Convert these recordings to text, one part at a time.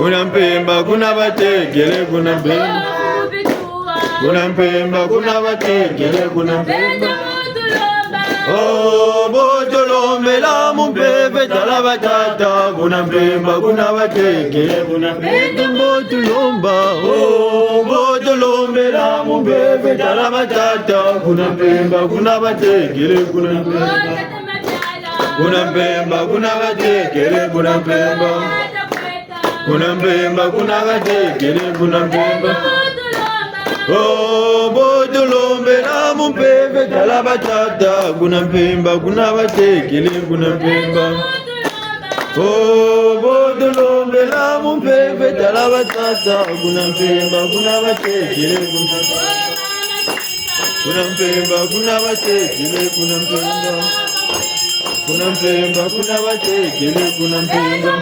kuna mpemba kuna bategele kuna mpemba kuna mpemba kuna bategele kuna mpemba oh botolombe la mumpeve tala batata kuna mpemba kuna bategele kuna mpemba botolomba oh botolombe la mumpeve tala batata kuna mpemba kuna bategele kuna mpemba kuna mpemba kuna bategele kuna mpemba kuna mpemba kuna bategele kuna mpemba oh botolombe la mumpeve tala batata kuna mpemba kuna bategele kuna mpemba oh botolombe la mumpeve tala batata kuna mpemba kuna bategele kuna mpemba kuna bategele kuna mpemba kuna mpemba kuna bategele kuna mpemba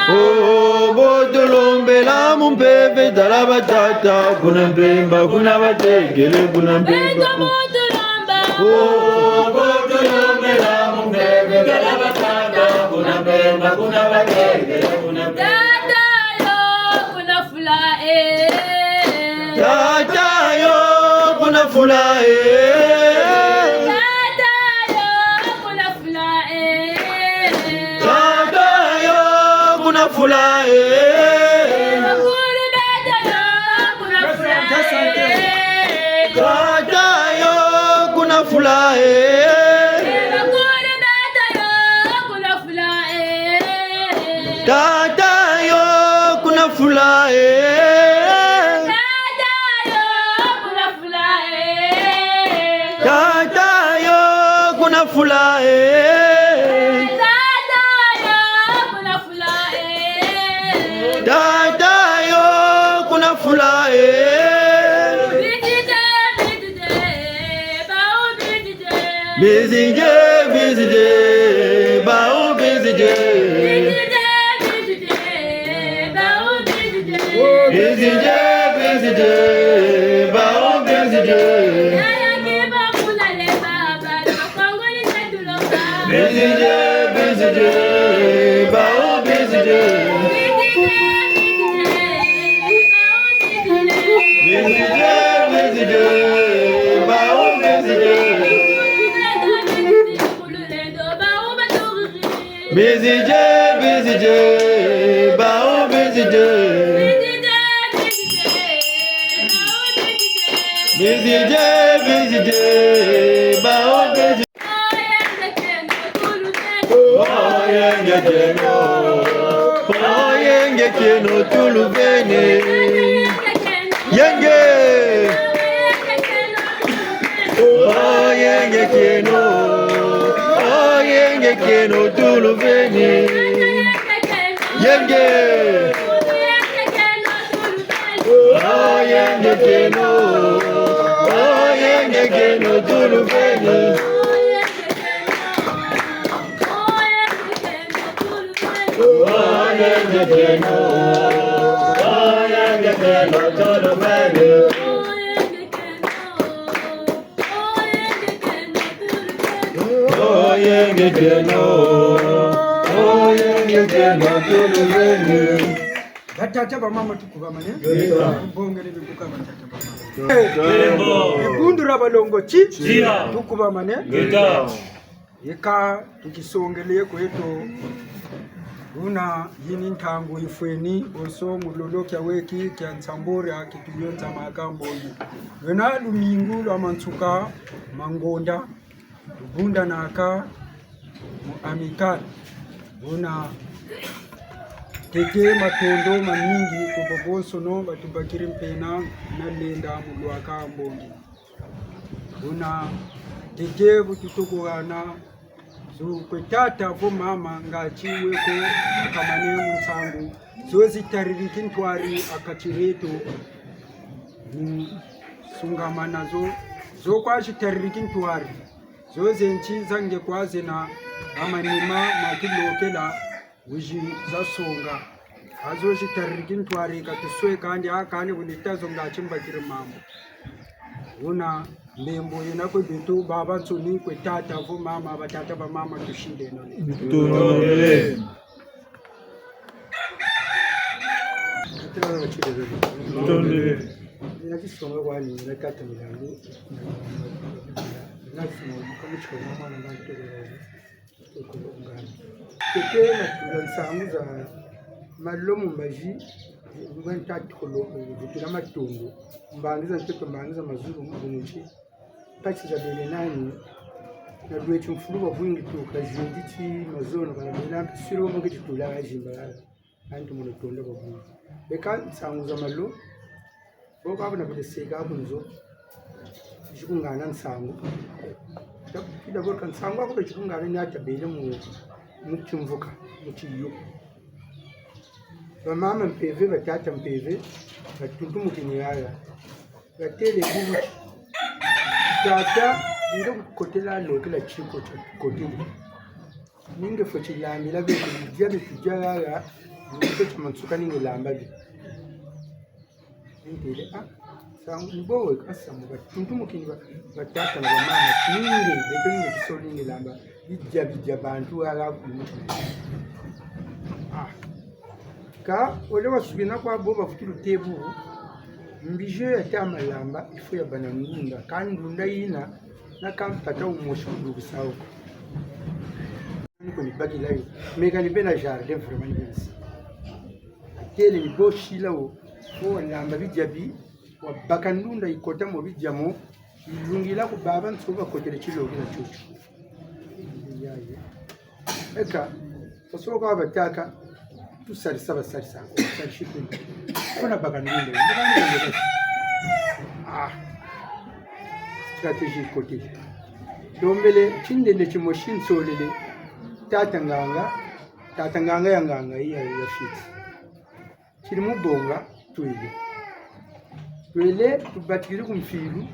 oh botolombe la mumpeve tala batata kuna mpemba kuna bategele kuna mpemba oh botolombe la mumpeve tala batata kuna mpemba kuna bategele kuna mpemba tata yo kuna fulae fulae kata yo kuna fulae kata yo kuna fulae kata yo kuna fulae Busy day, bao busy day. Busy day, bao busy day. Busy day, bao busy day. Busy day, bao busy day. Busy day, bao busy day. Busy day, bao busy. Oh yenge keno tuluvene. Yenge. Oh yenge keno. Keno tuluveni yenge oh yenge keno tuluveni oh yenge keno tuluveni yenge keno tuluveni batata bamama tukubamane bongere bibuka batata bamama ekundura balongochi tukubamane eka tukisongeleye kweto una yini ntangu ifweni oso mulolokya weki kya nsambora kituyonza makamboni wena lumingu lwa mantsuka mangonda bunda naka mu amikal una teke matondo mamingi kuboboso no batubakiri mpena na lenda mulwaka mbongi una teke bututugwana zo kwetata vo mama ngachiwe ko akamane munsangu zo zitaririki ntwari akachireto sungamana zo kwashitaririki ntwari zo zenchi zange kwaze na amanima makilokela uji zasonga azo zitariki ntwari katuswe kandi akane bunitazo ngachimbakire mambo una Lembo yinako bitu baba tsuni kwe tata vo mama batata ba mama tushinde no. tira bachire ina kisonga kwani ina kata milango na simo kama chiko mwana na to ngani tete na nsangu za malomo maji ngwenta tikolo vitira matungo mbangiza ntete mbangiza mazuru munchi pachi za bele nani na duwe chumfuluwa bwingi tu kazinditi mazono kana bela mpisiro mungi titula ajimba antu munotonda babu beka nsangu za malo boka abona bele sega abunzo chikungana nsangu kida boka nsangu ako chikungana ni ata bele mu chimvuka mu chiyo bamama mpeve batata mpeve batuntu mukinyaya batele bubu tata ndo kotela lokela chiko cha kotili ninge fochi lami la be diabe tujara ndo chamansuka ninge lamba bi ndile sangu nibowe kasamu batuntu mukini batata na bamama ninge betonge kisoli ninge lamba bijja bantu ala kumutu ka ole wasubina kwa boba futilu tebu mbije ya tama lamba ifu ya banandunda kandunda ina na kampata umoshi kudukusawo niko ni baki layo mega ni bena jardin vraiment ni besi atele ni boshi lawo fo lamba bijabi wa bakandunda ikota mo bijamo ilungila ku baba nsoba kotele chilo kila chuchu yaye eka so kwa bataka tusarisa basarisa ko sarishiku kona bakandunda stratégie côté dombele chindende chimoshin solele tatanganga yanganga ya fit chiri mubonga twele tubatikire kumfiru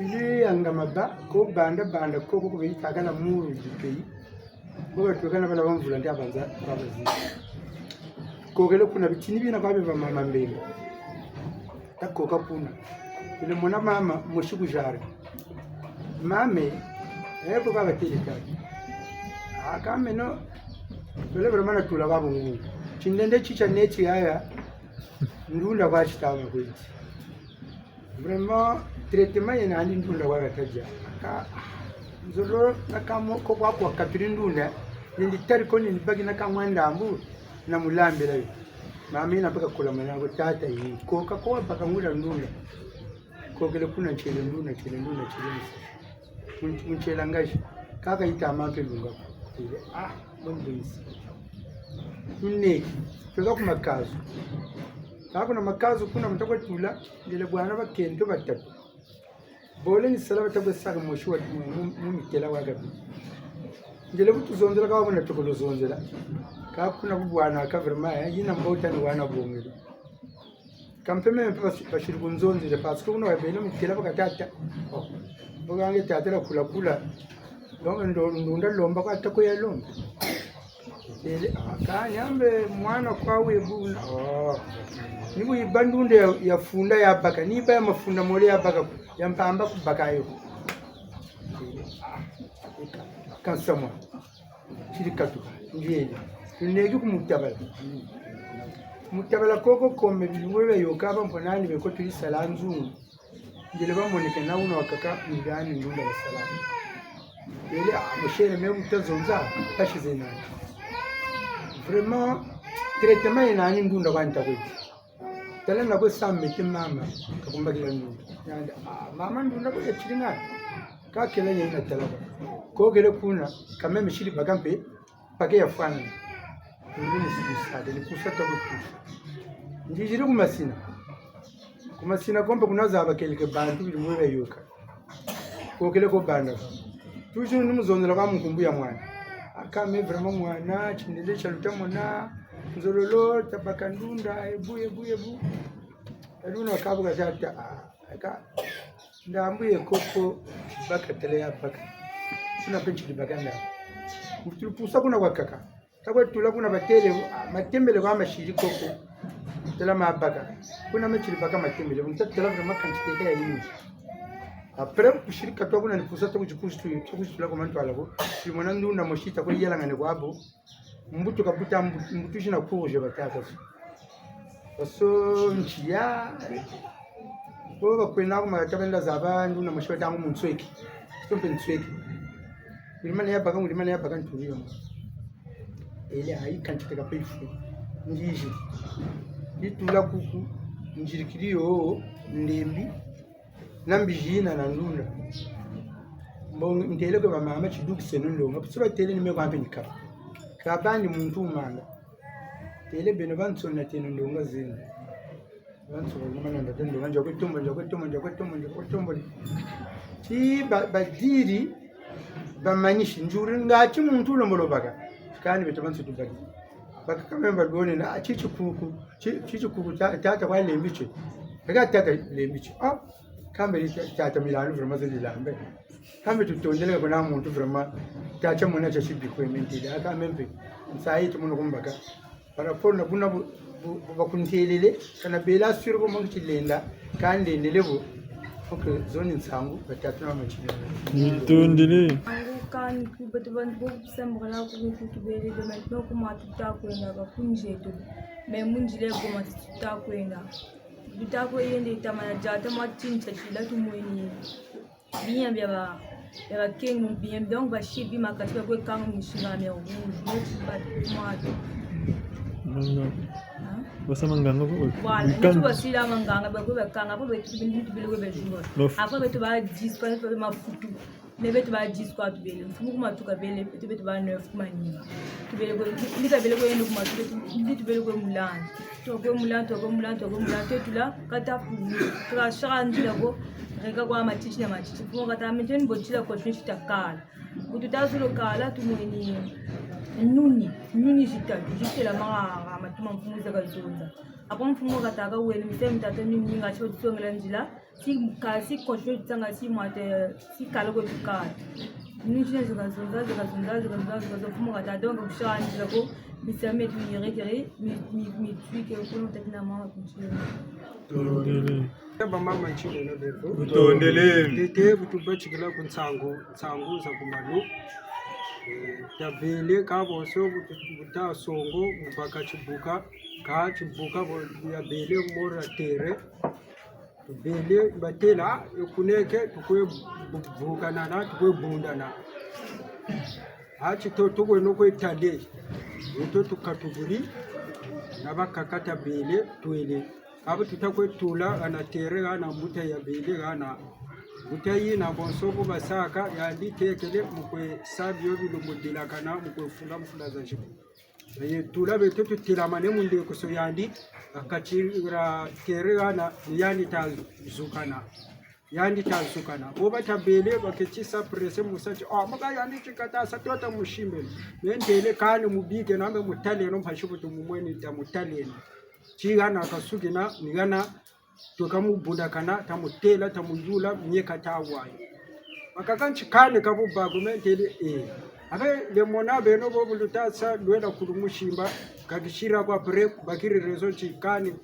ile yanga maba ko banda ko kubita na muru jipei bo twekana bala bamvula ndi abanza kwabazi kokele kuna bitini bina kwabe ba mama mbele takoka puna ile mwana mama moshiku jare mame eko ka batile kati akame no tole vraiment tula babo ngu chindende chicha nechi haya ndunda kwa chitama kwiti vraiment traitement yana andi ndunda kwa kataja ka nzolo nakamo ko kwa katiri ndunda ndi tariko ni bagi nakamwanda ambu na mulambe la mama ina paka kula mwana tata hii koka kwa paka ngula ndunda kokele kuna chele nduna munchela ngashi kaka itama pelunga ile mbonisi tunne toka kuma kazo kaka na makazo kuna mtakwa tula ndele bwana bakento batatu bole ni sala batabwe saka moshwa mumitela wagabi ndele butuzonzela kaba bona tokolo zonzela kaka kuna bwana akaverma yina mbota ni wana bongelo kampeme bashiri kunzonzile parce que uno wabele mukela bakatata bogange tatela kula ndunda lomba kwata ko yalomba ele akanyambe mwana kwawe buna nibu ibandunde ya funda ya baka niba ya mafunda mole ya baka yampamba kubakayo kansama chirikatu ndiye negi mutabala koko kome biluwe yokaba mponani beko tuli salanzu ngile bamoneke na uno wakaka ngani ndunda ya salamu ele amshere me mutazonza tashize nani vraiment traitement nani ndunda kwanta kweti tala na ko sammete mama kakumba kila ndunda yanda mama ndunda ko yachiringa ka kila nyina talaba ko gele kuna kama mishiri bagampe pake yafana ndini sibisade ni kusata kukusha ndijiri kumasina kombe kunaza abakeleke bantu bilimwe yoka kokele ko banda tujuru nimuzonera kwa mukumbu ya mwana akame vraiment mwana chindele cha lutamona nzololo tabaka ndunda ebu aluna kabuga jata aka ndambuye koko baka tele ya baka sina penchi baganda mtupusa kuna kwa kaka takwe tula kuna batele matembele kwa mashiri koko tela mabaka kuna machiri baka matembele mtatela vraiment quantité ya yini après kushirika tu kuna nipusa tu kujikushtu kwa mtu alako simona ndunda moshita kwa yala ngane kwabo mbuto kabuta mbutushi na kuje bataka so nchiya bo bakwena kuma tabenda zabantu namushweta ngumuntsweki sompe ntsweki ilimani yabaka nturiyo ele ayikantiteka pefu njiji litula kuku njirikiriyo ndembi nambijina na ndunda mbonge ntele ko mama chidukiseno ndonga pusiba tele ni meko ampe nikapa kabandi muntu umanga tele beno bansona teno ndonga zini bansona ngomana ndendo nganja kwetombo ti badiri bamanyishi njuri ngati muntu ulombolobaga kandi betabantu tubagi bakakamemba done na chichikuku tata kwa lembiche tata lembiche kambe tata milano vrema zililambe kambe tutondele kuna muntu vrema tata mona cha shibiko mentile akamembe msayi tumuno kumbaka para pona kuna bakuntelele kana bela siro ko mangchilenda kandi ndelebo okay zone nsangu batatu na machile Ntondele kan kubetuban bo sembala ko kutubele de maintenant ko matuta ko na ba kunjeto me munjile ko matuta ko na bitako yende tamana jata machincha chila tumweni bien ya kengu bien donc ba shibi makati ko kanga mushinga me ubu ba mato basa manganga ko wala nitu basila manganga ba ko bakanga ba betu bintu bilo be jumbo apa betu ba dispa ba mafutu ne betu ba dispa tu bele mfumu kuma tuka bele betu ba 9 kuma ni tu bele ko ndika bele ko yendo kuma tu bele ko mulan to mulan tula kata fu shandi labo rega kwa matichi na matichi fu kata mteni botila ko shini takala kututazulo kala tumweni nuni jitela mara matuma mfumu za kazonda apo mfumu kata ka wele misem tata nini ngacho tsongela njila si ko shini tsanga si mwate si kala ko tukala nini jina zikazonda mfumu kata donc kushandi labo misame tu yere mi tuike ko tena mama kunchile ba mama chile no berko utondele tete butuba chigala kunsangu za kumalo tabele ka boso buta songo mpaka chibuka bo ya bele mora tere bele batela yokuneke tukwe bukana na tukwe bundana hachi to tukwe no kwetade to tukatubuli nabakakata bele twele abo tutakwetula anatere ana mbuta ya bele ana mutayi na bonsoko basaka yandi tekele mukwe sabyo bilumudila kana mukwe fula za jibu ye tula beto tutilamane munde kuso yandi akachira tere ana yandi tazukana oba tabele bakechisa presse musachi maka yandi chikata satota mushimbe nendele kani mubige nambe mutale no mpashubutu mumweni tamutale chigana kasugina nigana tokamubunda kana tamutela tamujula myeka tawayo makakanchi kane kabubago mentele abe le mona beno bobulutasa lwela kulumushimba kakishira kwa pre bakiri rezo chikani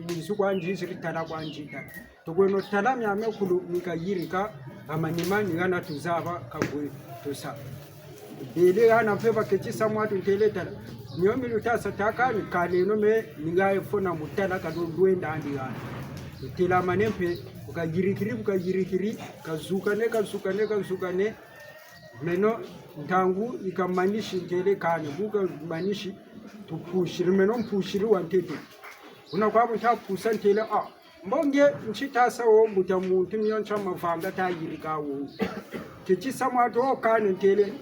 misu kwa njisi ritana kwa njita tokweno talami amekulu mikayirika amanimani ngana tuzaba kabwe tosa bele ana peba kechisa mwatu nteleta nyomi lutasa takani kaleno me ningaye fona mutala kadondwenda andi yana tela manempe ukajirikiri kazukane meno ntangu ikamanishi ntele kane buka manishi tupushiri meno mpushiri wantete kwa mutapusa ntele mbonge nchitasa wo mutamuntu myoncha mavanga tayirikawo kechisa mwato kane ntele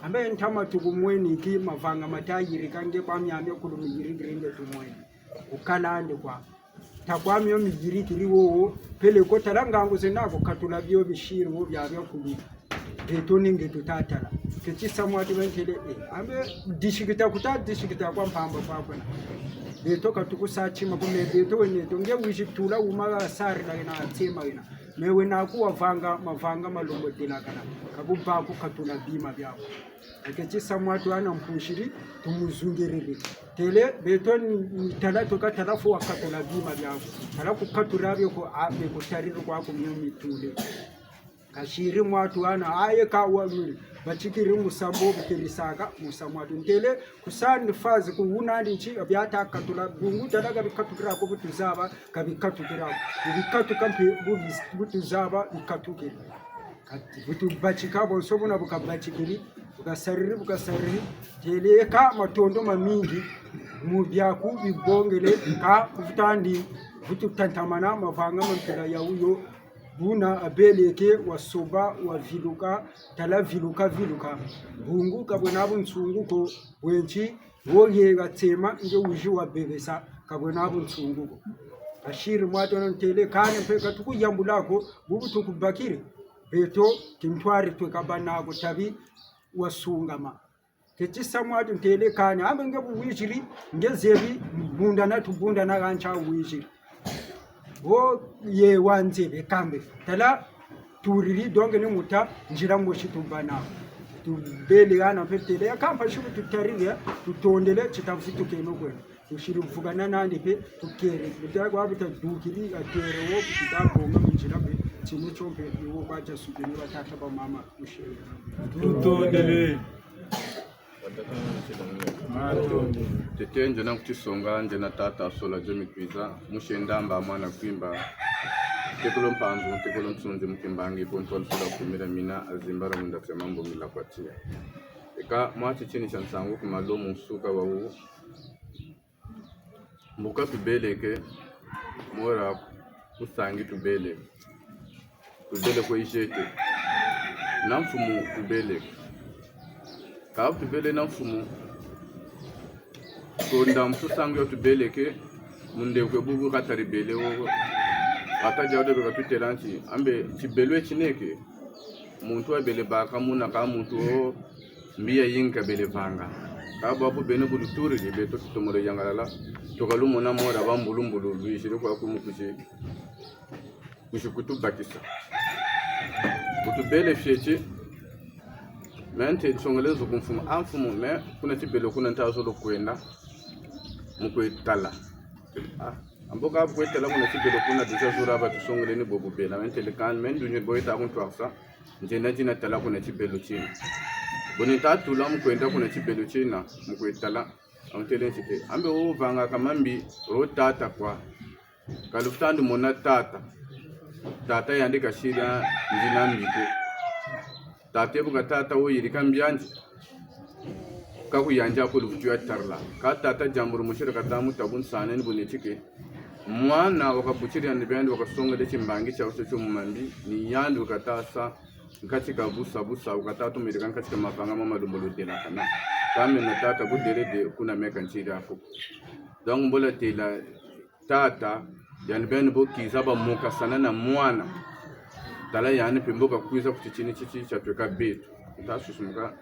ambe ntama tugumweni ki mavanga matayirika nge kwa myambe kulumiyirigirinde tumweni ukalande kwa takwamyo mijirikiri wo pele ko tarangango zenako katula byo bishiro byabyo kubi beto ninge tutatala kechisa mwati wentele ambe dishikita kwa mpamba kwako na beto katukusachi makume beto weneto nge wishitula umaga sari na tema ina mewe na kuwa mavanga malongo dilakana kabumba ku katula bima byako akechisa mwatu ana mpushiri tumuzungiriri tele beto ni talato katalafu wakatula bima byako talaku katurabyo ko abe ko tariro kwako myomi tule kashiri mwatu ana aye ka wamuri bachikiri musambo bikirisaka musamwatu ntele kusani fazi kuhuna ndichi abyata katula bungu dalaga bikatukira ko butuzaba kabikatukira bikatu kampi butuzaba bikatukira kati butu bachika bonso bona bukabachikiri bukasariri tele ka matondo mamingi mu byaku bibongele ka butandi butu tantamana mavanga mpira ya uyo buna abeleke wasoba wa viluka tala viluka bungu kabona bunsunguko wenchi woye gatsema nje uji wa bebesa kabona bunsunguko ashiri mwato ntele kane mpeka tukuyambulako bubu tukubakire beto timtwari twekabanako tabi wasungama ketisa mwato ntele kane ambe ngebuwijiri ngezebi bunda na tubunda na gancha uwijiri wo ye wanze bekambe tala turiri donge ni muta njira moshi tumbana tubele gana petele akampa shubu tutariya tutondele chitafutu keno kwe tushiri mfugana nandi pe tukere mutagwa butadukiri atero wo kutagonga njira be chimwe chompe wo kwacha subeni batata ba mama ushiri tutondele tete njena kutisonga njena tata sola jomi kwiza mushenda mwana kwimba tekolo mpanzu tekolo msunzi mkimbangi pontol sola kumira mina azimbara munda mambo mila kwatia eka mwati chini cha nsangu kumalo musuka wa u mbuka tubeleke mora kusangi tubele kwa ijete na mfumu tubeleke ka tubele na mfumu konda msusangu yo tubeleke munde kwe bubu katari bele wo akaja wade beka tutelanchi ambe chibelwe chineke muntu wa bele baka muna ka muntu o mbiya yinka bele vanga ka babu bene bulu turi de beto tutomore yangalala to kalumo na mora bambulumbulu bishire kwa kumukushi kushukutu bakisa kutubele fyeche mente tsongelezo kumfumu amfumu me kuna tibele kuna ntazo lokwenda mukwetala amboka kwetala kuna tibele kuna tuzazura ba tusongele ni bobu bela mente le kan men dunye boyeta kun twaksa njena jina tala kuna tibele chini bonita tula mukwenda kuna tibele china mukwetala amtele chike ambe o vanga kamambi ro tata kwa kaluftandu mona tata yandika shida njina mbiko tate buga tata wo yiri kambianji ka ku yanja ko lufuya tarla ka tata jamburu mushira ka damu tabun sanen bune tike mwana wakabuchiri andi bandi wakasonga de chimbangi cha uso chumambi ni yandu katasa katika busa ukatatu mirika katika mapanga mama dumbolo dela kana kame na tata budere de kuna meka nchira afu donc mbola tela tata yani bandi bo kizaba moka sana na mwana tala yani pemboka kuiza kuchichini chichi cha tweka betu ntasusumuka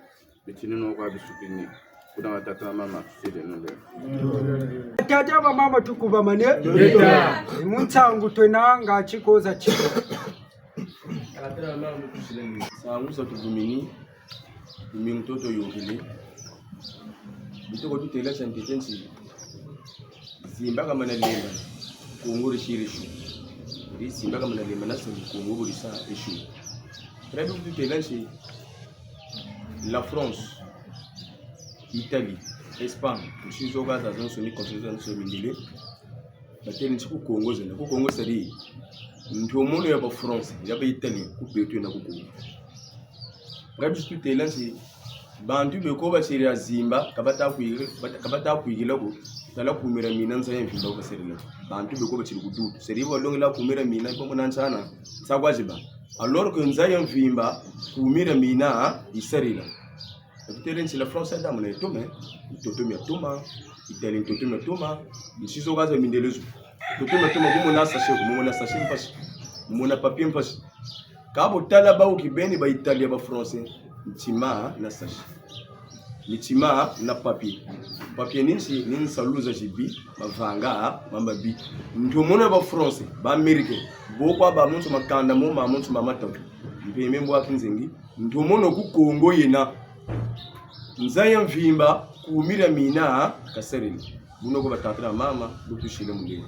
bichini no kwa bisupini kuna watata na mama tusile nole tata ba mama tukuba mane leta muntangu twena ngachikoza chiko tata mama tusile ni sangusa tugumini mimi mtoto yongile bitoko tutela santetensi zimba kama na lemba kunguri shirishu simba kama na lemba nasa kongo bolisa eshu très bien tutelansi la France Italie Espagne usizo gaza zonso ni constitution so mindile bateni ku Kongo zena ku Kongo sari ndio mono ya ba France ya ba Italie ku betu na ku Kongo très bien tutelansi bantu be ko ba seri ya zimba kabata kuigila ko tala kumira mina nsa yemfimba ko seri bantu be ko ba chiri kududu seri bo longela kumira mina ko mona nsana sagwajiba alors que nza yemfimba kumira mina isarila tutelensi la France adamu na tome totomi atoma Italie totomi atoma nsizo gaza mindelezo totomi atoma kumona sachet mpasi mona papier mpasi kabo tala ba ukibeni ba Italie ba France ntima na sachet nitima na papier nini saluza jibi bavanga mambabi ndio mona ba France ba Amerique boko ba muntu makanda mo ma muntu mamatato mpeme mbwa kinzengi ndio mona ku Kongo yena nzaya mvimba kuumira mina kasereni buno ko batata na mama butushile mulini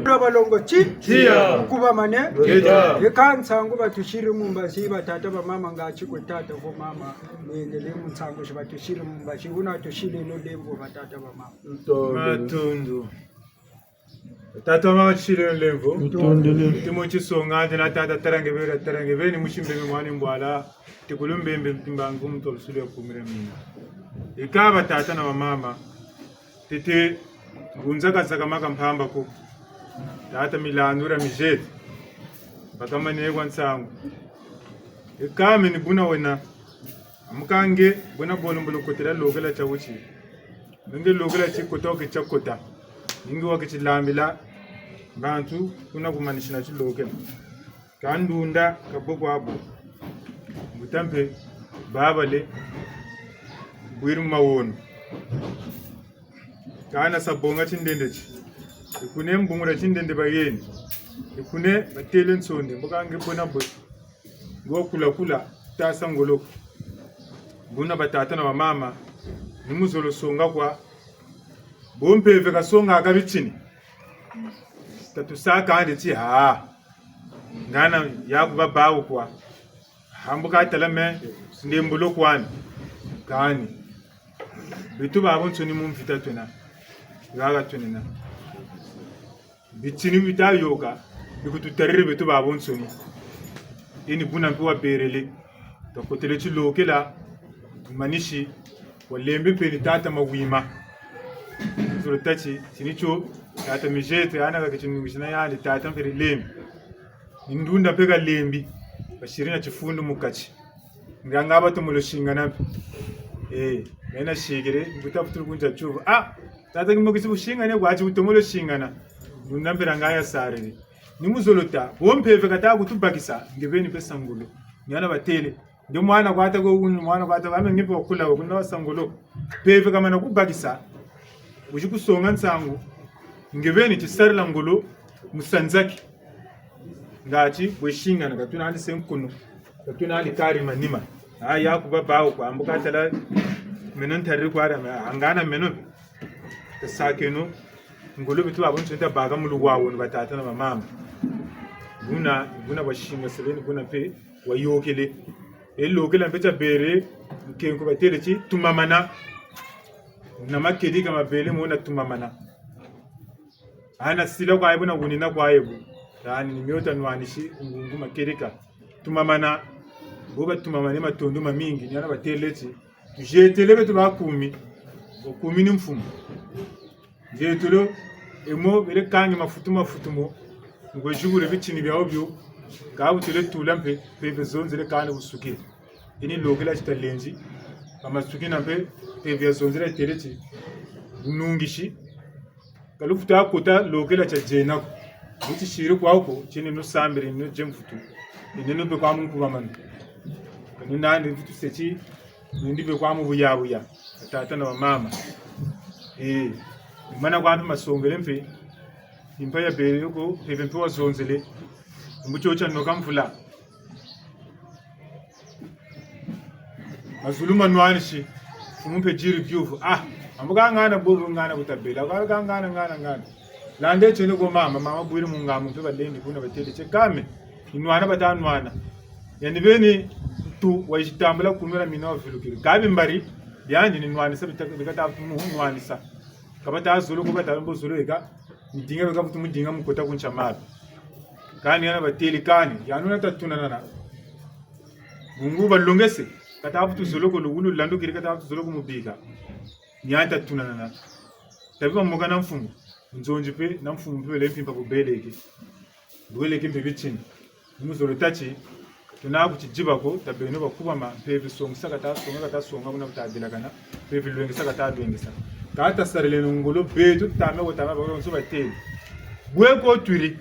abalongo chi Tia. kuba mane Geta. ekansango batushire mumbazi batata ba mama ngachi kwetata ko mama ngele mutsango batushire mumbazi una tushile no lembo batata ba mama Matundu. Tata mama chile levo. Timo chisonga na tata tarange veni mushimbe mwana mbwala tikulumbe mbangu mto sule kumire mina. Ikaba tata na mama tete gunzaka sakamaka mpamba ko. Tata milandura mijet. Bakama ne gwansangu. Ikame ni buna wena. Amukange buna bolumbulu kotela logela chawuchi. Nge logela chikotoke chakota. Ningi wakachilambila bantu kuna kumanishina chilokela kandunda kaboko abo mutampe babale bwiru mawono kana sabonga chindendechi ikune mbungura chindende bayeni ikune batele nsonde mbukange bona bo ngokula tasangolo buna batata na mama nimuzolo songa kwa bompeve kasonga akabichini tatusaka andi ti ngana yakuba bawo kwa hambuka talame ndembulo kwani kani bitu babon tuni mum vita tuna gaga tunina bichini bita yoga bikutu terre bitu babon tuni ini buna mpi wa berele to kotele chi lokela manishi walembe peni tata mawima surutachi sinicho tata mijete ana ka kichingu mishina yali tata mpiri lembi indunda peka lembi bashirina chifundu mukachi ngangaba tumulo shingana mena shigire ngutafutu kunja chuva tata ngimogisi bushingane gwachi utumulo shingana ndunda mpira ngaya sariri nimuzolota bompeve kata kutubakisa ngebeni pesa ngulo nyana batele ndi mwana kwata ko mwana kwata ame ngipo kula ko kuna sangulo peve kama na kubakisa ujikusonga nsangu ngebeni tisarila ngolo musanzaki ngachi bweshinga nakatuna ali senkuno katuna ali kari manima yakuba bawo kwa ambuka tala menon tarri kwara angana menon tasakeno ngolo bitu abuntu nta baga mulu wawo ni batata na mama guna bashinga seleni guna pe wayokele elokela mpeta bere kenko batele chi tumamana na makedi kama bele mona tumamana ana sila kwa ibuna gunina kwa ibu yani nimyota nwanishi ngungu makereka tumamana boba tumamane matondo mamingi nyana bateleti jetele betu bakumi okumi ni mfumu jetelo emo bere kangi mafutumo ngo jugure bichini bya obyo kabu tele tulampe pepe zonzele kana busuki ini logela chitalenji amasuki nampe pepe zonzele teleti nungishi kalufuta kota logela cha jena uti shiri kwako chini no sambiri no jemfutu ine no be kwa mungu bamana kanina ndi futu sechi ndi be kwa mu buya tata na mama mana kwa masongele mpe impa ya bere ko pepe mpe wa zonzele mbuchocha no kamfula azuluma nwanishi umpe jiri byuvu ambuka ngana bovu ngana kutabela kwa ngana lande chene ko mama bwiri mungamu mpe balendi kuna batele chekame inwana batanwana yani beni tu wajitambula kumera mina wavilukiri gabi mbari yani ni nwana sabita bikata muhunwana sa kabata azulu ko batambo zulu eka ndinga beka futu mudinga mukota kuncha mabi kani yana bateli kani yanuna tatunana mungu balongese kata futu zulu ko lugulu landu kiri kata futu zulu ko mubika nyata tunana tabiba mugana mfumu nzonje pe na mfumu pe le mpimpa kubeleke dueleke mpe bichini muzolo tachi tunaku chijiba ko tabeno bakuba ma pe songa kata songa kuna butadila kana pe lwengisa kata lwengisa kata sarele ngolo betu tame wotama ba nso bateli bweko twiri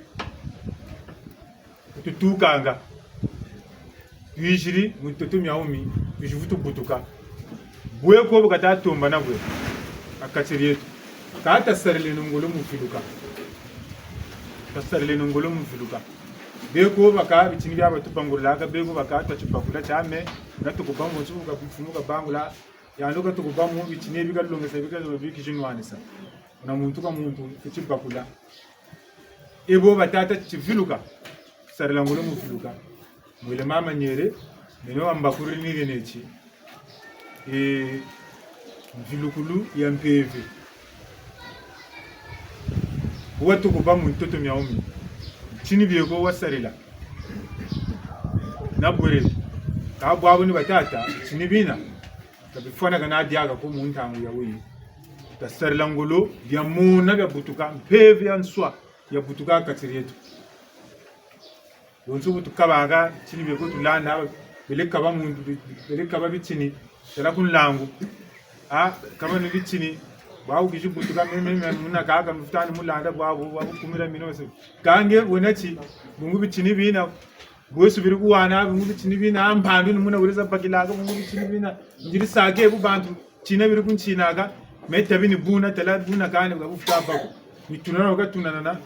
tutukanga yishiri mutoto myaumi yishuvutu butuka bweko bukata tomba na bwe akachiriyetu kata sarele ngolo mufiluka tasarele ngolo mufiluka beko baka bichini byaba tupangula ka beko baka tachipakula chame natukubango nsuka bifumuka bangula yanduka tukuba mu bichine bikalongesa bikishinwanisa na muntu ka muntu kichibakula ebo batata chiviluka sarila ngulo muviluka mwele mama nyere neno ambakuri ni genechi vilukulu ya mpeve watu kuba muntu to myaumi chini biego wasarila na bwerele ka bwabo ni batata chini bina tabifana kana diaga ko muntu angu ya wi ta sarila ngulo ya muna ya butuka mpeve ya nswa ya butuka katiri yetu donso butukabaga chini biego tulana bele kaba muntu bele kaba bichini tela kun langu kama ni bichini bawo kishi butuka meme muna kaga mfutani mulanda bawo kumira minose kange wonachi bungu bichini bina bwesu biri kuwana bungu bichini bina ampandu muna ureza pakilaga bungu bichini bina njiri sage bu bantu china biri kunchinaga meta bini buna tela buna kane bafuta bako mitunana ugatunana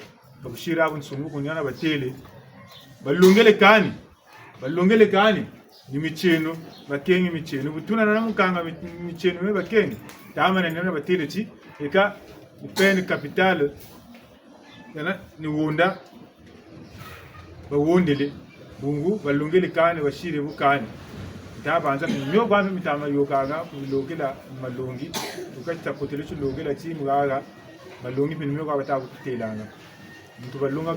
babushira abunsungu kunyana batele balongele kani ni micheno bakengi micheno butunana na mukanga micheno me bakengi tama na batele chi eka pen capital yana ni wonda bawondele bungu balongele kani bashire bukani tabanza nyo kwanza mitama yokaga kulokela malongi tukachita kotele chi logela chi mugaga malongi pinimyo kwa batabu telanga mtu balunga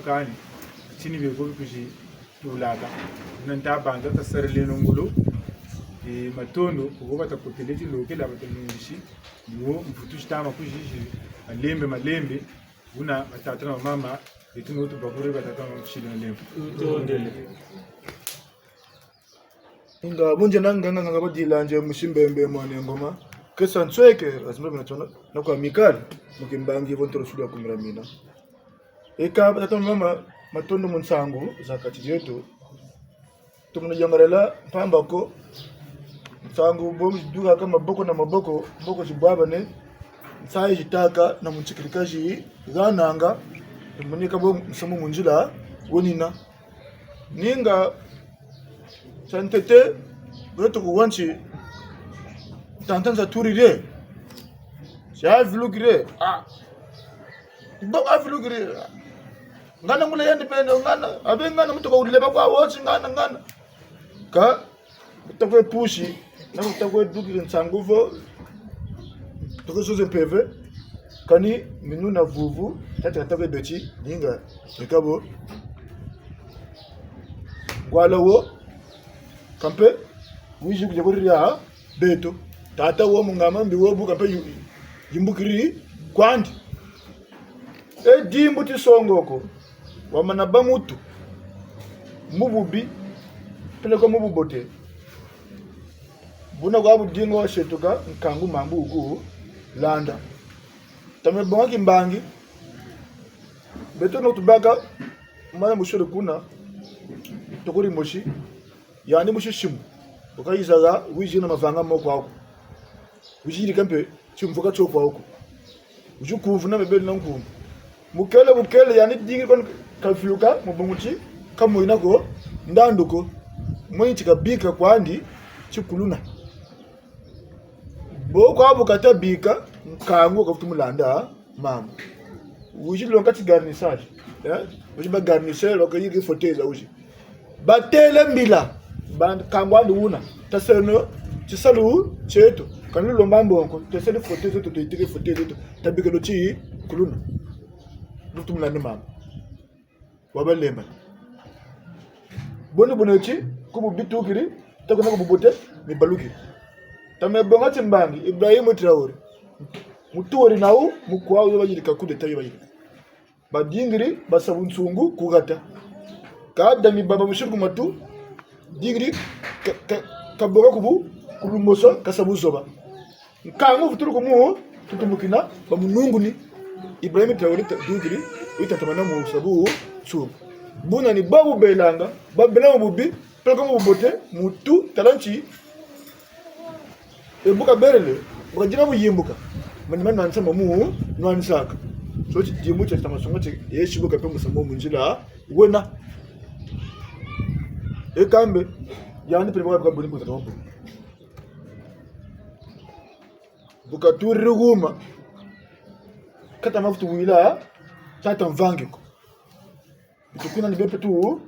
kani chini bego kuji tulaga nanta banza tasarle nongolo matondo kugoba takotele chi logela batanungishi niwo mfutushi tama kujiji malembe una batata na mama etuno to bakure batata na mshile lembe tondele inga bunje nanga badilanje mushimbembe mwane ngoma kesa ntsweke azimbe natona na kwa mikali mukimbangi vontoro sudu akumiramina eka batata mama matondo munsangu zakati yetu tumuna jangarela pambako nsangu bomu duka kama maboko chibaba ne sai jitaka na munchikirikaji gananga tumunika bo msamu munjila wonina ninga santete goto kuwanchi tantanza turire shavlugire aflugire ngana mule yandi pende ngana abengana mutoka uleba kwa wochi ngana ka mutakwe pushi na mutakwe dukire nsanguvo tukosoze peve kani minu na vuvu tatakwe beti ninga ekabo gwalawo kampe wiji kujaburia beto tata wo mungama mbiwo bu kampe yimbukiri kwandi dimbu tisongoko wamana bamutu mububi peleko mububote buna kwa budingo shetuka nkangu mambu ugu landa tame bonga kimbangi beto no tubaka mwana mushoro kuna tokuri moshi yani mushishimu ukayizaga wijina mavanga moko ako wijiri kampe chimvuka choko ako ujukuvu na bebeli na nkumbu mukele yani dingi kon kafyuka mubunguchi kamuina ko ndanduko mwinchi kabika kwandi chikuluna boko abo katabika nkangu kafutumulanda mama uji lonkati garnissage uji ba garnisser lokayigi foteza uji batele mbila band kangwandi una taseno chisalu chetu kanulu lombambonko tesele foteza to titike foteza to tabika do chi kuluna lutumulanda mama wabalemba bonochi kubu bitukiri takona kububote ni baluki tame bonga timbangi Ibrahim Traore mutori nawo mukwa uyo bajirika kudeta bajirika badingiri basabunsungu kugata kada mi baba mushirku matu dingiri kaboga kubu kulumoso kasabuzoba nkangu futuru kumu tutumukina bamununguni Ibrahim Traore dingiri itatamana mu sabu su buna ni babu belanga babela bubi pelko mu bote mutu talanchi ebuka berele bukajina buyimbuka mani nansa mamu nwansaka so chidimu cha tamasonga che yeshibuka pe musamo munjila wena ekambe yani pe bwa bwa bulimbuka tombo ukaturi guma kata mafutu wila tata mvangiko tukuna ni bepe tu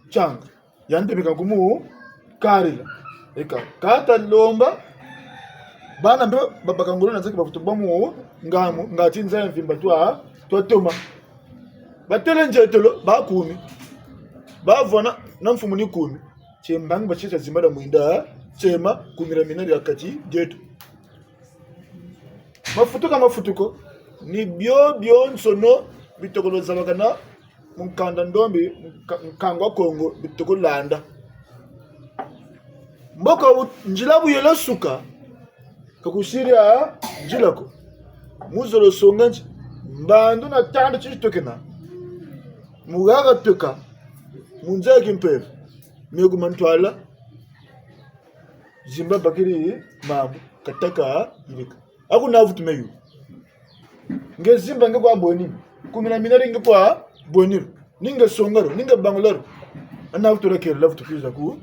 changa yande bikagumu karila eka kata lomba bana mbe babakangolo na zaki bafutu bamu ngamu ngati nza mvimba twa toma batele njetelo bakumi bavona na mfumu ni kumi chembangi bachicha zimbada mwinda chema kumira minari yakati jetu mafutuko ni bio nsono bitokolo zabagana mukanda ndombi mkangwa Kongo bitokolo landa mboko njilabu yela suka kakushiria njilako muzolo songanji mbandu na tando chichitokena mugaga toka munzaki mpevu megu mantwala zimba bakiri mamu kataka ilika aku navu tumeyu nge zimba nge kwa boni kumina minari nge kwa boni ninge songaro ninge bangolaro anavu turakere lavu tukiza ku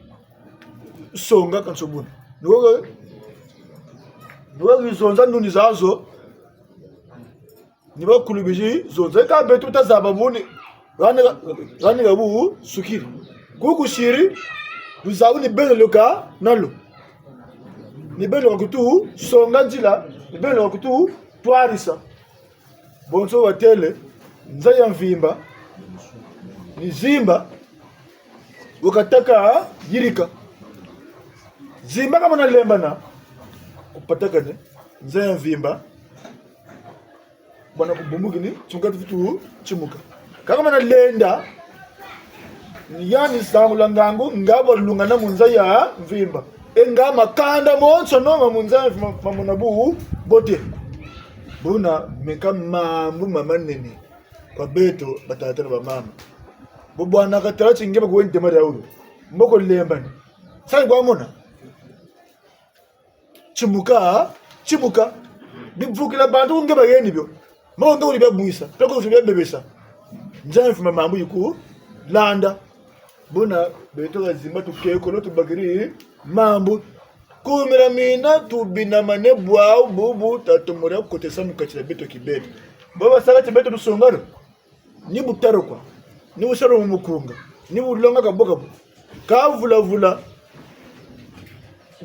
songa kansobuni nuwaga zonza nuni zazo niba kulubiji zonza ka betu tazaba buni rani gabu sukiri kuku shiri buzawu ni beno loka nalo ni beno wakutu songa njila ni beno wakutu twarisa bonso watele nzaya mvimba ni zimba wakataka yirika zimba kama na lembana kupataka ne nzaya mvimba bwana kubumuki ni chungati vitu chimuka kama na lenda yani sangula ngangu ngabo lungana munza ya mvimba enga makanda monso no munza mamunabu bote buna meka mambu mama nene kwa beto batatana ba mama bo bwana katara chingeba ko wente mara ulo mboko lemba ni sai kwa mona chimuka bivukila bantu ngeba yeni byo mo ndo uri babuisa peko uri bebesa nzaya mfuma mambu yiku landa buna beto gazimba tukeko lo tubagiri mambu kumira mina tubina mane bwa bubu tatumura kotesa mukachira beto kibeto baba sala tibeto tusongaro ni butaro kwa ni usaro mumukunga ni ulonga kaboka kavula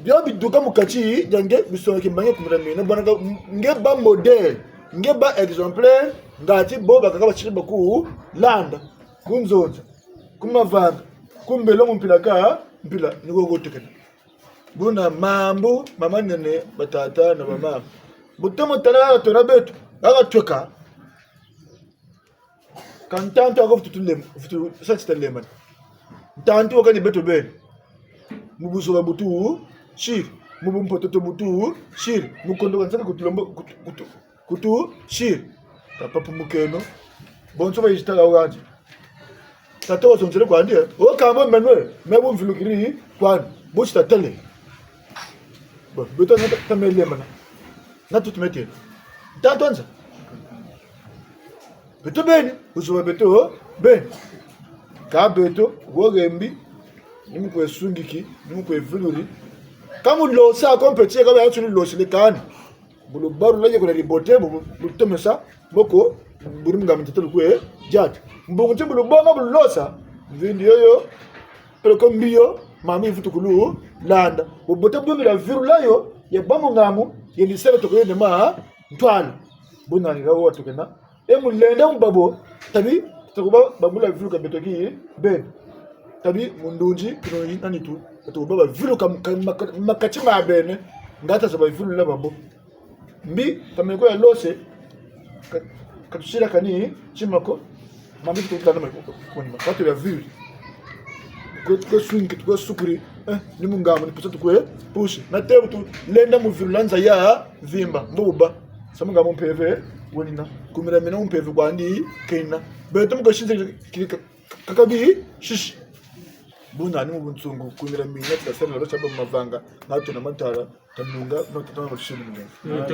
byo biduka mukachi jange bisonga kimbanye kumira mina bwana ngeba model ngeba exemplaire ngati boba kakaba chiriba ku landa kunzonza kumavanga kumbelo mpilaka mpila niko gotekena buna mambu mama nene batata na mama butomo tala tora betu aga tweka kantanto ako futu sachita lemana tanto wakani betu ben mubuso ba butu shir mubumpototo butu shir mukondo kansaka kutulombo kutu shir tapapu mukeno bonso ba yitaka ugaji tato sonzele kwa ndia o kamba menwe mebu mfilukiri kwa buchi tatele bo beto na tamele mana na tutumete tantonza beto beni usuba beto ben ka beto wogembi nimukwe sungiki nimukwe viluri kamu lo sa kompetie ka ba tuni lo silikani bulu baru laje ko ribote bu tomesa boko burum ngam tetelu kwe jat mbongo timbulu bonga bulu losa vindi yoyo pero kombio mami futukulu landa bobote bumi la virula yo ye bamu ngamu ye lisele to ko ma ntwala buna ni gawo to kena e mulenda mbabo tabi to ba babula viru ka betoki ben tabi mundunji kino nani tu to baba viru ka makachima bene ngata so ba viru la babo mbi tameko ya lose katushira kani chimako mami tutana mako koni watu ya viru ko swing ko sukuri ni mungamo ni pusa tukwe push na tebu tu lenda mu virulanza ya vimba mbuba samunga mu peve wonina kumira mina mu peve kwandi kena beto mu gashinze kakabi shish buna ni mu buntungu kumira mina tsasana ro chaba mavanga nato na mantara tanunga no tatana bashimu no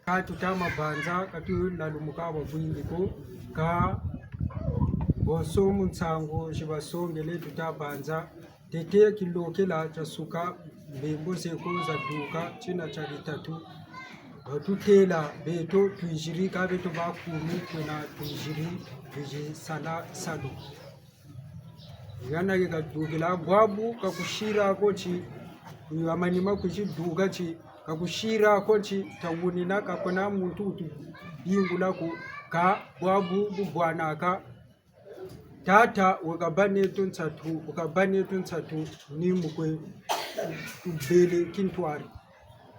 ka tutama banza katu lalumuka abavuyingiko ka bonso munsango shibasongele tutabanza tete kilokela chasuka mbembo seko za duka china cha bitatu batutela beto tuijiri ka beto bakumi tuna tuijiri viji sala salo yana ga dugila gwabu ka kushira kochi amanima kuchi duga chi ka kushira kochi tawunina ka kona muntu bingula ku ka gwabu bubwana ka tata wakabane tunsatu ni mukwe bele kintwari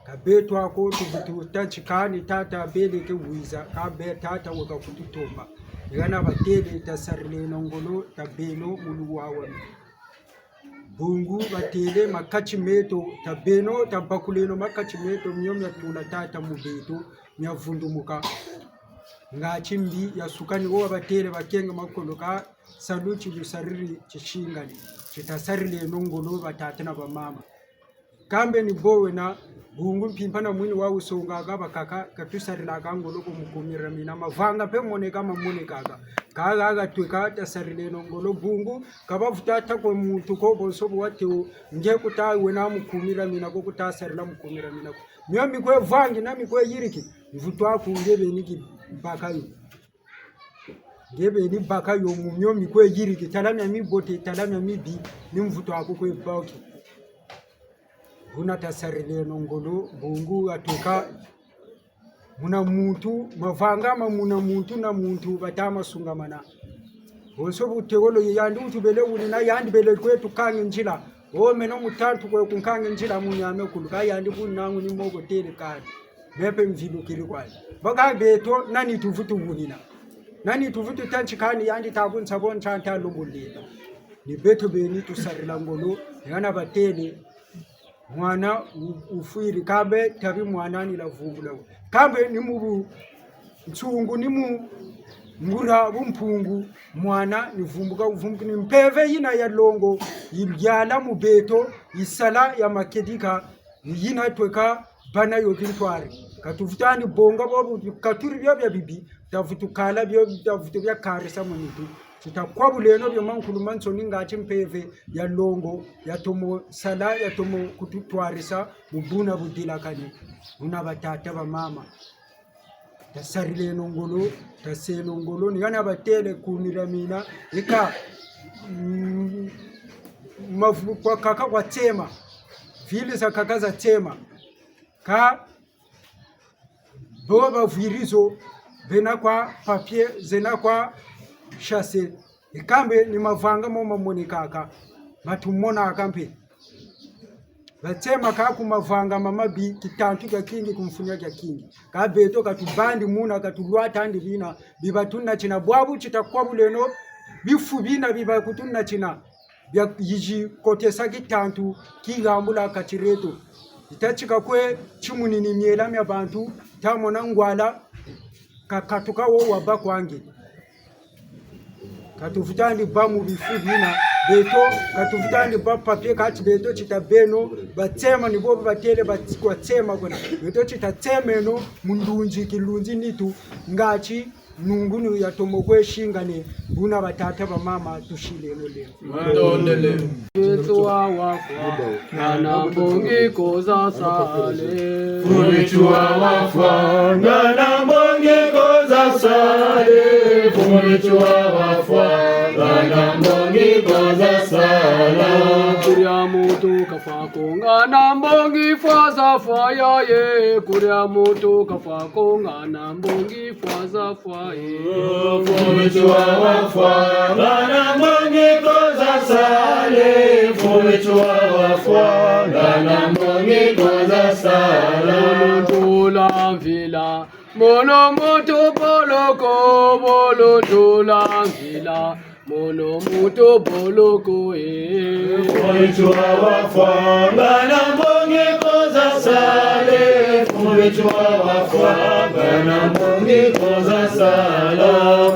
ka betwa ko tubutu tachikani tata bele ke wiza ka be tata wakakututomba yana batele tasarle nongolo tabeno muluwawa bungu batele makachi meto tabeno tabakuleno makachi meto myomya tuna tata mubeto nyavundumuka ngachimbi yasukani wo batele bakenga makoloka saluchi lusariri chishingani chitasarile nongolo batata na bamama kambe ni bowe na bungu mpimpana mwini wa usonga kaba kaka katusarila kangolo kumukumira mina mavanga pe mone kama mone kaka kaga tweka tasarile nongolo bungu kaba futata ko muntu ko bonso wate nge kutawe na mukumira mina ko kutasarila mukumira mina myami kwe vangi na mikwe yiriki mvutwa ku ngebe niki bakayo ngebe ni bakayo mumyomi kwe yiriki talamya mibote talamya mibi ni mvutwa ko kwe bauki Buna tasarile nongolo bungu atuka muna muntu mavangama muna muntu na muntu batama sungamana bonso butegolo yandi utubele ulina yandi bele kwetu kange njila o meno mutantu kwe kunkange njila munyame kuluka yandi bunangu ni mogo tele kali mepe mvilu kiri kwali baka beto nani tuvutu ulina nani tuvutu tanchikani yandi tabun sabon chanta lumbulina ni beto beni tusarila ngolo yana batele mwana ufuiri kabe tabi mwana ni la vungula kabe ni mubu nchungu ni mu ngura bumpungu mwana ni vumbuka uvumbuka ni mpeve yina ya longo yilyala mu beto isala ya makedika yina tweka bana yo kintwari katuvutani bonga bobu katuri bya bibi tavutukala byo bya karisa munitu tutakwabuleno byo mankulu mansoni ngati mpeve ya longo ya tomo sala ya tomo kututwarisa mubuna budila kani una batata ba mama tasarile nongolo taseno ngolo ni yana batele kunira mina ika mavu kwa kaka kwa tema vile za kaka za tema ka boba virizo bena kwa papier zena kwa shase ikambe ni mavanga moma moni kaka matumona akampe batema kaku mavanga mamabi kitantu kya kingi kumfunya kya kingi kabeto katubandi muna katulwata andi bina bibatuna china bwabu chitakwabuleno bifu bina biba kutuna china bya yiji kotesa kitantu kigambula katireto itachika kwe chimunini miela mya bantu tamona ngwala kakatuka wo wabakwange katuvutandi ba mu bifu bina beto katuvutandi ba papier kati beto chitabeno batema ni bo batele batsikwa tema kona beto chitatemeno mundunji kilunzi nitu ngachi nungunu ya tomokwe shingane buna batata ba mama tushile lole mandondele Yesu wafa ngana mbongi koza sale Fumichua wafa ngana mbongi koza sale Fumichua wafa ngana mbongi koza sala Kurya mutu kafako ngana mbongi faza faya ye Kurya mutu kafako ngana mbongi faza faya Fumichua wafa ngana mbongi koza sale Fumichua wafa ngana mbongi koza sala Tula vila mono moto boloko bolo tula vila mono moto boloko Fumichua wafa ngana mbongi koza sale Fumichua wafa ngana mbongi koza sala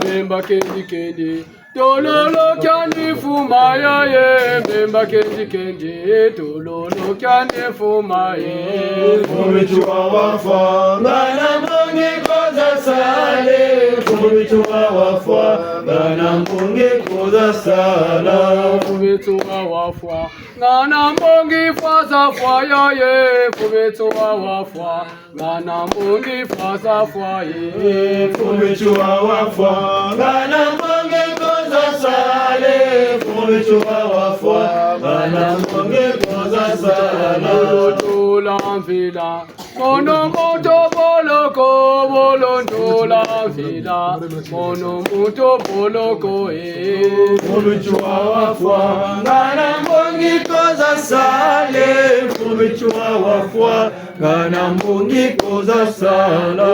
Memba kendi kendi Tololo kyani fuma ya ye Memba kendi kendi Tololo kyani fuma ye Fumichua wafa ngana mbongi koza sale Fumitua wafwa Ngana mbongi koza sala Fumitua wafwa Ngana mbongi faza fwa ya ye Fumitua wafwa Ngana mbongi faza fwa ye Fumitua wafwa Ngana mbongi koza sale Fumitua wafwa Ngana mbongi koza sala Tola mvila Mono moto boloko Bolontola mvila Mono moto boloko Fumitua wafwa Ngana mbongi koza sale Fumitua wafwa Ngana mbongi koza sala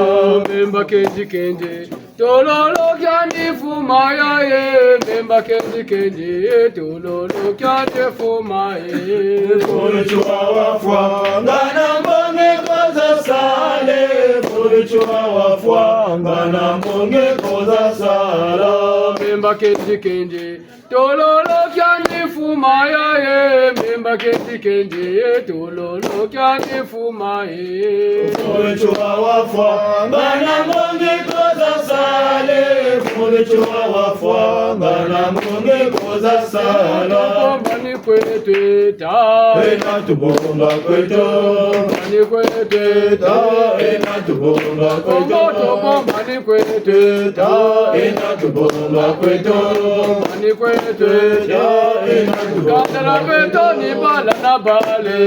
Memba kenji kenji Tololo kyandi fuma ya ye Memba kenji kenji Tololo kyandi fuma ye Fumitua wafwa Ngana mbongi koza sale Fumitua wafwa Ngana mbongi koza sala Memba kenji kenji Tololo kyandi fuma ya ye Memba kenji kenji Tololo kyandi fuma ye Fumitua wafwa Ngana mbongi koza sale Fumitua wafwa Ngana mbongi koza sala Bombani kwete ta Ena tubomba kweto Bombani kwete ta Ena tubomba kweto Bombani kwete ta Ena tubomba kweto Bombani kwete ta Ena tubomba Kandala beto ni bala na bale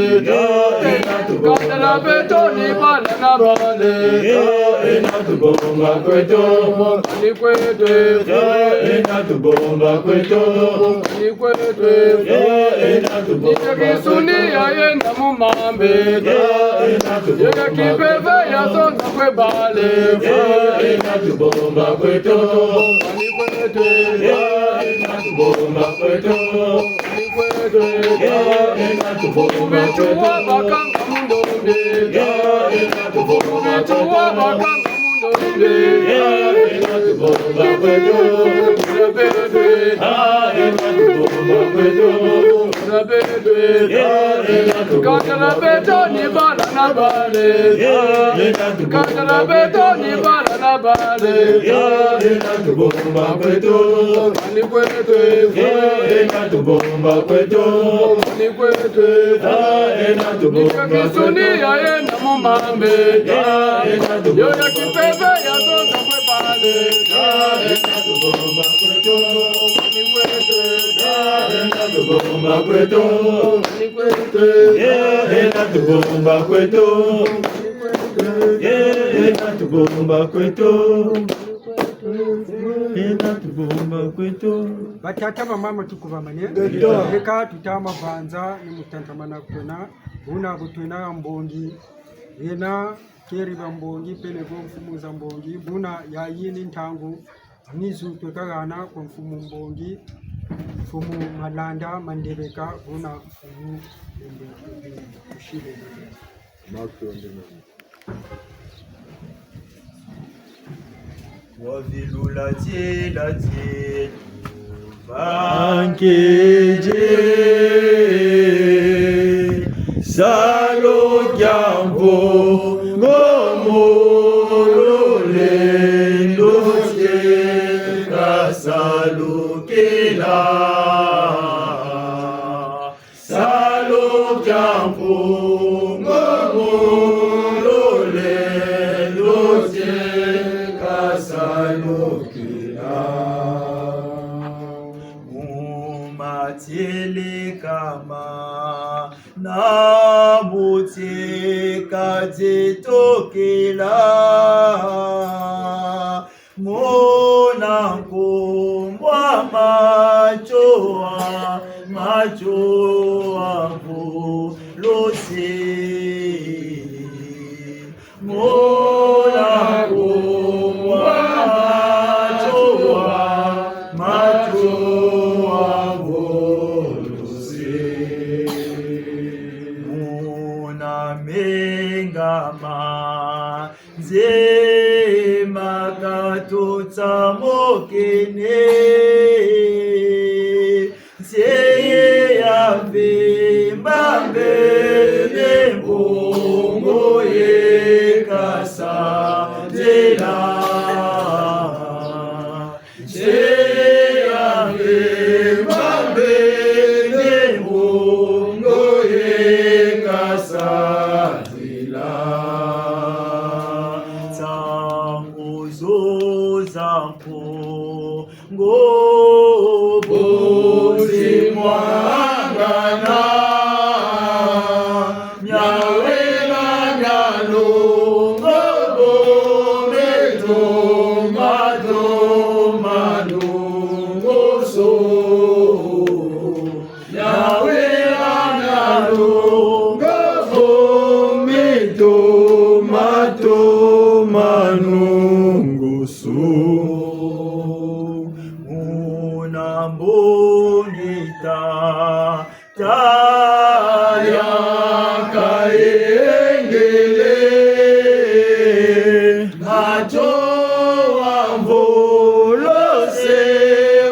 Kandala beto ni bala na bale Ena tubomba kweto Bombani kwete ta Ena tubomba kweto Bombani kwete ta Nijekisuni ya yenda mumambe Yega kipeve ya songa kwe bale Ena tubomba kweto Bombani kwete ta Ena tubomba kweto Bombani kwete ta Ena tubomba Umechuwa bakanga mundombe Umechuwa bakanga mundombe Ena tubomba kweto Ena tubomba kweto Kandala beto ni bala na bale Kandala beto ni bala na bale Ena tubomba kweto Bombani kwete Ena tubomba kweto Bombani kwete Ena tubomba Nijekisuni ya yenda mumambe Yoya kipeve ya songa kwe bale Ena tubomba kweto Bombani kwete Ena tubomba kweto Bombani kwete Ena tubomba kweto Ena tubomba kweto Ena tubomba kweto Batata bamama tukubamane Reka tutamavanza ni mutantamana kwena Buna butwena mbongi Yena keri bambongi pelego mfumu za mbongi Buna ya yini ntangu Nizu twekagana kwa mfumu mbongi Mfumu malanda mandebeka Buna mfumu Ushile Wavilula tila tila Bankeje Salo Gyambo Ngomolole Ndoje Kasalo Kela Salo Gyambo Ngomolole Ndoje Kasalo Kela Umatele kama Nabuti kajitokela Mona kumbwa macho wangu losi Mona kumbwa macho wangu losi Muna mengama Zema katutsa mokene Seye ya vimba mbele mbongo ye kasa Zela simwangana nyawela nyalongo bometo madongo so nyawela nyalongo bometo manungo so unambongita taya kaengele macho amvolose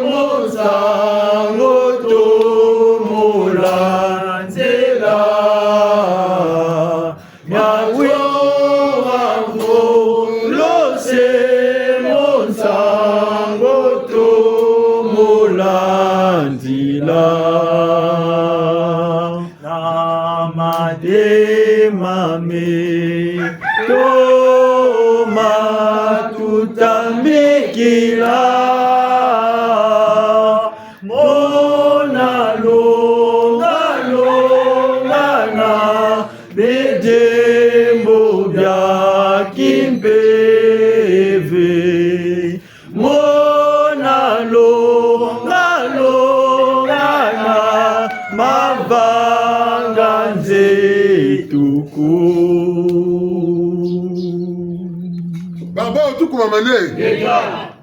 mozango tomolanzela macho amvolose mozango tomolanzela namademame toma tutamikila mona longana bedembo bya kimpeve mona longana mavanga nzetuku baba utukuma mane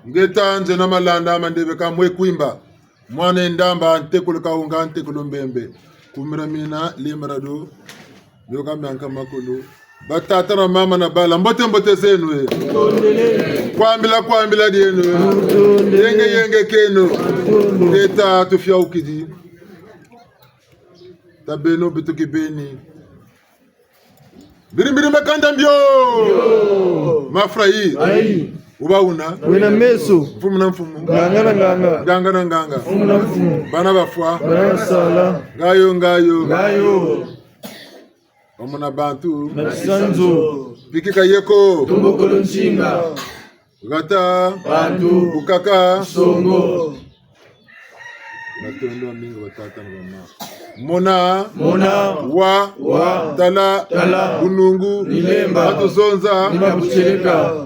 ngeta nze na malanda amandebe kamwe kwimba mwana ndamba ntekulu kaunga ntekulu mbembe kumira mina limarado yoka myanka makulu batata na mama na bala mbote zenu kwambila dienu yenge keno eta tufia ukidi tabeno bituki beni birimbiri makanda mbyo mafrahi ai ubauna wena meso mfumu na mfumu nganga na nganga mfumu na mfumu bana bafwa bana sala ngayo omona bantu na sanzo pikika yeko tumbokolo nchinga gata bantu ukaka songo batondo mingi batata na mama mona wa tala bunungu nilemba batuzonza nibabucheleka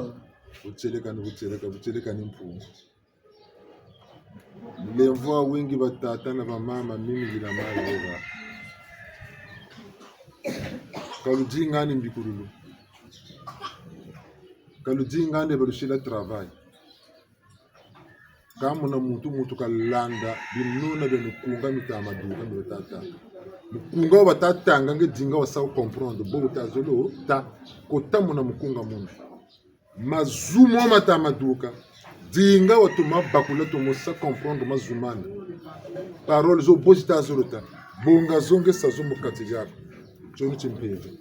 bucheleka ni mfumu nilemvua wingi batata na mama mimi bila mali oga kalujingani mbikurulu kalujingani barushila travail kama na mutu kalanda binuna benukunga mitamaduka mitata mukunga batatanga ngedinga wasau comprendre bo tazolo ta kotamu na mukunga mundu mazumo matamaduka dinga watuma bakula to mosa comprendre mazumana parole zo bozita zolota bonga zonge sazo mukati yako choni chimpeve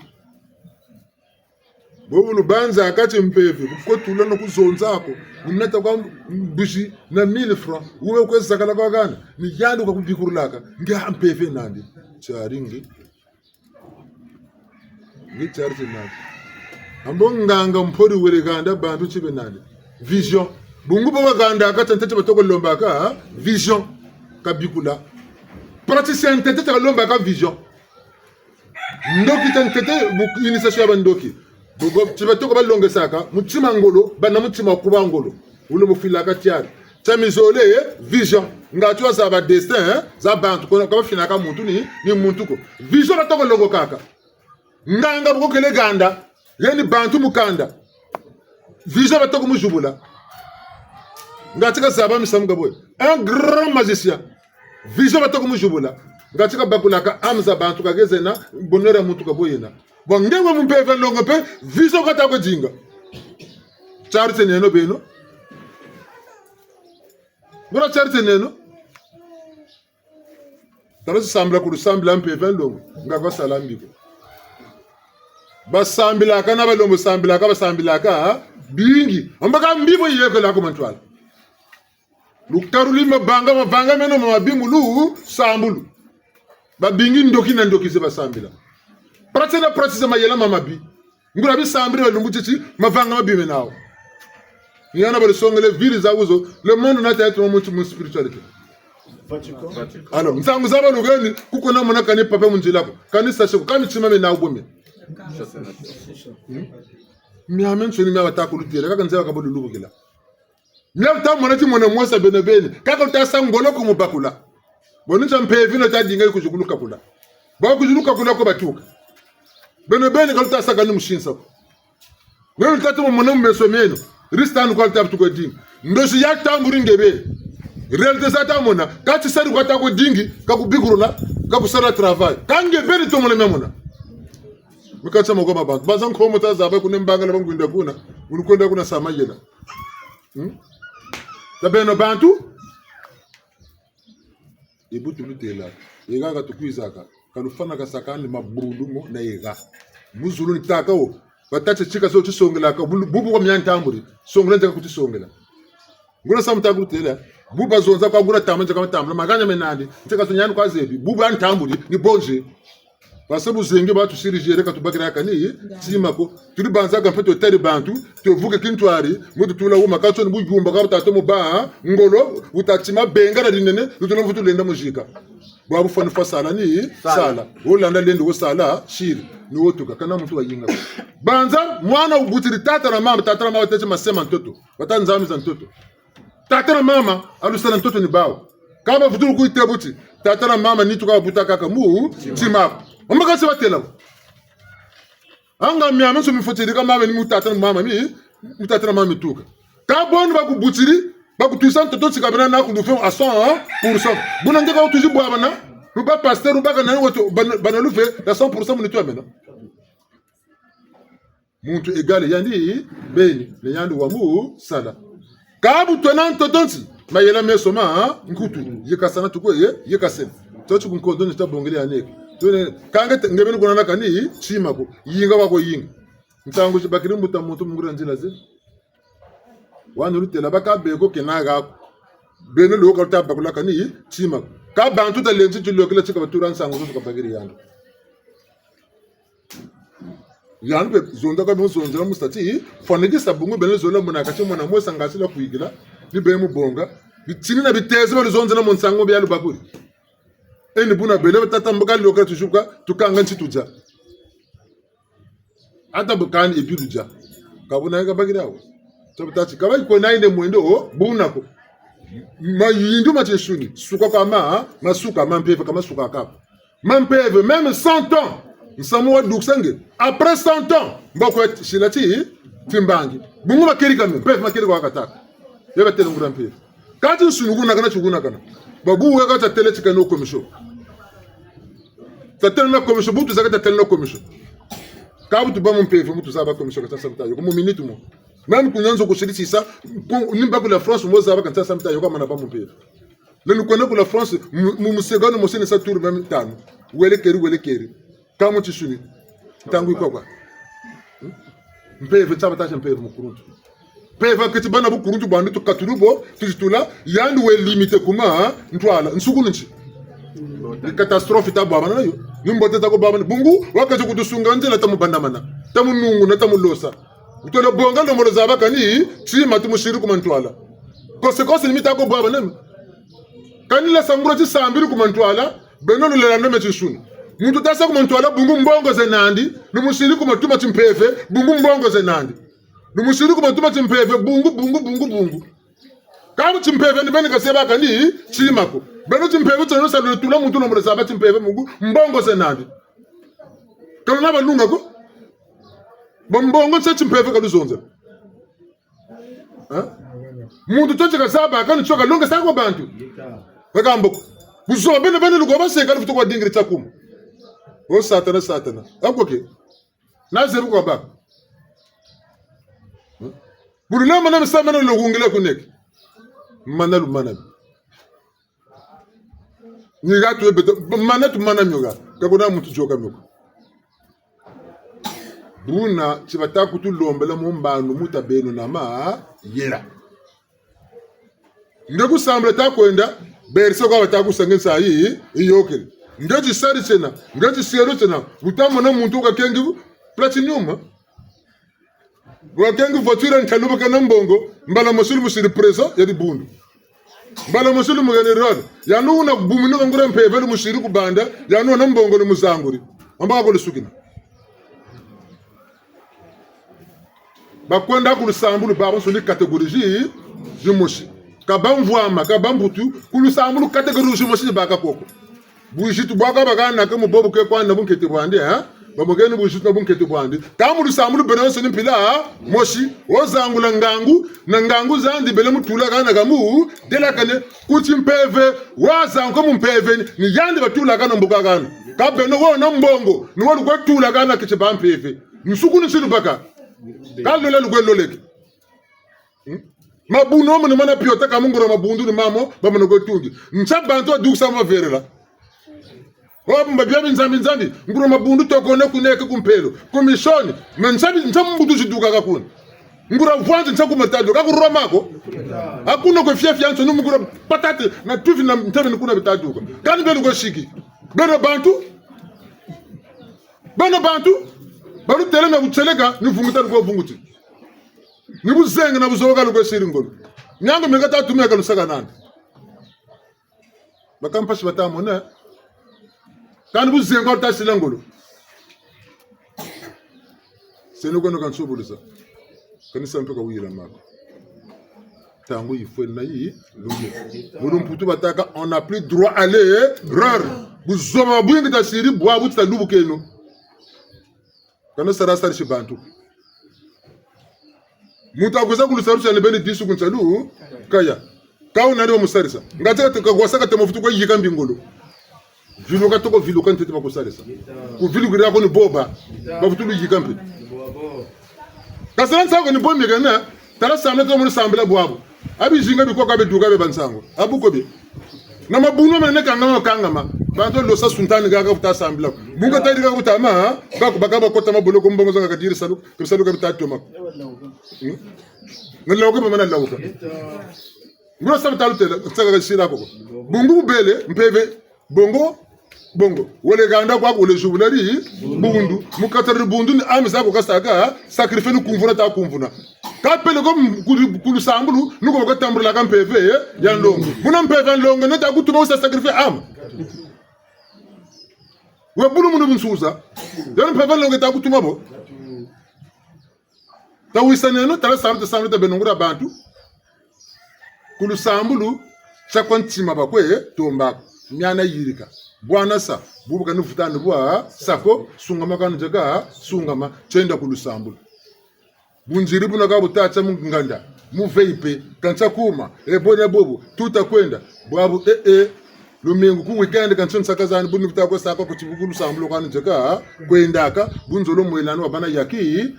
bobu banza akati mpeve kukotula no kuzonzako unata kwa mbishi na 1000 francs uwe kweza kala kwa gana ni yandu kwa kubikurulaka nge mpeve nandi charingi ni charge nandi ambonganga mpori wereganda bantu chibe nandi vision bungu baba ganda akati ntete batoko lombaka vision kabikula praticien ntete lombaka vision ndoki ntete initiation ya ndoki bugo chibatoko balonge saka mutima ngolo bana mutima kuba ngolo ulo mufilaka tiari chamizole vision ngatu za ba destin za bantu ko ka fina ka muntu ni muntu ko vision batoko longo kaka nganga bugo kele ganda yeni bantu mukanda vision batoko mujubula ngati ka zaba misamuga boy un grand magicien vision batoko mujubula ngati ka bakulaka amza bantu ka gezena bonheur muntu ka boyena bongengo mumpeve longo pe vision kata ko jinga charite neno beno bora charite neno taro sambla ku sambla mpeve longo ngakwa salambiko basambila kana balombo sambila ka basambila ka bingi ombaka mbibo yeko la ko mantwala lukaruli mabanga meno mabingu lu sambulu babingi ndoki na ndoki ze basambila pratise mayela mamabi ngura bisambire balungu chichi mavanga mabime nawo yana bali songele vili za uzo le monde na tayatu mu spiritualité Alors nsangu zaba lugani kuko na mona kani papa munjilako kani sashiko kani chimame na ubome mi amen soni mi abata kulutile kaka nzaba kabolo lubugila mi abata mona ti mona mwasa benebene kaka utasa ngolo ko mubakula boninja mpevi no tadinga kujukuluka kula ba kujuluka kula ko batuka benebene ka utasa kani mushinsa ngelo tatu mona mmesomeno ristanu ko alta tuko dinga ndoshi ya tamburi ngebe réalité zata mona kati sari ko ta ko dingi ka ku bigurula ka ku sara travail kange beri to mona memona mikatsa mo goma bantu bazan ko mota zaba ku nembangala bangwinda kuna ulikwenda kuna samayela tabeno bantu ibutu lutela yega ka tukwizaka kanufana ka sakani mabulumo na yega muzulu nitaka o batache chika so tusongela ka bubu ko myantamburi songela ndaka kutisongela nguna samtagu tela buba zonza kwa ngura tamanje kama tamla maganya menandi nteka tunyani kwa zebi buba antamburi ni bonje basabu zenge ba tushirije ka tubakira kani simako turi banza ga feto teri bantu to vuke kintwari mutu tula wo makacho ni bujumba ka tato mo ba ngolo utatima benga na dinene lutulo mfutu lenda mujika babu fani fasala ni sala olanda lendo wo sala shiri ni wotuka kana mtu wayinga banza mwana ubutiri tata na mama teche masema ntoto watanzami za ntoto tata na mama alusana ntoto ni bao kama futuru kuitebuti tata na mama ni tuka buta kaka mu chima omaka se batela anga mi ameso mi fotiri kama mama ni mutata na mama mi mutata na mama tuka ka bonu ba kubutiri ba kutuisa ntoto tsikabana na ku lufe a 100% buna ngeka utuji bwa bana ruba pasteur ruba kana woto bana lufe la 100% munitu amena muntu egale yandi beni le yandi wa mu sala kabu tonan totonsi mayela mesoma nkutu yekasana tukoye yekasen tochu kunkondo nita bongele yaneke tone kanga ngebeni kunana kani chimako yinga wako yinga ntango chibakiri mbuta muntu mungura njila ze wanu rutela baka bego kenaga beno lokal tabakula kani chimako ka bantu ta lenzi tulokela chika baturan sango so kabagiri yando yanbe zonda ka zonda mustati fonegi sabungu beno zola munaka chimo na mosa ngasila kuigila libe mu bonga bitini na biteze bano zonda na monsango bya lubakuri eni buna bele tata mboka lokela tushuka tukanga ntituja ata bukani ebiruja kabuna ga bagira awo tabutachi kaba iko nainde mwendo bunako mayindu macheshuni suka kama masuka mampeve kama suka kapa mampeve même 100 ans nsamu wa duksenge après 100 ans mbako shilati timbangi bungu makeri kame peve makeri kwa kataka yeba tele ngura mpeve kati sunuguna kana chuguna kana babu weka ta tele chikano komisho ta tele na komisho butu zakata tele na komisho kabu tu ba mpeve mutu zaba komisho kata sabta yo mu minute mo même kunyanzo kushiriki sa nimba kula France mo zaba kata sabta yo kama na ba mpeve le nous pour la France mu seconde mo sene sa tour même tano wele keri kama tishuni tangu ikwa mpeve tsaba tasha mpeve mukuruntu peva ketibana bukuruntu bandu tukaturubo tujitula yandu we limite kuma ntwala nsukunu nchi ni catastrophe tababa nayo nimbote tako baba bungu wakaje kutusunga njela tamubandamana tamunungu na tamulosa utole bonga ndo molo zaba kani chima tumushiriku mantwala konsekonse limita ko baba nami kanila sambura ti sambiri ku mantwala benonu le landa mechishuni muntu tasa ku mantwala bungu mbongo zenandi numushiriku matuma timpeve bungu mbongo zenandi numushiriku matuma timpeve bungu kamu timpeve ni beni kaseba kani chima ko beno timpeve tsono salu tula muntu no molo zaba timpeve mungu mbongo zenandi kana balunga ko bombongo tse timpeve kaluzonza muntu toche kasaba kani choka longa sako bantu bakambo buzo bene lugoba seka lufuto kwa dingiri tsakumu o satana akoke nazeru kwa ba bulula mana msama no lugungile kuneke mana ni gatu ebeto mana myoga kakona muntu joka myoko buna chibata kutulombela mumbanu mutabenu nama yera ndegu samble ta kwenda berse kwa batakusangensa yi iyokele ngeji sari tena ngeji siero tena utamo na muntu ka kengi platinum wa kengi voiture nkaluba kana mbongo mbala musulu musiri preso ya dibundu bala musulu mugene rod ya no na bumino ngure mpeve lu mushiriku banda ya no na mbongo lu muzanguri ambaka ko lusukina bakwenda ku lusambulu baba so ni catégorie jumushi kabamvwama kabambutu ku lusambulu catégorie jumushi baka koko bujitu baka baka na kamo bobu ke kwa na bunkete bwande ha bamugene bujitu na bunkete bwande kamu lusambulu beno so ni pila moshi ozangula ngangu na ngangu zandi bele mutula kana gamu dela kane kuti mpeve wazango mu mpeve ni yandi batula kana mbuka kana kabeno wona mbongo ni wolu kwetula kana kiche bampeve msuku ni silu baka kalole lugweloleke mabuno mo mana piota kamungoro mabundu ni mamo bamano gotungi nchabantu aduksa maverela wabumba bya binzambi nguro mabundu tokone kuneke kumpelo komishoni mensabi nchambudu ziduka kakuna ngura vwanze nchakumatado kakuromako hakuna kufyafya anso numugura patate na tuvi na mtebe nikuna bitaduka kani belu goshiki beno bantu baru teleme bucheleka nivunguta ruko vunguti nibuzenga na buzoga ruko siringolo nyango megata tumeka lusaka nani bakampashi batamona kani buzenga utasilangolo senuko no kansobulisa kanisa mpeka wira mako tango ifwe na yi lume mulumputu bataka on n'a plus droit à l'erreur buzoma bwingi tasiri bwa butita lubu keno kana sarasari shibantu mutu akuza kulusarusha lebeni disu kunchalu kaya kawu nani wa musarisa ngataka tukagwasaka temofutu kwa yika mbingolo viluka toko viluka ntete bakusarisa ku viluka yako ni boba bafutulu yika mpi kasana nsango ni bombe kana tala samle to mun sambela bwabo abi jinga bi ko ka be duga be bansango abuko be na mabuno mene kangama bantu lo sa suntani ga ka futa sambela bunga tadi ga futa ma ba ko bakaba ko tama bolo ko mbongo zanga kadiri salu ka bitatu ma ngalo ko mana lawo ko ngro sa talu tela tsaga ga shira ko bungu bele mpeve bongo wole ganda kwa wole jubulari bundu mukatari bundu ni amisa ko kasaka sacrifice ni kumvuna ta kumvuna kapele ko kulusambulu nuko ko tambula ka mpeve ya ndongo muna mpeve ndongo neta kutuma usa sacrifice am we bulu munu bunsuza ya mpeve ndongo ta kutuma bo ta wisaneno tala samte ta benongura bantu kulusambulu chakwantima bakwe tomba nyana yirika bwana sa bubuka nufutani bwa sako sungama kanu jaga sungama chenda kulusambulu bunjiri buna ka butacha munganda muveipe kancha kuma ebona bobo tutakwenda bwabu lumengu ku weekend kancha sakazani bunu bitako sako ku chibukulu sambulo kanu jaga kwendaka bunzolo mwelano wabana yaki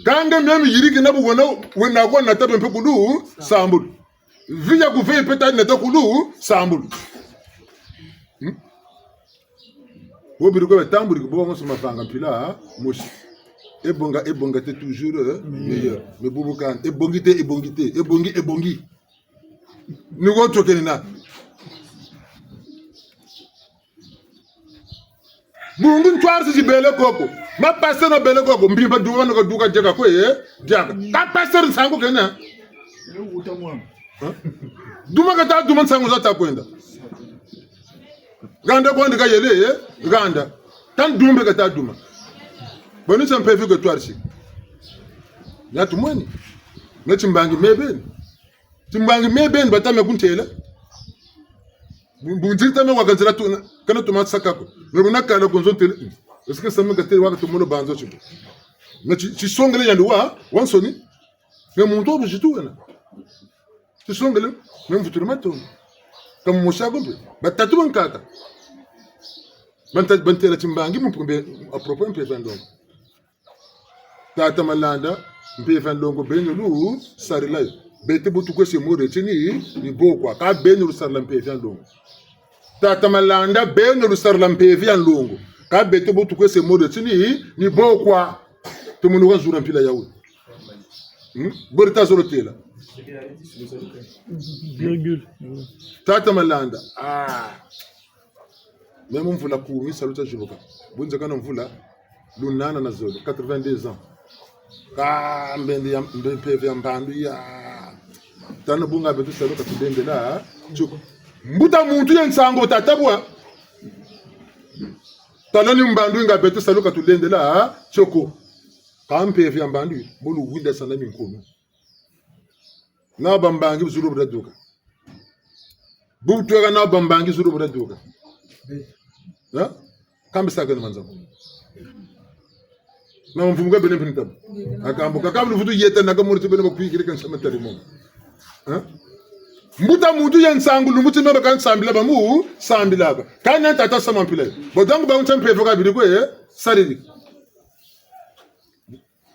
kange memi yiriki nabugona wena kwa natabe mpekulu sambulu vija kuveipe tani natakulu sambulu Wobiriko betamburi kubongo soma fanga pila moshi ebonga te toujours meilleur me bubukan ebongi ni go tokeni na bungu ntwarsi jibele koko ma passer no bele koko mbimba duwa no duka jega ko jaga ka passer sango kena duma ka ta duma sango za ta kwenda ganda kwandi ka yele ganda tan dumbe ka ta duma bonu san pefi ko twarsi ya tumwani na timbangi meben batame kuntela bunjita me waganzira tu kana tuma sakako ngona kala kunzo tele est-ce que ça me gâte wa tumulo banzo chibo na ci songale yandu wa wansoni me muntu bujitu wana ci songale me mfuturu mato kama mushago batatu bankaka bantela timbangi mupumbe a propos mpe vandongo tata malanda mpe vandongo benulu sarilay bete butu ko se mure tini ni bokwa ka benulu sarla mpe vandongo tata malanda benulu sarla mpe vandongo ka bete butu ko se mure tini ni bokwa to munu wazura mpila yawo borita zolotela tata malanda même mvula kumi saluta jiboka bunza kana mvula lunana na zolo 82 ans ka mbendi ya mbepe ya mbandu ya tana bunga betu saluka tulende la choko mbuta muntu yensango tatabwa talani mbandu nga betu saluka tulende la choko kampe vya mbandu bolu winda sana minkono na bambangi zuru braduka butwega na bambangi zuru braduka ha kambe sagana manzamo na mfunga bene pinta akambuka kablu vutu yeta na kamurti bene bakuyikire kan samatari mo ha mbuta muntu yensangu lumuti no kan sambila bamu sambila ba kana tata samampile bodangu ba unta mpevo ka bidiko sariri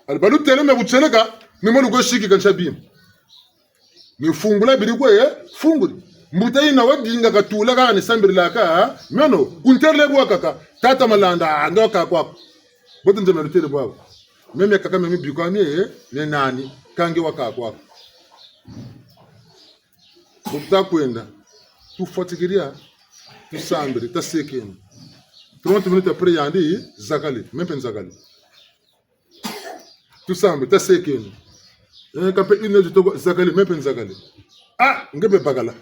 albalu tele me butseleka ni mo lugo shiki kan sabim ni fungula bidiko funguli mbuta ina wadinga katula ka ni sambila ka meno kunterle bwa kaka tata malanda ndoka kwako bote nzema lutere bwabo meme kaka meme bikwamie ne nani kange waka kwako butakwenda tufuatilia tusambire tasekeni 30 minutes après yandi zakali même zakali tusambire tasekeni kape une heure to zakali même zakali ngebe bagala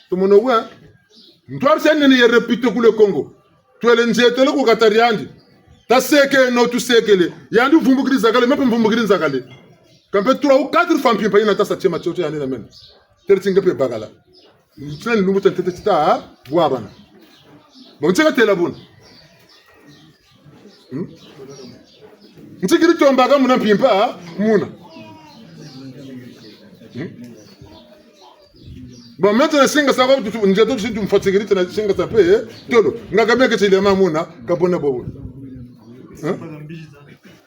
tumono wa ntwar sen ne repite ku le Congo twele nzetele ku katariandi taseke no tusekele yandi vumbukiri zakali même vumbukiri zakali kampe 3 ou 4 femmes pimpa ina tasa chema chote yandi na men tertinga pe bagala tren lumu tente tita bwabana bon tega tela bun ntikiri tombaga muna pimpa muna bon maintenant singa sa ko tu njeto tu tu mfatigiri tena singa sa pe tolo ngakabe ke tile mamuna kabona bobo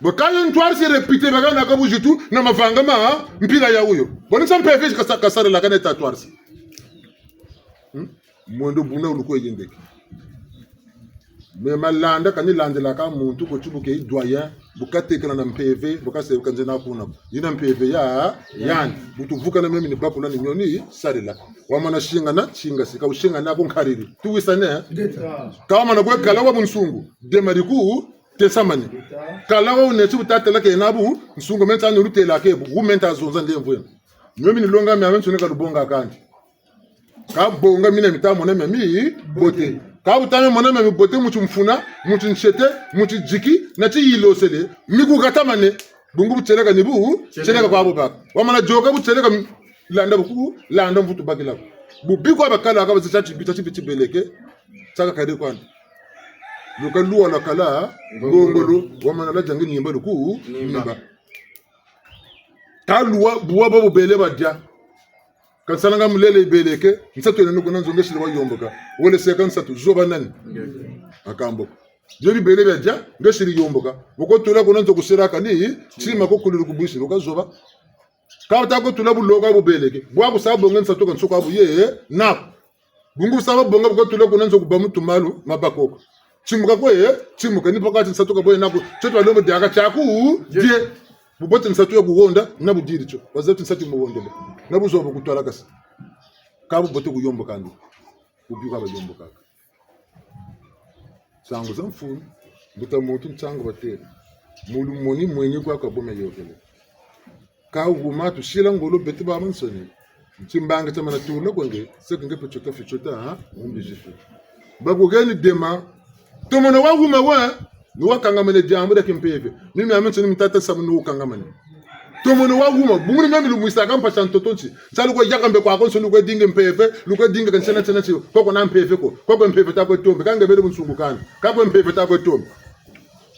Bokaya ntwari se repite baga na kabuji tu na mavangama mpira ya huyo. Boni sampe fish kasara la kana tatwari. Mondo buna uluko yendeke. Me malanda kani landela ka muntu ko tubuke doyen bukate kana na MPV bukase kanze na kuna. Yina MPV ya yani butuvuka na mimi ni bakula ni nyoni sarila. Wamana shinga na shinga sika ushinga na bonkariri. Tuwisane kama na kwa kala wa bunsungu. Demariku tesamani kala wa netu tatela ke nabu nsungo menta no rutela ke bu menta zonza ndemvu mimi nilonga mi amentu neka lubonga kandi ka bonga mina mitamo na mimi bote ka utame mona mimi bote mutu mfuna mutu nchete mutu jiki na ti yilosele miku katamane bungu butseleka nibu tseleka kwa baba wamana joka butseleka landa buku landa mvutu bakila bu biko abakala ka bazachi bitati beleke saka kade kwanda luka luwa la kala ngongolo wamana la jangi nyimba luku nyimba ka luwa buwa babu bele badja kan salanga mulele beleke nsato ene nuko nanzo ngeshile wa yomboka wole sekansa tu zoba nani akambo jeri bele badja ngeshile yomboka boko tula ko nanzo kusiraka ni chima ko kululu kubushi luka zoba ka ta tula buloga bu beleke bwa busabo ngensa to kan soko abu ye na bungu sabo bonga boko tula ko nanzo kubamu tumalu mabakoko chimuka kwe chimuka ni pakati nsatuka boye nako choto alombe diaka chaku die bubote nsatu ya kuwonda na budiri cho wazatu nsatu muwondele na buzobo kutwala kasi kabu bote kuyombo kandi ubika bayombo kaka sango zamfuni buta motu ntsango batera mulu moni mwenye kwa kabome yokele ka uguma tu shila ngolo beti ba mansoni chimbanga chamana tulo kwenge sekenge pechota fichota umbi jifu bagogeni dema tomono wa huma wa ni wakangamane jambo da kimpeve mimi amenzo ni mtata sabu ni wakangamane tomono wa huma bumuni mimi lu muisaka mpasha ntotonchi salu ko yakambe kwa konso lu ko dinge mpeve lu ko dinge kan sena sena ko na mpeve ko mpeve ta ko tombe kanga bele bunsungu kana ka ko mpeve ta ko tombe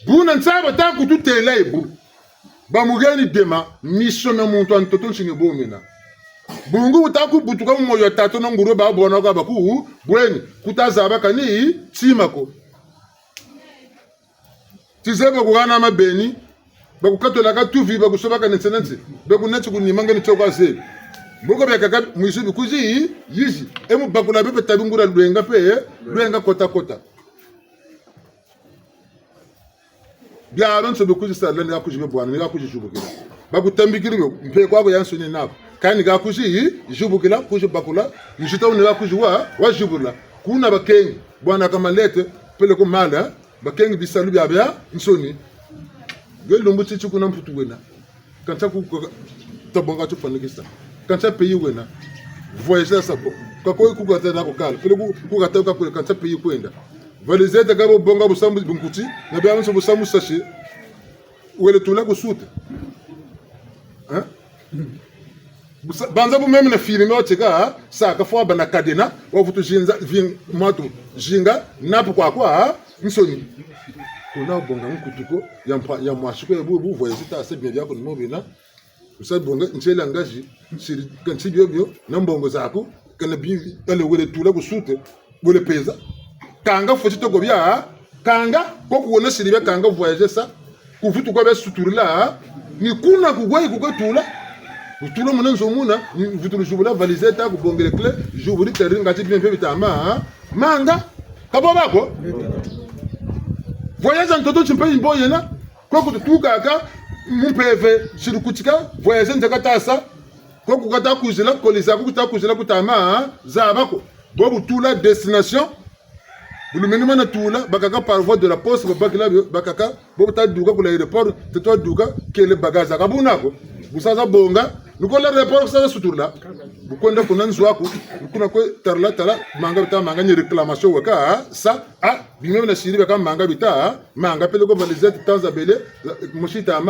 buna nsaba ta ku tutela ibu ba mugeni dema mission na muntu antotonchi nge bomena bungu utaku butuka moyo tato no nguru ba bona ka ba ku bweni kutazaba kani timako tizebe kugana mabeni bakukatola ka tuvi bakusobaka nensenense bekunetsi kunimanga nitsoka ze boko bekaka mwisubi kuzi yizi emu bakula bebe tabingura lwenga kota bya abantu bekuzi sala nga kujibe bwana nga kujijubukira bakutambikira mpe kwabo yansoni nako kandi ga kuji jubukira kuji bakula njita unela kujiwa wajubula kuna bakengi bwana kama lete pele ko mala bakengi bisalu bya nsoni gelumbu chichu kuna mputu wena kanta ku tabonga tu panikista quand ça pays wena voyager ça kwa kwa kukata na kokala pele kukata kwa quand ça pays kwenda valize ta gabo bonga busambu bunkuti na bia mso busambu sashi wele tula kusuta hein banza bu meme na filme oteka sa ka fo bana kadena wa futu jinza vin moto jinga napo kwa nsoni kuna bonga nkutuko ya mwashiko ya bu voyager ta se bien ko no bina usa bonga nchela ngaji siri kanchi bio na mbongo zako kana bi ale wele tula kusute wele peza kanga fo to gobia kanga ko kuona siri be kanga voyager sa ku futu ko be suturla ni kuna kugwai kugotula utula mona nzomuna vutu jubula valizeta ku bongele clé jubuli teringa ti bien bitama manga kabobako voyager ntoto chimpe imboyena ko kutuka ka mumpeve shirukutika voyager ntakatasa ko kukata kuzila kolisa ko kutakuzila kutama zabako bo butula destination bulumeni mana tula bakaka par voie de la poste bakila bakaka bo taduka kula aéroport to duka kele bagaza kabunako busaza bonga nukola aéroport sa suturla bukonda kunanzu wako kuna ko tala manga bita manga ni réclamation waka sa bimeme na shiri baka manga bita manga pele ko valizette temps abele moshita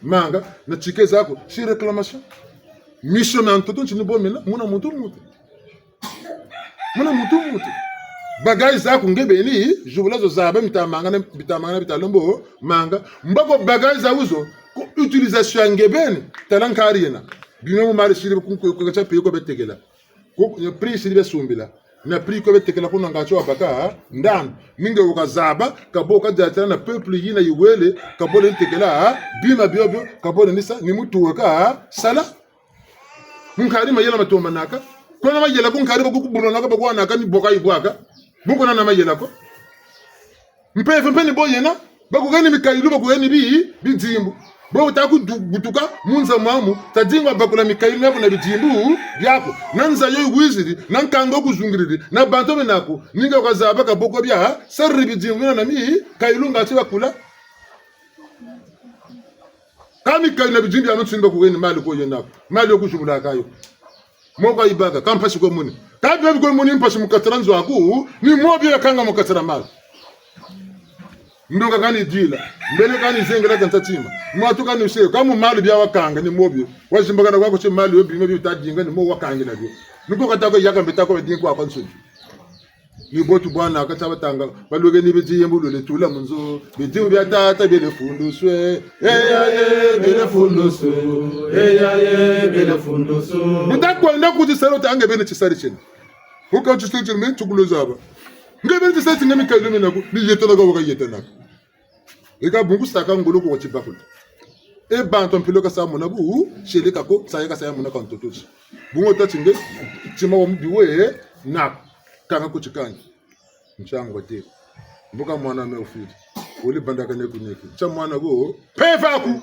manga na chike zako shi réclamation mission na ntoto chini bomela muna mutu bagay zako ngebeni jubula zo zaba mitamanga bitalombo manga mbako bagay za uzo ko utilisation ngebeni talankariena bimemo mari shiri ko cha pe ko betekela ko prix shiri be sumbila na prix ko betekela ko nangacho abaka ndan minge ukazaba kaboka jatana na peuple yina yiwele kabole tekela bima biobio kabole nisa ni mutu waka sala munkari mayela matomba naka kona mayela kunkari bakubulona naka bakwana naka ni boka ibwaka buko na mayela ko mpefe ni boyena bakugani mikailu bakugani bizimbu bo utaku butuka munza mamu tadingwa bakula mikailu yako na bijimbu byako nanza yo wiziri nankanga kuzungiriri na banto benako ninga ukazaba kaboko bya sarri bijimbu na mi kailu ngati bakula kami kailu na bijimbu amatsimba kugeni mali ko yenako mali okushubula kayo moko ibaga kampasi ko muni kabe ko muni mpasi mukatranzo aku ni mobi yakanga mukatra mali ndoka kani dila mbele kani zengela kantatima mwatu kani ushe kama mali bya wakanga ni mobi wajimbagana kwako che mali obi mobi utadinga ni mo wakanga na byo niko katako yaka mbetako bedinko akonso ni botu bwana akatabanga baloge ni biji yembulo le tula munzo biji bya tata bele funduswe bele funduswe bele funduswe mutako ndakuti sarota ange bene chisari chene uka chisari men tukulozaba ngebe chisari ngemi kalumi nako ni yetona ko yetona eka bungu staka ngolo ko chibakula e banton pilo ka sa monabu shele kako sayeka saya monaka ntotochi bungo tatinge chima wa mbiwe na kanga kuchikangi mchango te mbuka mwana me ofiti uli bandaka ne kunyeki cha mwana go pevaku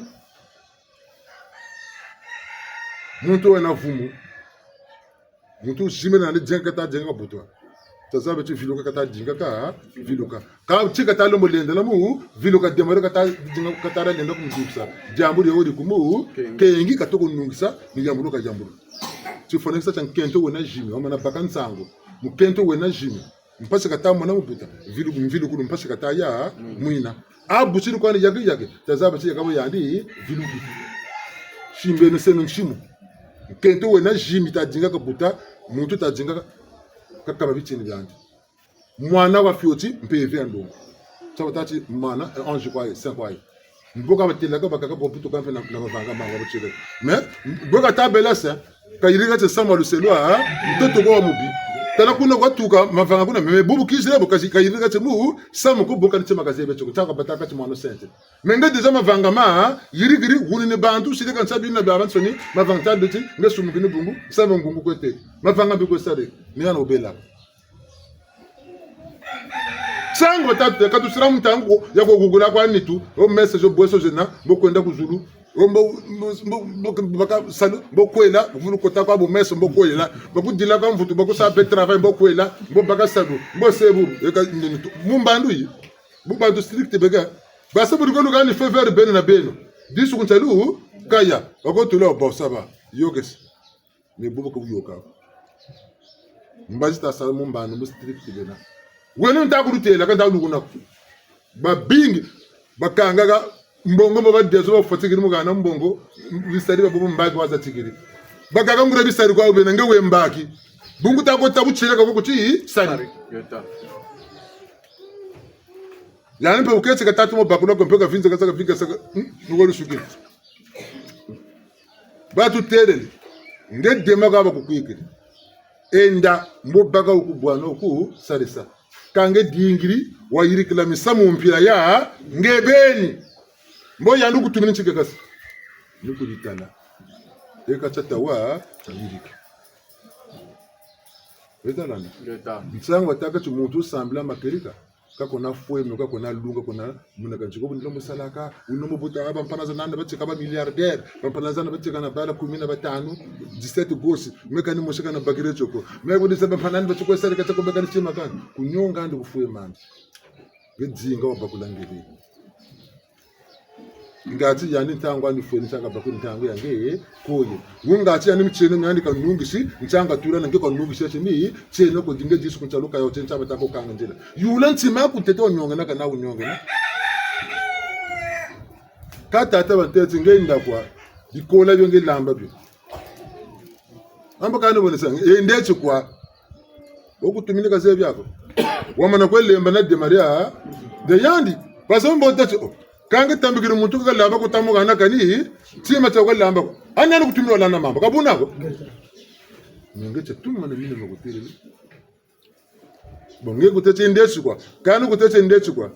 muntu wana vumu muntu jimena le jenga ta jenga butwa tazabe tu viluka kata jinga ka viluka ka chika ta lombo lende lamu viluka demore kata jinga kata ra lende kumdipsa jamburu yodi kumu kengi katoko nungisa ni jamburu ka jamburu tu fonexa tan kento wona jimi o mana bakansango mukento wena jimi mpasi kata mwana muputa vilu kulu mpasi kata ya muina abuchiri kwani yage tazaba chi yakabo yandi vilu shimbe ne senu nchimu kento wena jimi ta jinga ka buta muntu ta jinga kakaba bichini byandi mwana wa fioti mpeve ndo tabatachi mana ange kwaye 5 kwaye mboka batela ka bakaka boputo ka na mavanga manga bachire mais boka tabela sa kayirika tse sama luselwa mtoto kwa mubi tala kuna kwa tuka mavanga kuna me bubu kizile bokazi kayirika tse mu sama ko boka ntse magazebe choko taka bataka tse mwana sente menga deja mavanga yirigiri wuni bantu sile kan sabi na baban soni mavanga tabeti ngesu mukini bungu sama ngungu kwete mavanga biko sare ni ana obela sango tatu katu sira mtango ya kugugula kwa nitu o message boso jena bokwenda kuzulu baka salu bokwela vulu kota kwa bo message bokwela bakudila kwa mvutu bakusape travail bokwela baka salu sebu eka mumbandu yi bubandu strict bega basa burugolu gani faveur ben na beno disu kuntalu kaya bakotula bosaba yoges me bobo ko yoka mbazi ta sa mo mbano mo strict bena wenu nta ku rutela ka dawu kuna ba bingi bakanga ga mbongo mo badezo ba fotigiri mo gana mbongo bisari ba bobo mbaki waza tigiri bakaga ngura bisari kwa ubena ngewe mbaki bungu ta ko tabuchira ka ko ti sari yota yani pe uketse ka tatu mo bakulo ko mpeka vinza ka saka vinga saka ngolo shukiri ba tu terele ngede maga ba kukwikiri enda mbo baga ukubwana ku sarisa kange dingiri wayirikila misamu mpira ya ngebeni mbo yandu kutumini chike kasi nuko ditala eka chatawa chabirika wetalana mtsango ataka chimuntu sambla makerika kako na fueme kako na lunga kona muna kanchiko ndilo musalaka unomo buta aba mpanaza nanda batika ba milliardaire bampanaza na batika na bala 15 17 gosi mekani mushika na bagire choko mebo disa bampanani batiko sare katako bekani chima kan kunyonga ndi kufuye mani gedzinga wabakulangeli ngati yani ntangwa ni fuye ntanga bakuni ntangu yange koye ngati yani mchene nyandi kanungisi ntanga tura nange kanungisi chini chene ko dinge disu kunchaluka yo chencha batako kanga njela yula ntima kutete onyonga na kana unyonga na kata ata bantetse ngenda kwa dikola byonge lamba byo amba kana bonesa ndetse kwa okutumini kaze byako wamana kwelemba na de maria de yandi basombo tacho kange tambikira umuntu kalamba kutamugana kani tsima tsa kalamba anani kutumira lana mamba kabunako ngeke tumana mine makutirele bonge kutete ndetsi kwa kana kutete ndetsi kwa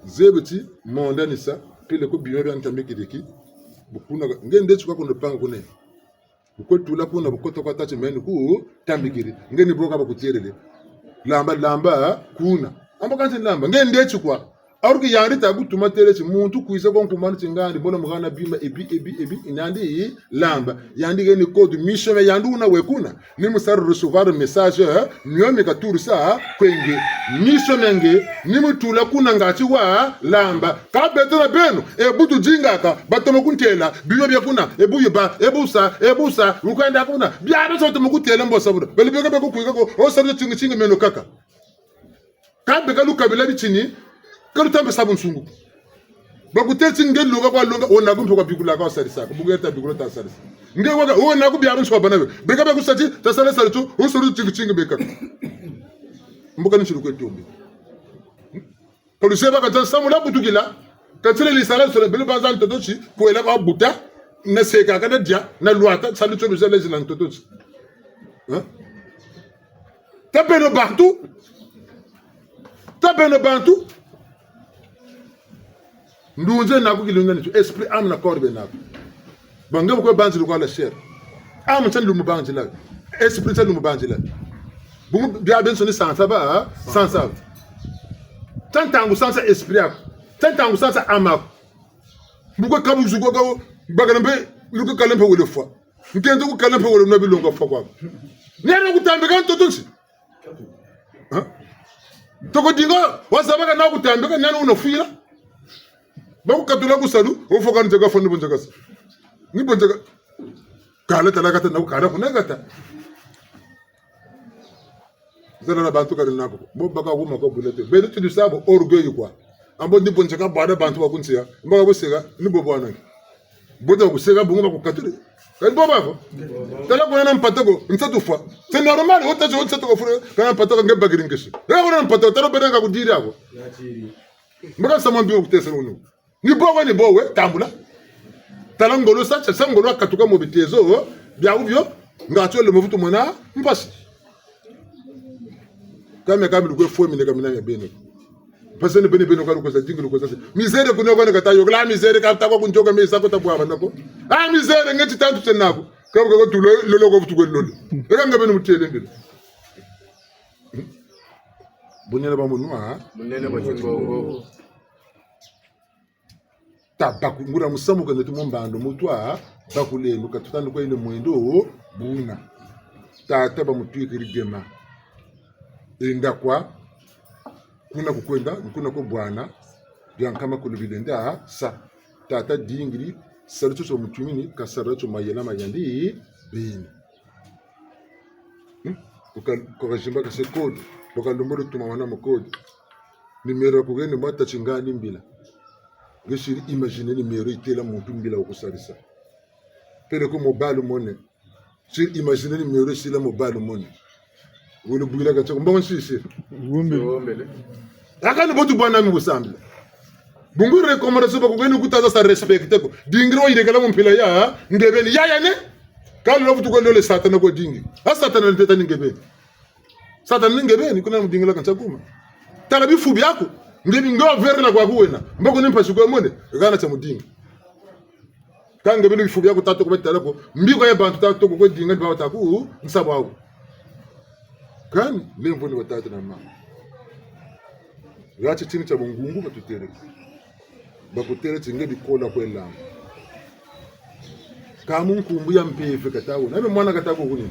zebeti mondanisa pile ko biwe bya ntambikiriki bukuna nge ndetsi kwa kondo panga kune bukotula kuna bukoto kwa tache meni ku tambikiri nge ni boka bakutirele lamba kuna amba kanse lamba nge ndetsi kwa aruki yandi tagu tumateresi muntu kuisa kwa nkumani chingandi bona mugana bima ebi inandi lamba yandi geni code mission yandi una wekuna ni musar recevoir message nyomi ka turisa kwenge mission nge ni mutula kuna ngati wa lamba ka betona beno ebutu jingaka batomo kuntela biyo bya kuna ebuyiba ebusa ukwenda kuna bya beso tomukutela mbosa buda belibeka beko kuika ko o sabje chinga meno kaka ka beka lukabila bichini karu tambe sabun sungu bakutetse ngelo kwa longa ona kumpe kwa bigula kwa sarisa bugeta bigula ta sarisa ngewaga ona ku biya nswa banabe beka be kusati ta sarisa tu usuru chinga beka mbuka ni chiruko etombe polisi baka ta samula butukila katsile li sala sole bele bazan totochi ko ela ba buta na seka kana dia na luata salu to bizele zilan totochi tapeno bantu ndunze naku kilunga nicho esprit am na corbe naku bangam ko banzi ko la cher am tan lu mu banzi la esprit tan lu mu banzi la bu bia ben soni sansa ba sansa tantangu sansa esprit ak tantangu sansa amak bu ko kabu zugo go bagarambe lu ko kalempe wole fo nkento ko kalempe wole no bi longo fo ko nena ku tambe kan to tunsi to ko dingo wasabaka na ku tambe kan nena uno fuira baku katula kusalu ofoka njega fonu bonjega ni bonjega kala talaka na kala kunagata zana bantu kala nako bo baka ko mako bulete be tu sabo orgueil quoi ambo ni bonjega bada bantu bakunsia mbaga bosega ni bobwana bodo kusega bunga ko katule kan boba ko tala ko na mpatako nsatu fa c'est normal o tajo nsatu ko fure kana mpatako nge bagirin keshi re ko na mpatako talo bedanga ko diri ako mbaga sama bi ko tesero no ni bowe tambula talangolo sa ngolo akatuka mo bitezo bya ubyo ngacho le movuto mona mpasi kama kabili ko fo mine kamina beno pasene beno ka ko sa jingilo ko sa misere ko no ko ka tayo la misere ka ta ko njoka me sa ko ta bwa nako misere ngeti tantu tenako ka ko tulo lolo ko futu ko lolo e ka ngabeno mutele ndelo bunyela ba munwa munene ba chingongo bakungura musamu kana tumumbando mutwa bakulelo katutana ko ine mwendo buna tata bamutwikiri gema inda kwa kuna kukwenda kuna ko bwana byankama kulubidenda sa tata dingiri saratu so mutumini ka saratu mayela mayandi bini ko jimba ka se code ko lumburu tuma wana mo code numero ko gene mata chingani mbila geshiri imagine numero itela muntu mbila okusarisa pele ko mobile money sur imagine numero sila mobile money wolo bugila ka tsoko mbon sisi wombele akani botu bwana mi busambila bungu recommandation ba ko gene kutaza sa respecte ko dingiro ire kala mpila ya ngebeni ya ne kala lofu ko lole satana ko dingi asatana nteta ngebeni satana ngebeni kuna mdingila kan tsakuma tala bi fubi yako ngebi ngo verna kwa kuwena mbako nimpa shiko mone kana cha mudingi kanga bi fubi yako tato ko betala ko mbiko ya bantu tato ko dinga ba taku nsabwa kan lembo ni batata na mama yachi chini cha mungungu batutere bakutere chinge bikola kwela kama nkumbuya mpefe katawo nabe mwana katako kuni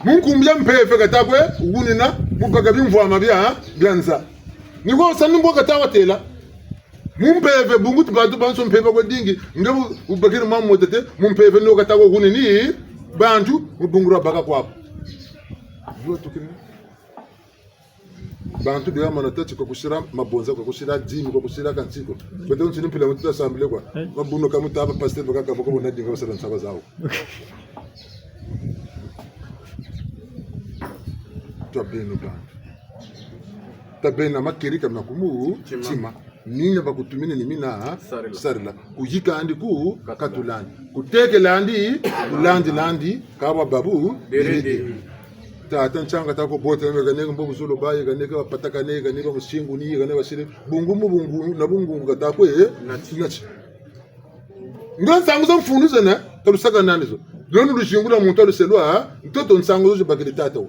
munkumbuya mpefe katakwe uguni na mupaka bimvwa byanza niko sanimbo katawa tela mumpefe bungu tubatu banso mpefe ko dingi ngebu ubakira mammo tete mumpefe no katako kuni ni bantu ubungura baka kwapo bantu bya manatati kwa kushira mabonza kwa kushira dini kwa kushira kansiko bado ntini mpila mtu asambile kwa mabuno kama taba pastor baka bako bonadi ngaba sala nsaba zawo tabeno bantu tabena makirika makumu chima nina bakutumine ni mina sarila kujika andi ku katulandi kutekelandi landi kawa babu derede tata nchanga tako bote nganeka mbogo zolo baye ganeka pataka ne ganeka mushingu ni ganeka basire bungu na bungu katako nachi ngansangu mfunuze na talusaka nanizo lonu lushingula muntu aluselwa mtoto nsangu zo bakiri tata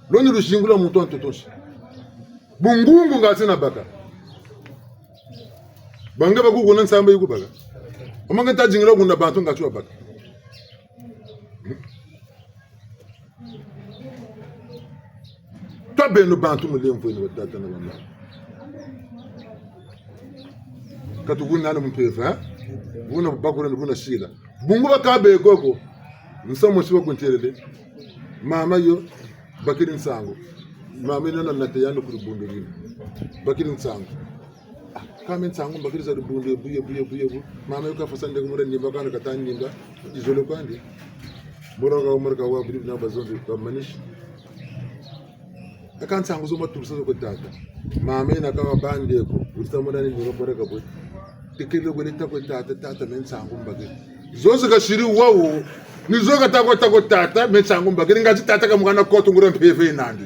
lonu lushingula muntu antotoshi bungu ngatsina baka banga bakugona nsamba yikubaka omanga tajingira kunda bantu ngachwa baka tabeno bantu mulemvo ni watata na mama katuguna na mpeva buna bakura buna shila bungu bakabe gogo nsamo sibo kunterele mama yo bakiri nsango mama ina na tayano kurubunde lini bakiri nsango kama nsango bakiri za rubunde buye mama yo kafasande kumura nyimba kana katanyimba izolo kwandi boroga umurka wa bidi na bazondi bamanish akansango zo maturusa zo kutata mama ina kama bande ko utamura ni ngo boreka bo tikile ko lita ko tata mensango mbagiri zozo gashiri wawo nizoga tako tata mensango mbagiri ngati tata kamukana koto ngure mpeve inandi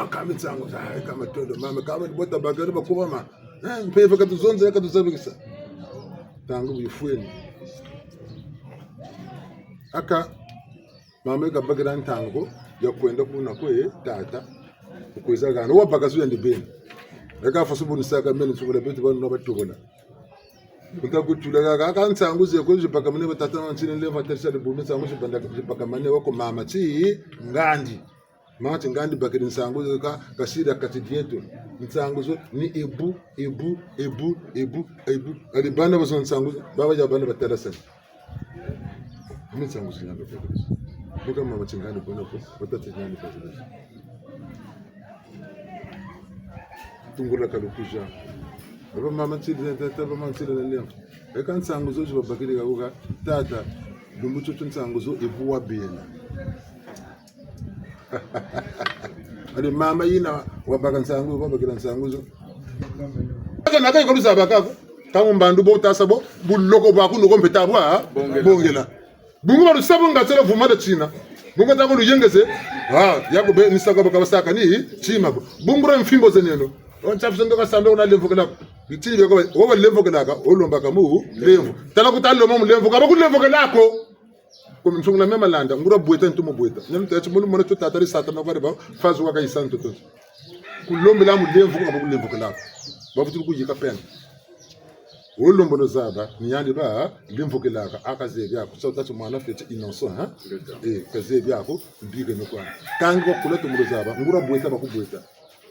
kama nsango kama tondo mama kama bota bagari bakuba ma mpeve katuzonze katuzabikisa tangu bifueni aka mama ka bagira ntango ya kwenda kuna kwe tata ukweza gana wabakazu ya ndibeni aka fasubu nisaka meni tsukula beti bano batokola utakutula aka ntango ze ko jipaka mane batata wansine leva tersa de bumi ntango jipanda jipaka mane wako mama chi ngandi mama chi ngandi bakira ntango ze ka kasira katidieto ntango zo ni ebu ali bana bazo ntango baba ya bana baterasa ntango zo nyamba bukan mama cingani kono ko batata nyani ko tungula kalukuja baba mama chile tata mama chile leo eka nsango zo babakiri gabuka tata dumbucho nsango zo ebuwa bela ali mama yina wabaka nsango babakira nsango zo kana kai ko bisaba kako tangu mbandu bo tasabo buloko ba kuno ko mpetabwa bongela bungu baru sabo ngatela vuma da china bungu tako luyengeze yako be nisaka baka basaka ni chima bungu ra mfimbo zeneno on chapso ndoka sambe una lemvo kana chini beko wo lemvo kana ka olomba kamu lemvo tala kutalo mo lemvo ka baku lemvo kana ko ko msungula mema landa ngura bueta ntumo bueta nyam tete mo mo to tatari satana ko ba fazu ka isanto to kulombe la mu lemvo ka baku lemvo kana bafutu ku yika pen olombo zaba nyandi ba limvuke laka akazebi yako so tatu mwana fete innocent kazebi yako mbige no kwa kango kuleto mulo zaba ngura bueta bakubweta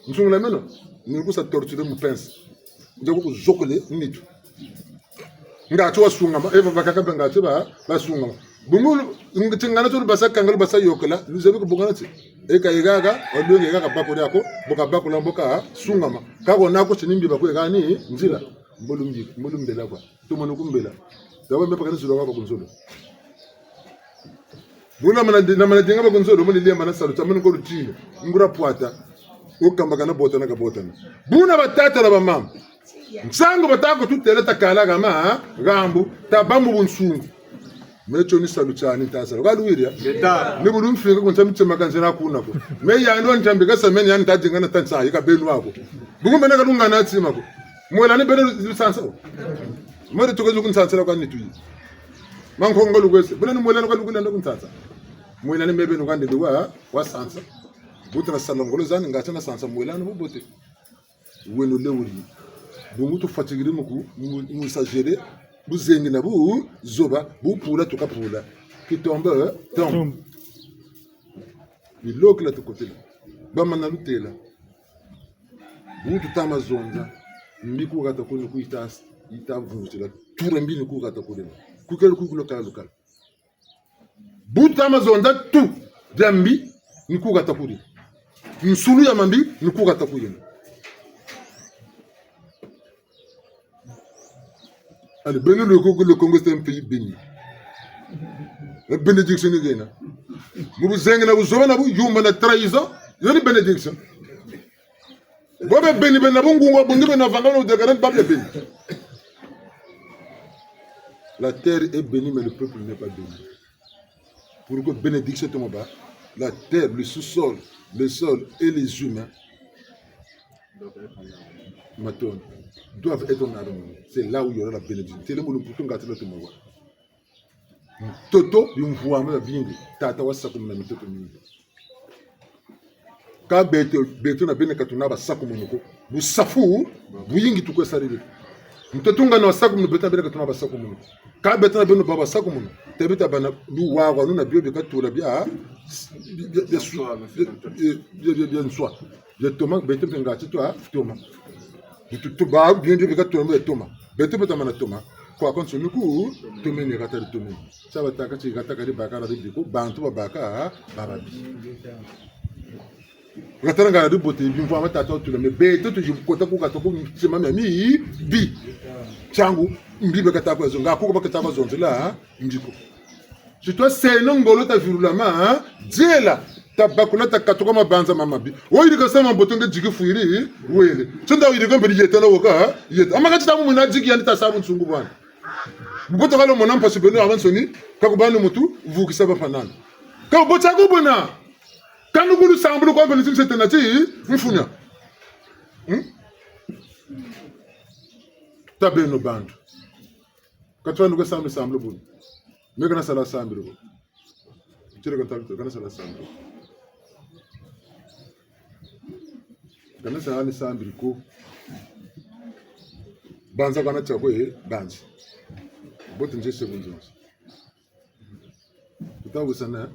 msungula meno nikusa torture mu pense nje ku zokole nitu ngati wasungama eva bakaka ngati basungama bungu ngana to basaka ngal basa yokala luzebi ko bungana ti eka igaga olunge igaga bakuri yako boka mboka sungama kako nako sinimbi bakwe gani nzila mbulumbela kwa tumano kumbela dawe mepa kana zulu wako kunzolo buna mana dinga ba kunzolo muni lemba na salu tamani ko rutino ngura puata ukamba kana botana ka botana buna batata na bamama nsango batako tutela takala gama gambu tabambu bunsungu mecho ni salu chani tasala galuiria ni bulum finga kunta mitsema kanzira kunako me yando ntambika sameni yani tajingana tansa yika benu wako bungumbe na kalunga na tsima ko mwela ni benu sansa mwere tukezu kunsansela kwa nitu manko ngolu kwese bena ni mwela kalugula ndo kunsansa mwela ni mebe no kande duwa wa sansa butra salongolo zani ngata na sansa mwela no bote wenu lewuri bungutu fatigiri muku musagere buzengi na bu zoba bu pula tukapula kitombe tom bilok la tukotela bamana lutela bungutu tamazonza mbiku gata kunu kuitas itavutela tura mbili ku gata kunu kukelo kukulo kala lokal bungutu tamazonza tu jambi niku gata kunu nsulu ya mambi niku gata kunu. Allez, le Congo c'est un pays béni. La bénédiction est là. Vous avez vous avez vous avez trahison, il y a une bénédiction. Vous avez béni, vous avez béni. La terre est bénie, mais le peuple n'est pas béni. Pour que bénédiction tombe bas, la terre, le sous-sol, le sol et les humains doivent être en harmonie. C'est là où il y aura la bénédiction. C'est le mot pour tout gâter le tomo. Toto, une voix me vient. Tata wa sakum na mitoto mingi. Ka beto na bene katuna ba sakum noko. Bu safu, bu yingi tukwe sarili. Mtoto ngana sakum no beta bene katuna ba sakum noko. Ka beto na bene baba sakum noko. Te beta bana lu wa wa na bio be katula bia. Bien soit. Je toma beto ngati toi toma. Tu vas bien dire que tu es Thomas. Beto beta mana Thomas. Kwa konso nuku tome ni gata tome. Saba taka chi gata kari baka na diko bantu baka barabi. Gata ngara du bote bi mwa mata to tu le beto tu kota ku gata ku sema mi bi. Changu mbibe kata ko zonga ku ba kata ko zonzela ndiko. Si toi c'est non ngolo ta virulama diela tabakula takatoka mabanza mamabi oyi dika sama botonge jigi fuiri wele tunda oyi dika mbedi yetela woka yet amaka tita mu na jigi yani ta sabu nsungu bwana bukoto kalo mona mpasi beno avansoni kakubanu mutu vukisa ba fanana ka botsa ko bona kanu kulu sambulu ko benu tsimse tenati mfunya tabeno bandu katwanu ko sambulu bonu mekana sala sambulu ko tire ko tabi kana sala sambulu kana sa ni sambiri ko banza kana chako banzi bote nje sekunzo tutawu sana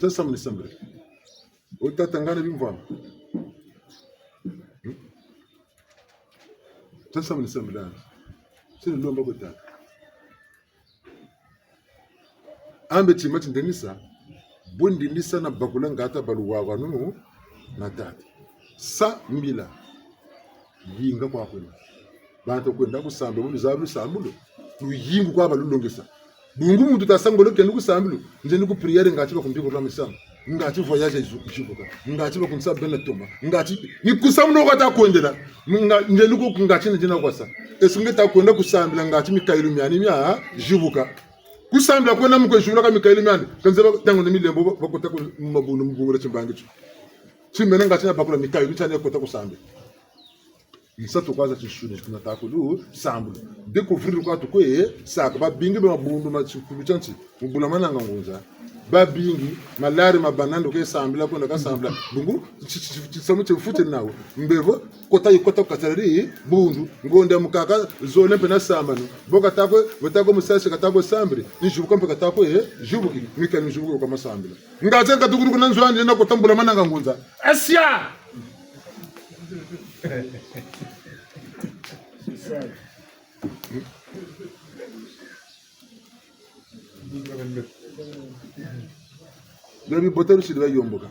sasa mni sambiri utatangana bimvana sasa mni sambiri sini lomba kota ambe chimati ndenisa bundi nisa na bakula ngata baluwa nunu na tati sa mbila yinga kwa kwenda bantu kwenda kusamba bulu zabu sambulo tuyingu kwa balulongesa bungu muntu tasangolo kenu kusambulo nje niku priere ngati bakumbiko kwa misamba ngati voyage izukuka ngati bakunsa bela toma ngati nikusamno kwata kwendela nje niku ngati njina kwasa esungeta kwenda kusambila ngati mikailu myani mya jibuka kusambila kwenda mukwe jubula ka mikailu myani kanzeba tango ne milembo bakota ku mabunu mbungule chimbangicho chimene ngati na bakula mikailu chane kwata kusambila Nsato kwaza chishuni tunataka lu sambulo découvrir kwa tukwe saka babingi ba bundu ma chikulu chanchi mubula mananga ngonza babingi malari mabanando ke sambila ko ndaka sambila bungu chisamu chifute nawo mbevo kota kasari bundu ngonde mukaka zone pena sambano boka takwe botako musasi katako sambri nishubuka mpe katako jubuki mikani jubuko kama sambila ngaze katukuru kunanzwa ndina kotambula mananga ngonza asia Dari botaru si dwa yomboka.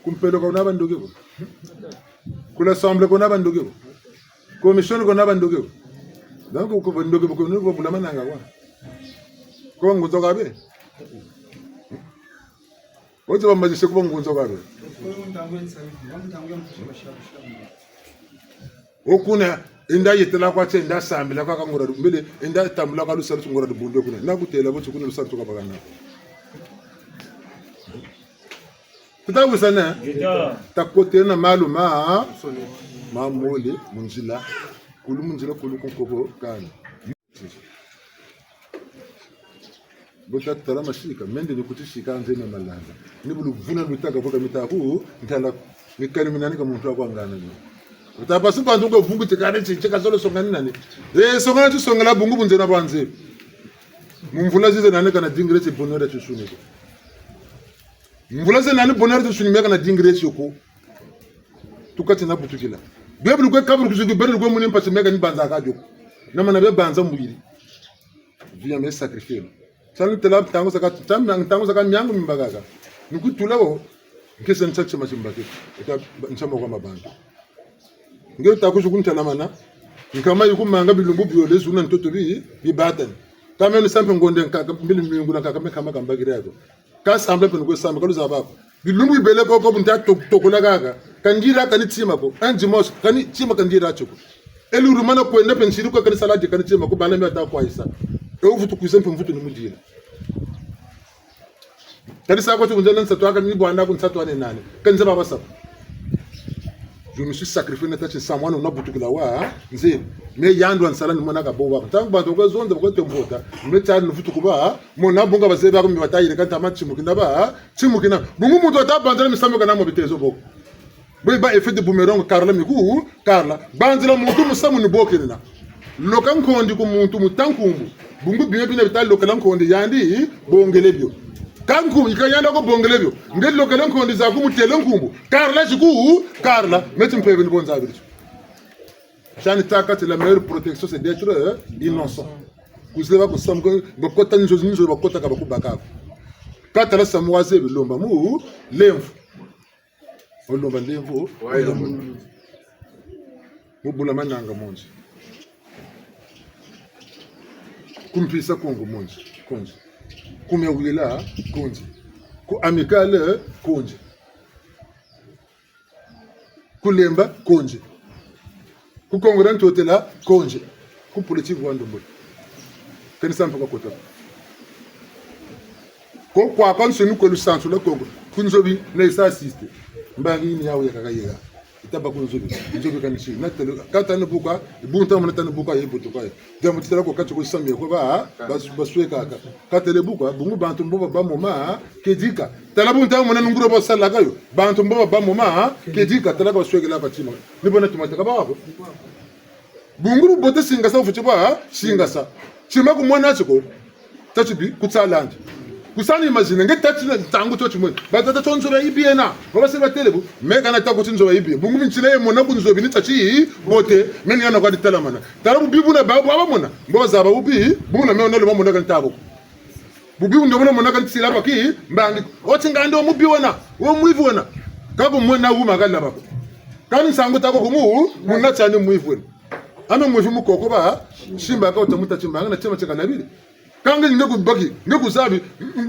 Kumpelo ko naba ndoge ko. Kula semble ko naba ndoge ko. Commission ko naba ndoge ko. Donc ko ndoge ko no ko bulama nanga kwa. Ko nguzo kabe. Wote ba majise ko nguzo kabe. Okuna inda yetela kwa tse inda sambila kwa ngora mbele inda tambula kwa lusala ngora bunde kuna na kutela bo tsukuna lusala tsoka bagana. Tutabu sana takote na maluma ma mole munjila kulu konkoko kana bota tala mashika mende ni kutishika nzene malanga ni bulu vuna lutaka voka mitaku ntala mikani minani ka muntu akwangana ni utapasu kwa ndungo vungu tikane chika solo songani nani songana tu songala bungu bunzena banze mumvula zize nane kana dingire tsi bonora tsusuniko mvula ze nani bonheur de sunimeka na dingre choko tukati na butukila bebulu ko kabru kuzugu berlu ko munim pasi meka ni banza ka joko na mana be banza mbuyiri via me sacrifier sanu tela tango saka tango saka nyangu mbagaga nikutula bo ngese ntsache machimbake eta nchama kwa mabantu ngero takuzu kuntala mana nkama yukumanga bilumbu biole zuna ntoto bi batan kama ni sampe ngonde nkaka mbili mbingu na kaka meka makambagire yako ka sample pen ko sample kaluza bako bilumbu bele ko bunta tokola gaga kanjira kanitima ko anjimos kani tima kanjira choko eluru mana ko ende pen siru ko kani saladi kani tima ko bala meta ko isa e uvutu kuisempe mvutu ni mudila kani sa ko tunzela nsato aka ni bwana ko nsato ane nane kanza baba sap je me suis sacrifié na tache samwana na butukila wa nze me yandu ansala ni mona ka boba tangu bantu ko zonda ko tembota me tsari no futu kuba mona bunga base ba ko mi batayire kanta machimukina ba chimukina bungu muto ta bandala misambe kana mo bitezo boko ba effet de boomerang karla miku karla bandala mutu musamu ni bokina lokan kondi ko mutu mutankumbu bungu biye bine bital lokan kondi yandi bongelebyo kanku ikayanda ko bongelebyo ngel lokan kondi za ku mutele nkumbu karla jiku karla metim pebe ni bonza bitu Chani takati la meilleure protection c'est d'être innocent. Kuzeba ko samko bakota njozi njozi bakota ka bakubaka. Kata la samwaze bilomba mu lemfu. Olomba lemfu. Mu bula mananga monji. Kumpisa kongo monji. Konji. Kumewila konji. Ku amicale konji. Kulemba konji. Ku congolais hotela konje ku politique wa ndombo ken sampa ko kota ko kwa kan senu ko lusansu la kongo kunzobi ne sa assiste mbangi ni yawo yakaka yega itaba kunzobi njobi kan chi na tele kata no buka bunta mo na buka ye butuka demo tela ko kati ko samye ko ba basweka kata le buka bungu bantu mboba ba moma kedika tala bunta mo na nguro ba sala kayo bantu mboba ba moma kedika tala ko sweka la batima ni bona tumataka ba wako bunguru bote singasa ufuchiba singasa chima ku mwana chiko tachibi kutsalanda kusani imagine ngetati na tangu to chimwe batata tonzo ba ibiena ngoba se batelebu meka na takuti nzo ba ibi bungu minchile mona kunzo bini tachi bote meni yana kwa ditala mana tarabu bibu na babu aba mona ngoba zaba ubi buna me onalo mona kan tabo bubi ndo mona kan tsila baki mbangi oti ngando mubi wona wo muivu wona kabu mona wu magala bako kani sangu tako kumu muna chani muivu wona ame muivu mukoko ba shimba ka utamuta chimba na chema chaka nabili kange ngeko baki ngeko sabi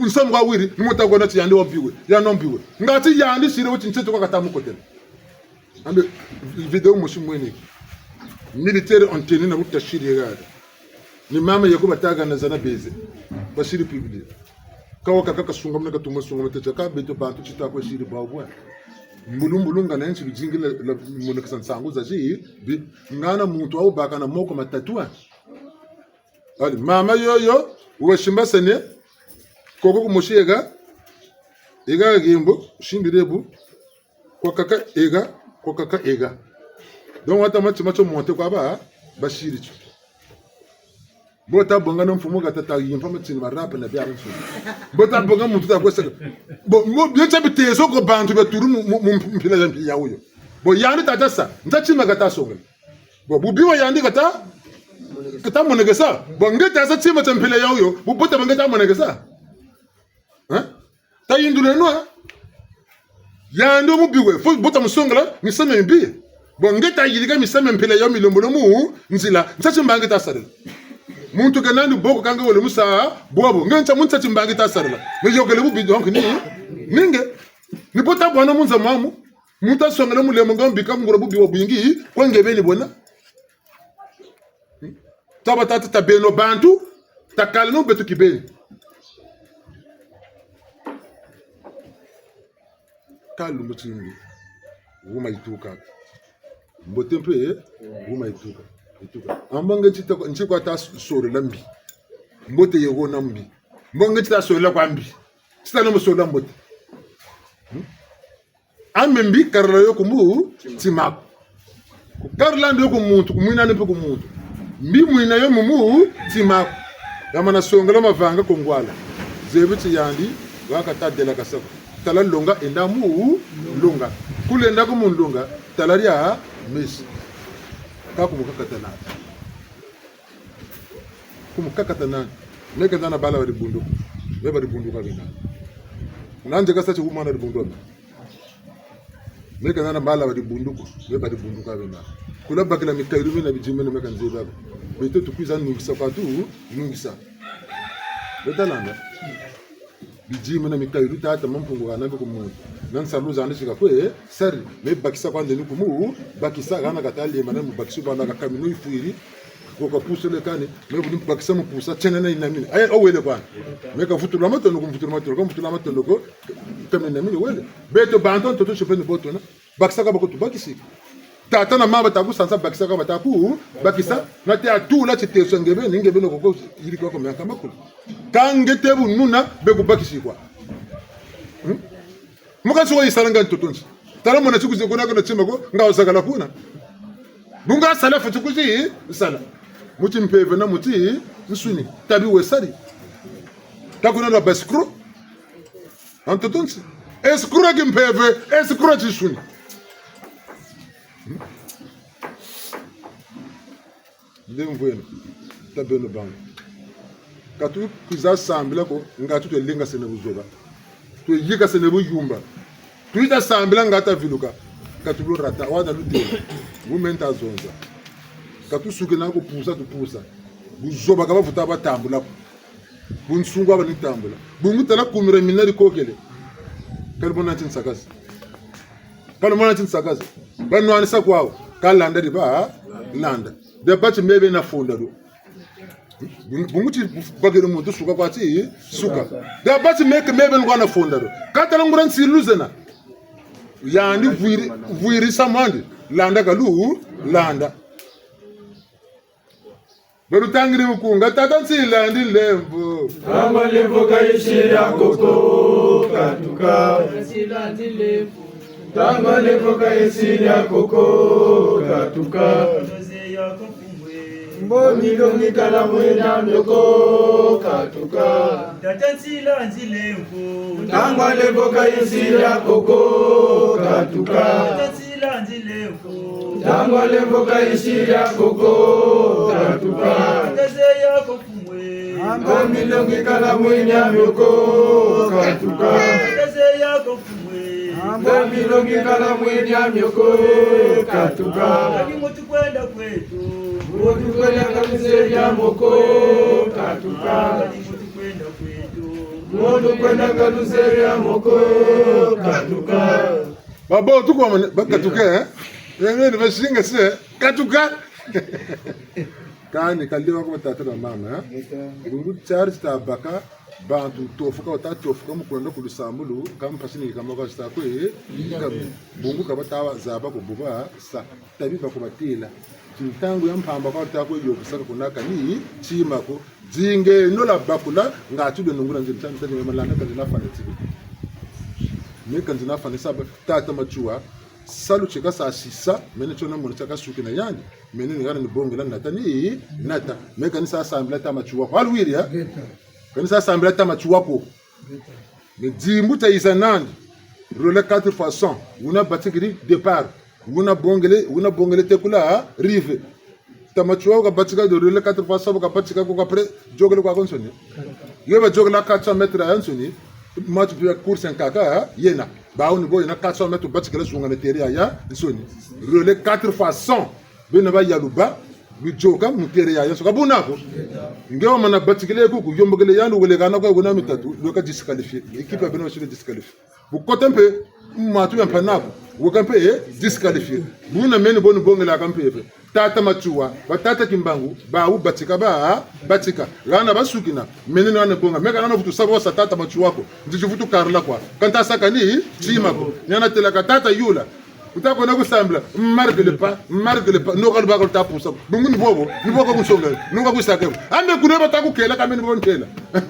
nsamu ka wiri nimota gona ti yande wampiwe ya nompiwe ngati yandi sire wuti ntseto kwa katamu kotel ambe video mushimweni militaire on tenu na mutashiri yagada ni mama yako bataga na zana beze bashiri public kawa kaka sunga mna katuma sunga mtecha ka beto bantu chita kwa shiri bawo mbulumbulunga na nchi bijingile la mona kasansangu za ji ngana muntu au baka na moko matatua ali mama yoyo uwashimba sene koko kumushega ega gimbo shimbirebu kwa kaka ega donc wata macho monte kwa ba bashiri chu bota bonga no mfumo gatata yimpa matini marapa na bya nfu bota bonga muntu ta kwesa bo mo byo chabitezo ko bantu beturu mu mpila jampi yawo bo yandi tata sa ntachi magata songa bo bubiwa yandi kata monegesa bo ngeta sa chima tempele yo bo bota ngeta monegesa ta yindule no yandi mubiwe fo bota musongala misame mbi bo ngeta yidika misame mpele yo milombo mu nzila ntachi mbangeta sarela muntu kanandi boko kanga wole musa bobo ngencha muntachi mbangeta sarela mejokele bubi donc ninge ni bota bwana munza mamu muta songela mulemo ngambi kamngura bubi wabingi kwengebeni bona taba tata tabeno bantu takalno betu kibeni kalu mutindi wuma ituka mbotempe wuma ituka ambanga chita nchikwa ta sore lambi mbote yego nambi mbonga chita sore la kwambi chita no sore lambote amembi karla yo kumu timako karla ndo kumuntu kumwina ne kumuntu mbi mwina yo mumu timako yamana songela mavanga kongwala zebiti yandi wakatadela kasako tala longa endamu longa kulenda ko mundonga talaria mesi kakumukakatana kumukakatana neka dana bala wa bundu beba bundu ka bina nanje kasa ci umana bundu neka dana bala wa bundu ko beba bundu ka bina kula bakila mikairu mina bijimene mekan zeba beto tukuza nungisa kwatu nungisa betalanga bijimene mikairu tata mampungu kana ko mu nan salu zande shika kwe sari me bakisa kwande ni kumu bakisa kana katali mana mu bakisu bana ka kamino ifuiri ko ka pusele kane me budi bakisa mu pusa chenena inamini ay owele kwa me ka futula mato no futula mato ko kamina mini wele beto banton toto chepene botona bakisa ka bakotu bakisi tata na maba taku sansa bakisa ka bataku bakisa na te atu la chete songebe ngebe no ko yiri ko me kama ko kangete bu nuna be ko bakisi kwa muka so yisalanga ntotonzi tala mona chikuzi kuna kuna chimako ngawo sakala kuna bunga sala futukuzi sala muti mpeve na muti nsuni tabi wesari takuna na baskro antotonzi eskro ke mpeve eskro chisuni ndemvwena tabeno bang katu kiza sambila ko ngatu to lenga sene buzoba to yika sene buyumba tuita sambila ngata viluka katu rata wada lutela wumenta zonza katu suke na ko pusa to pusa buzoba ka bavuta batambula bunsungu aba nitambula bungutala kumira minari kokele kalbona tin sakazi banwani sakwawo kalanda riba landa de bati mebe na funda do bunguti bagere muntu suka kwati suka de bati mebe ngwana funda do katala nguran siluzena yandi vuiri samandi landa kalu landa beru tangiri mukunga tata nsilandi lembo Tama lembo kaishira koko katuka Silandi lembo Tama lembo kaishira koko katuka Mboni longi kala mwena mloko katuka Tatansila nzilembo Tama lembo kaishira koko katuka Tatansila nzilembo Tama lembo kaishira koko katuka Tazeya kofumwe Mboni longi kala mwena mloko katuka Tazeya kofumwe Mboni longi kala mwena mloko katuka Kaki mutu kwenda kwetu Mutu kwenda kaluseria moko katuka Kaki mutu kwenda kwetu Mutu kwenda kaluseria moko katuka babo tuko bakatuka yengene bashinga se katuka kani kaldiwa ko tata na mama bungu charge ta baka bantu tofuka utatofuka mukwenda kulusambulu kampasini kamaka stakwe bungu kabatawa zaba ko buba sa tabiba ko batila tintangu yampamba kwa takwe yokusaka kunaka ni chimako zinge nola bakula ngatude nungula nje tantani malanga kana fana tibi meka nzina fana saba tata machua salu cheka sa sisa mene chona mona chaka suki na yani mene ngana ni bonge la natani nata meka ni sa sambla ta machua kwa alwiri ya kana sa sambla ta machua ko me dimbu ta isa nandi role 4 façons una batigri départ una bongele tekula rive tamachua ka batika de le 4 fois ça ka batika ko après jogele ko konsoni yeba jogela 400 mètres ansoni match de course en kaka yena ba on go na 400 mètres batika la sunga neteria ya nsoni relais 4 fois 100 bena ba yaluba mi joga muteria ya so ka bunako ngewa mana batika ko ku yombogele yandu wele kana ko gona mitatu do ka disqualifier équipe beno sur disqualifier bu kotempe matu ya panako wakampe disqualifier buna meni bonu bongela kampe tata machua batata kimbangu ba u batika rana basukina meni nane bonga meka nana futu sabo sa tata machua ko ndiji futu karla kwa kanta sakani chima ko nyana telaka tata yula utako na kusambla marque le pas no kalba ko tapu sa bungun bobo ni boko kusonga nuka kusaka ande kuneba takukela kameni bontela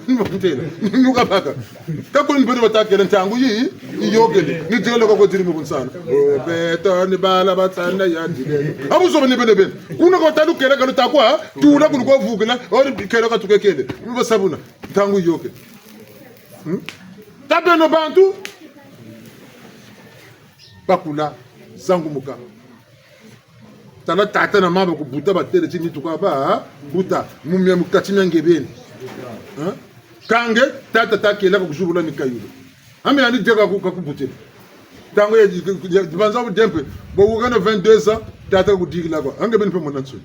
bontela nuka baka takuni bodo batakela ntangu yi iyogele ni jelo ko diri mu bunsana beto ni bala batsana yandile abuzo ni bene kuna ko takukela kalo takwa tula kun ko vukela ori kela ka tukekele ni sabuna ntangu yoke tabeno bantu bakula zangumuka tala tata na mama ko buta batere chini tuka ba buta mumya mukachina ngebeni kange tata takela ko kujubula ni kayulo ame ani dega ko kubute tango ya banza bu dempe bo wugana 22 ans tata ko digila ko angebeni pe monanso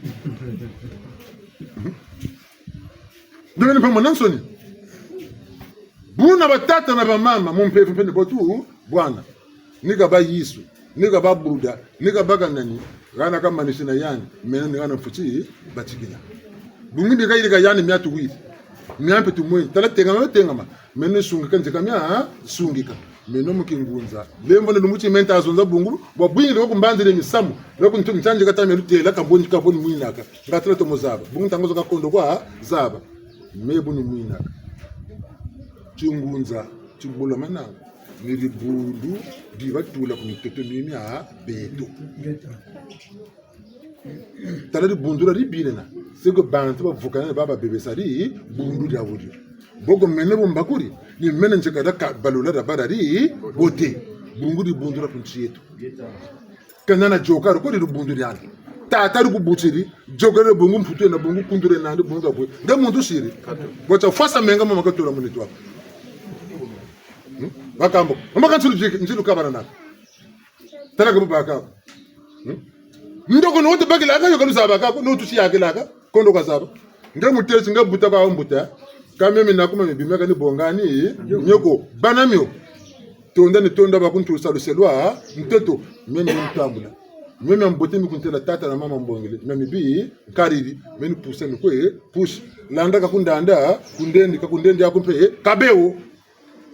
debeni pe monanso ni buna batata na ba mama mumpe pe ne botu bwana nika ba yisu nika ba bruda nika ba kanani gana kama nisina yani mena ni gana futi batikila bungi nika ile yani miatu wi miampe tu mwe tala tengama mena sungi kanje kamya sungika meno mukingunza lembo ne lumuchi menta azonza bungu bo bwingi ko mbanzile misamu loko ntanje kata melutela kaboni mwinaka ngatela to mozaba bungi tangozo kakondo kwa zaba mebu ni mwinaka chungunza chibula mananga niri bundu diva tula kumitoto mimi a beto tala di bundu la ribine na sego bantu ba vukana baba bebe sari bundu ya wuri bogo mene bo mbakuri ni mene ncheka da balula da barari bote bungu di bundu la kunchieto kanana joka ko di bundu ya tata ru kubuchiri joka le bungu mputu na bungu kundure na bungu ga boy ga mundu siri bota fasa menga mama ka tola munito wa bakambo mbaka ntsilu kabana na tala ko baka ndoko no to bagila ka yo ka lusaba ka no to siya ka kondo ka saba ngemu tesi ngabuta ka mbuta kame mina kuma mibime ka ni bongani nyoko banamio tonda ba kuntu salu selwa mtoto mimi ntambula mimi mbote mi kuntela tata na mama mbongele mimi bi kariri mimi pusa ni kwe push landa ka kundanda kundendi akumpe kabeo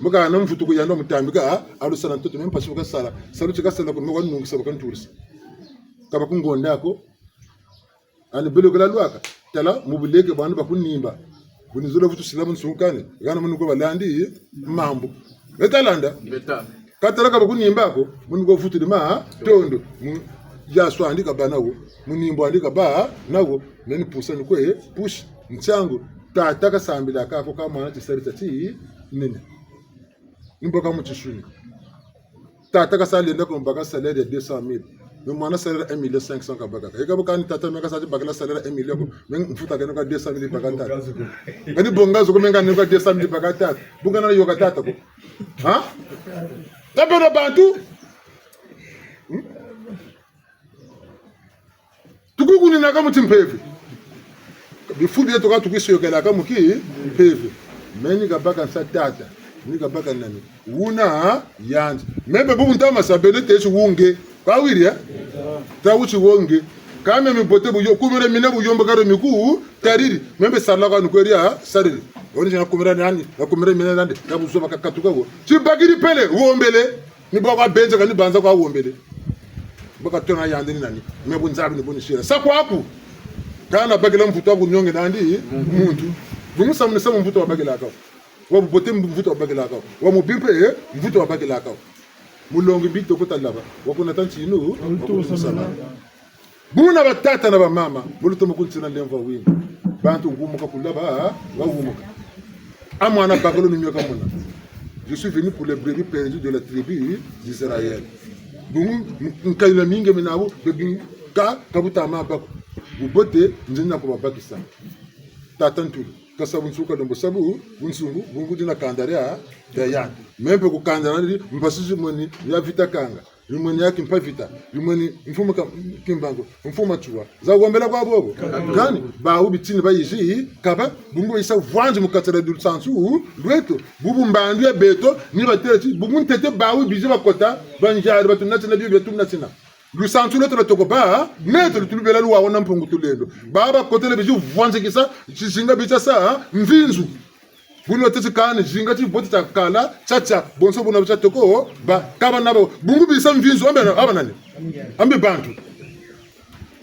muka na mfutu ko yando mutambika alu sana mtoto mimi pasu ka sala salu chika sala ko ngwa nungu sabakan tursi kaba kungonda ko ani belo gala luaka tala mubuleke banu bakunimba bunizula futu silamu nsukane gana munu ko balandi mambo betalanda beta katala kaba kunimba ko munu ko futu de ma tondo ya so andika banawo munimbo andika ba nawo neni pusa ni ko push nchango tata ka sambila ka ko kama na tisari tati nene nimboka muchishuni tata ka sali ndako mbaka salaire de 200,000 mais moi na salaire 1,500,000 ka baka e ka baka tata me ka sali baka la salaire 1,000,000 ko men mfuta ka ka 200,000 baka tata ngani bongazo ko menga ne ka 200,000 baka tata bunga na yoka tata ko ha tabero bantu tukuguni na ka mutimpevi bifundi to ka tukiso yokela ka muki pevi meni ka baka sa tata nika baka nani una yanzi mebe bubu ntama sabele tesu wunge kwa wiri ya ta wuchi wunge kame mibote buyo kumere mine buyomba karo miku tariri mebe salaka nukweria sariri oni jina kumere nani na kumere mine nande na buzo baka katuka go chibagiri pele uombele ni baka benza kani banza kwa uombele baka tona yandi nani mebu nzabi ni boni shira sakwa aku kana bagela mfuto aku nyonge nandi muntu bumu samne samu mfuto wa bagelaaka wa bote mvuto wa bagela ka wa mubimpe mvuto wa bagela ka mulongi bito ko talaba wa kuna tanchi inu buna batata na ba mama buluto mukuntsina lemva wini bantu ngumuka kulaba wa ngumuka amwana bagelo ni nyoka mona je suis venu pour les brebis perdues de la tribu d'Israël bungu nkaina mingi minabu ka kabuta mabako ubote nzina kwa Pakistan tatantu kasabu nsuka dombo sabu unsungu bungu dina kandarea ya mempe kukandana ndi mbasisi moni ya vita kanga limoni yake mpa vita limoni mfumo kimbango mfumo chuwa za uombela kwa bobo gani ba ubitini ba yishi kaba bungu isa vwanje mukatara du sansu lweto bubu mbandu ya beto ni bateti bubu ntete ba ubije bakota banjari batunati na bibi batunati na lu sansu lweto la tokoba neto tulubela luwa wana mpungu tulendo baba kotele biju vwanje kisa chishinga bicha sa mvinzu bunu tete kan jinga ti boti takala chacha bonso bona bicha toko ba kaba nabo bungu bisa mvinzu aba nani ambe bantu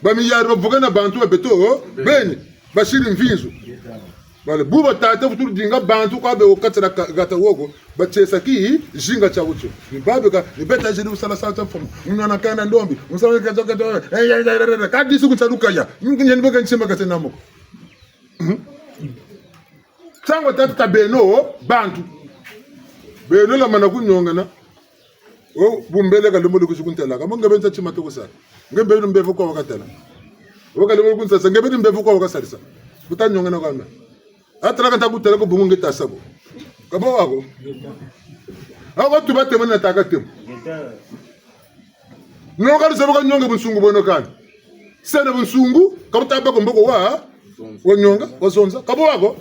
ba mi yaro vugana bantu beto beni bashiri mvinzu wale buba tata futur dinga bantu kwa be okatira gata wogo ba chesa ki jinga cha ucho ni babe ka ni beta jeri usala sata fom unana kana ndombi usala ka zoka ka disu kutaruka ya mkinye niboka nchema katena moko sango tata beno bantu beno la mana kunyongana o bumbele ka lumbu kusukuntela kama ngabe nta chima to kusala ngabe mbevu kwa wakatela wakale kunsa ngabe mbevu kwa wakasalisa kutanyongana kana atala kanta kutela ko bungu ngeta sabo kabo wako ako tubate mana takatem no ka sabo ka nyonga bunsungu bono kan sene bunsungu kabutaba ko mboko wa wanyonga wasonza kabo wako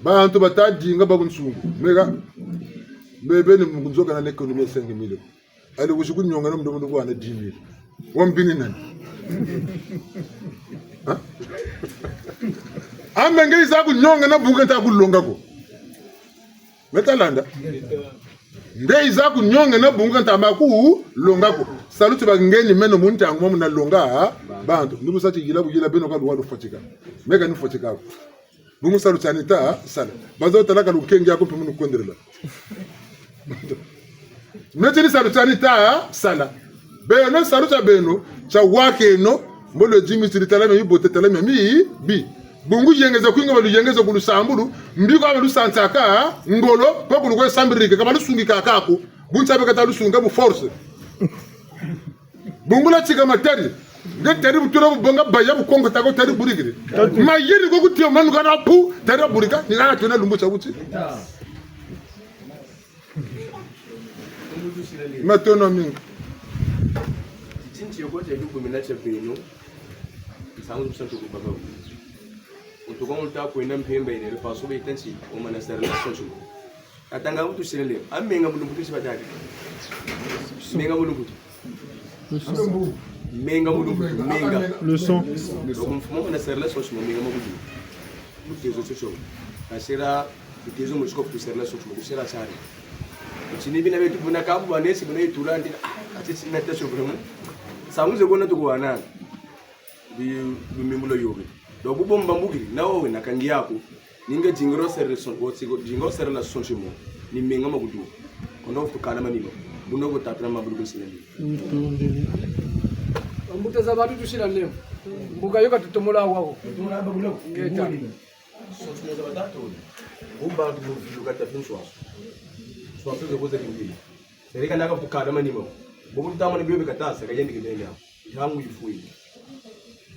bantu batadinga babunsungu mega bebe ni mkunzoka na economy 5 million ali kushuku nyonga no mdomo kwa na 10 million wombini nani ha amenge isa kunyonga na buka ta kulonga ko metalanda nde isa kunyonga na bunga ta maku longa ko saluti bangeni meno muntu angwa na longa bantu ndibusati gila bugila beno ka luwa lufatika mega ni fatika bungu salutani ta sala bazo talaka lukengi yako pe munu konderela meteni salutani ta sala beno saluta beno cha wake no mbolo jimi siritalame yibote talame mi bi bungu yengeza kwinga balu yengeza kulu sambulu mbiko abalu santaka ngolo ko kulu ko sambirike kabalu sungi kakako buntabe katalu sunga bu force bungu la chika materi ngeteri buturo bonga baya bu kongo tako teri burigire ma yiri ko kutiyo manu kana pu teri burika ni kana tuna lumbu chabuti matono mingi tinti yokote ndugu minache peno sangu kusanto ko baba utuko multa ko ina mpembe ile paso be tansi o manasar la sochu atanga mutu sirele amenga mulungu tisi badali menga mulungu menga mulungu menga le son donc mfumo manasar la sochu menga mulungu mutezo sochu asira mutezo mushiko kusera la sochu kusera sare chini bina betu buna kabu banesi buna itula ndi ati sinata sochu vraiment samuze kona tukuwana bi mimulo yobe do bubo mbambugiri nawo we nakangi yako ninga jingiro serreson o sigo jingo serla sonchimo ni menga magudu ono fukana manimo buno go tapna mabudu sinali Mbuteza batu tushira leo mbuga yoka tutomola wako tumula babulo ngeta sonchimo za batato umba du viluka ta finso so afi go za kingi serika naka fukana manimo bubu tamani bibe katasa kajendi kidenga yangu ifui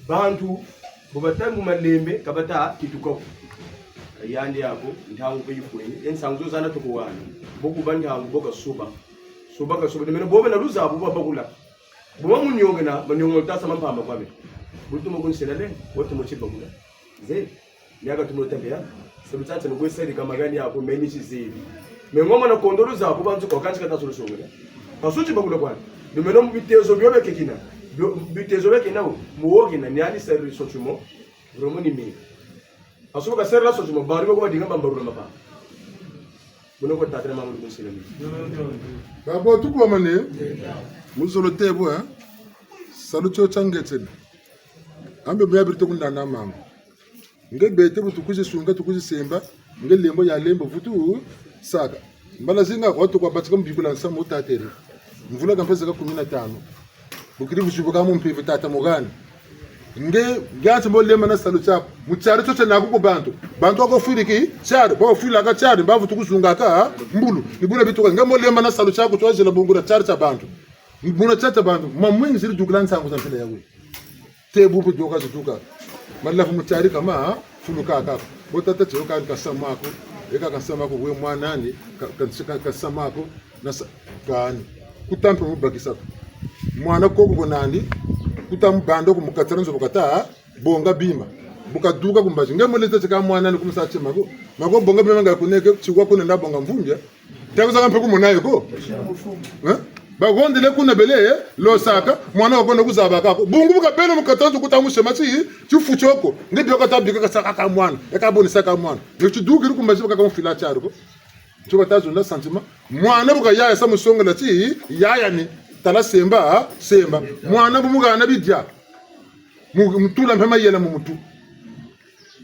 bantu bubatamu malembe kabata kitukoko yandi yako ntangu kuyifweni ensangu zana tukuwana boku banyangu boka suba ka suba nimene bobe na luza buba bakula buba munyonge na manyongo tasa mampamba kwabe butu mo kunselale wote mo chibagula ze nyaga tumotembea sebutata no kweseri kama gani yako meni chizivi mengoma na kondoro za buba nzuko kanchi kata solution pasuchi bagula kwana nimene mo bitezo byobe kekina bitezo beke nawo muwogi na nyani seri sochumo romoni mi asuka seri la sochumo bari ko dinga bambaru mapa buno ko tatra mamu ko silami babo tukwa mane musolo tebo salucho changetse ambe bya birto kunda na mama ngebete butukuze sunga tukuze semba ngelembo ya lembo vutu saka mbala zinga watu kwa batika mbibula nsamo tatere mvula kampeza ka 15 bukiri bushubuka mu mpive tata mogani nge gyanse mo lema na salu chapo mutsari choche nakuko bantu akofiriki chari bo fila ka chari mbavu tukuzunga ka mbulu ibuna bituka nge mo lema na salu chapo twazela bungura chari cha bantu Buna chata bantu mamwingi ziri dukulan sangu zampele yawe. Te bubu joka zutuka. Malafu mutari kama fuluka kaka. Botata choka kasamako. Eka kasamako we mwanani kasamako na kani. Kutampe mubakisako. Mwana koko konandi kutambando kumukataranzo bukata bonga bima. Bukaduka kumbaji ngemolete chika mwanani kumsache mako. Mako bonga bima ngakuneke chikwa kunenda bonga mvunja. Takuza kampe kumunayo ko. Bagonde le kuna bele lo saka mwana wakona kuzaba kako bungu buka bele mukatanzo kutamushe machi chifuchoko ndibi yokatabika kasaka ka mwana yakaboni saka mwana nichiduki rukumbaji baka kumfila charo ko chokatazo na sentiment mwana buka yaya sa musonga lati yaya ni tala semba mwana bumuga na bidya mutula mpema yela mumutu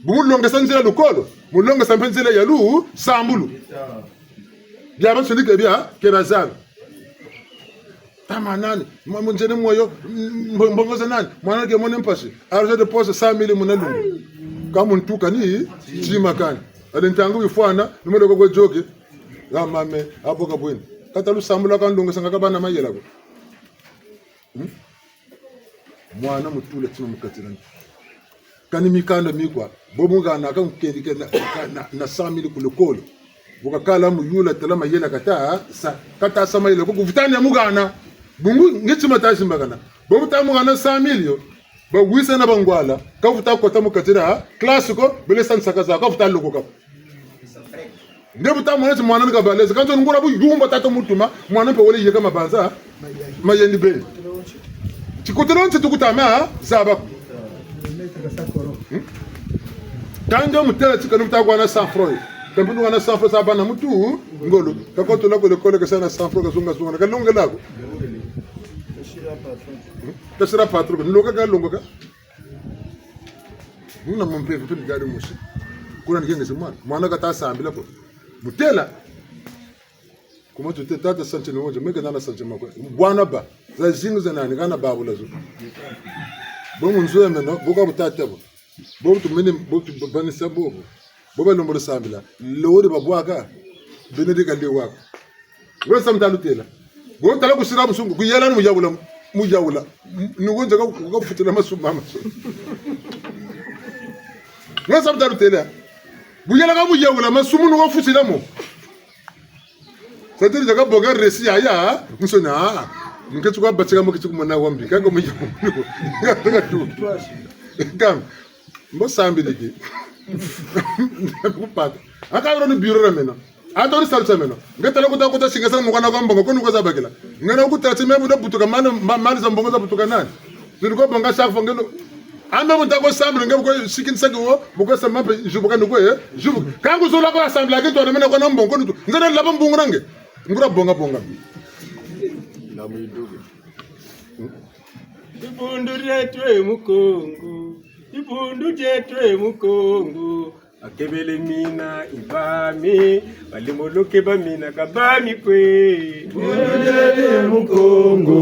bumulonga sanzela lukolo mulonga sampenzela yalu sambulu byaba sindike bya kebazaga Tamanani, mwenjeni moyo, mbongoza nani, mwana ke mwene mpashi, arja de pose 100,000 munalungu. Kama ntuka ni, chima kani. Adentangu yufwana, numero kwa joke, la mame, hapo kabweni. Katalu sambula kandunga sanga kabana mayela ko. Mwana mutule chima mukatirani. Kani mikanda mikwa, bomunga na kamkendi na 100,000 kulokolo. Bukakala muyula tala mayela kata sama ile ko kuvitani amugana. Bungu ngitsima tasimbagana bobu tamugana 100,000 ba wisa na bangwala ka futa ko tamukatira classico bele sansaka za ka futa loko ka ndebu tamuna ti mwana ka baleza kanzo ngura bu yumba tata mutuma mwana pe wole yeka mabanza mayendi be tikotero ntse tukutama zaba tanjo mutela tikanu mutagwana 100 francs Kampundu wana 100 francs abana mutu ngolo kakoto lako lekole ka sana 100 francs zunga kalonga lako Tashira patro loka ka longa ka Muna mumpe futu gari mushi kuna ngenge mwana ka tasambila ko mutela kuma tute tata sanje no mega nana sanje mako bwana ba za zingu zanani kana babu lazo bomu nzoe meno boka butata bo bomu tumene bomu banisa bobu boba lombolo sambila lori babwaka benedika lewako ngwe samtalu tela go tala kusira musungu kuyela ni mujawula nugonza ka futula masuma maso ngwe samtalu tela buyela ka mujawula masumu no futila mo satiri jaga boga resi aya musona nketu kwa batsika mo kitu mona wambi kango mujawula ngaka tu kam mbo sambiliki kupata akabiro ni biro remena atori salsa meno ngetala kuta singasa mukana kwa mbongo ko nuko zabakela ngena ukutati mebu do butuka mani za mbongo za butuka nani ziriko bonga shafo ngelo amba mutako samble ngebo ko sikin sago buko sama pe jubuka nuko jubu kangu zo laba assemble ke to remena ko na mbongo nuto ngena laba mbongo nange ngura bonga na muidogo Ibundu retwe mukongo akebele mina ibami balimoloke bamina kabami kwe ibundu jete mukongo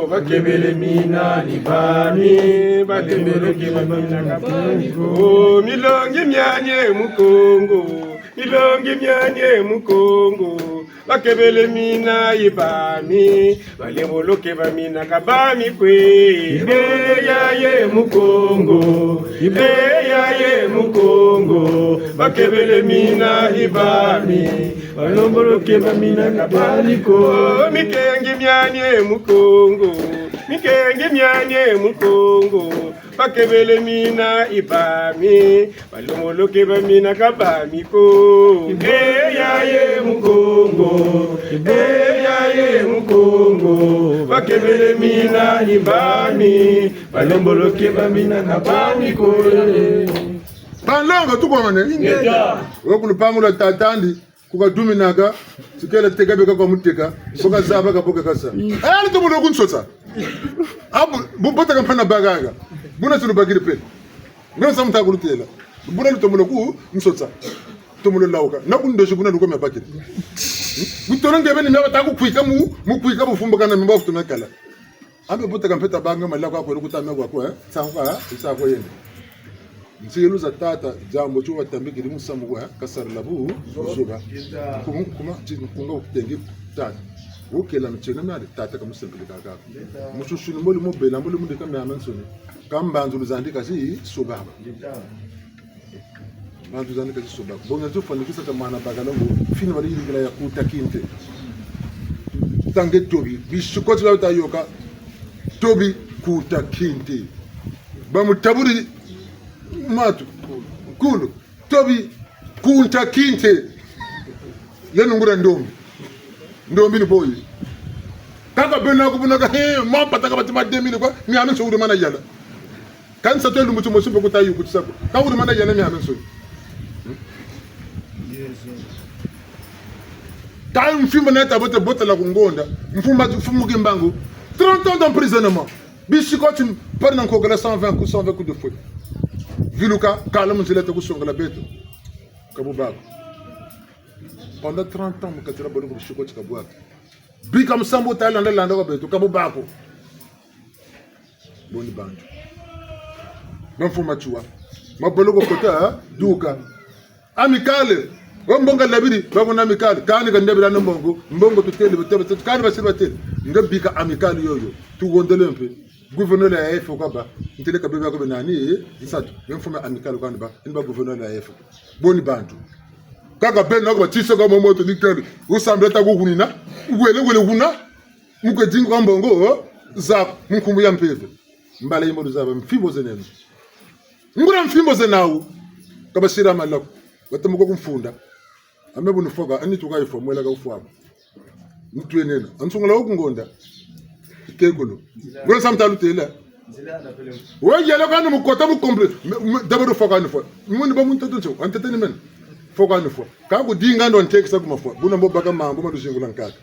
bakebele mina ibami balimoloke bamina kabami kwe milongi myanye mukongo bakebele mina ibami balimoloke bamina kabami kwe ibeya ye mukongo bakebele mina ibami balimoloke bamina kabami ko mikengi myanye mukongo bakebele mina ibami balimoloke bamina kabami ko ibeya ye mukongo bakebele mina ibami balomboloke bamina kabami ko Banlanga tukomane wakulu pamula tatandi kuka duminaga sikele tegabeka kwa muteka soka zaba ka boka kasa ali tumulo kunsotsa abu bubota kampana bagaga buna tulu bagiri pe ngona samta kulutela buna tumulo ku nsotsa tumulo lauka nakundoshi buna luko mabakiri Gutorange beni mwa taku kuika mu kuika bufumba kana mwa futuna kala. Ambe bota kampeta banga malako kwa kuta mwa kwa sanka isa kwa yende. ntsilo za tata jambo cho watambiki limusamu kwa kasar labu zoba kuma kunga utengi tata ukela mchena mali tata kamusembele kaka mushushu mboli mobela mboli mundika myamantsoni kambanzu luzandika si soba bantu zandika si soba bonga tufanikisa tamana bagalongo fini bali ingila ya kutakinte tange tobi bishukoti la utayoka tobi kutakinte bamutaburi matu kulu tobi kutakinte lenungura ndombi ni boy kaka bena ko bunaka he ma pataka batima 2000 kwa mi amen so mana yala kan sa telu mutu mo sumbe ko tayu ko tsako ka wuri mana yala mi amen so ta mfimba na tabota bota la kungonda mfumu kimbangu 30 ans d'emprisonnement bishikoti parna ko gala 120 coups de fouet viluka kala muzile te kusonga beto kabubako pendant 30 ans mukatira bolo bishikoti kabwako bika msambo tala ndalanda ko beto kabubako boni bandu mfuma chua mabolo ko kota duka amicale mbonga labiri bakuna amicale kani kandebira mbongo tutele betebe kani basibate ngabika amicale yoyo tugondele mpe gouverneur la AF kwaba ntele kabeba ko benani isatu mfuma amicale kwani ba inba gouverneur la AF boni bandu kaka bena ko tise ko moto dikere usambeta ko kunina wele kuna muko dingo mbongo za mkumbu ya mpeve mbala yimo zaba mfimbo zenene ngura mfimbo zenawu kabashira malako batamuko kumfunda amebu nifoka anituka ifomwela ka ufwabo mtwenena ansungala ukungonda ikekolo ngora samtalu tela wejele kana mukota mu complete dabado foka nifo muni ba muntu tonso anteteni men foka nifo ka ku dinga ndo ntekisa kuma fo buna mbobaka mambo madusingula nkaka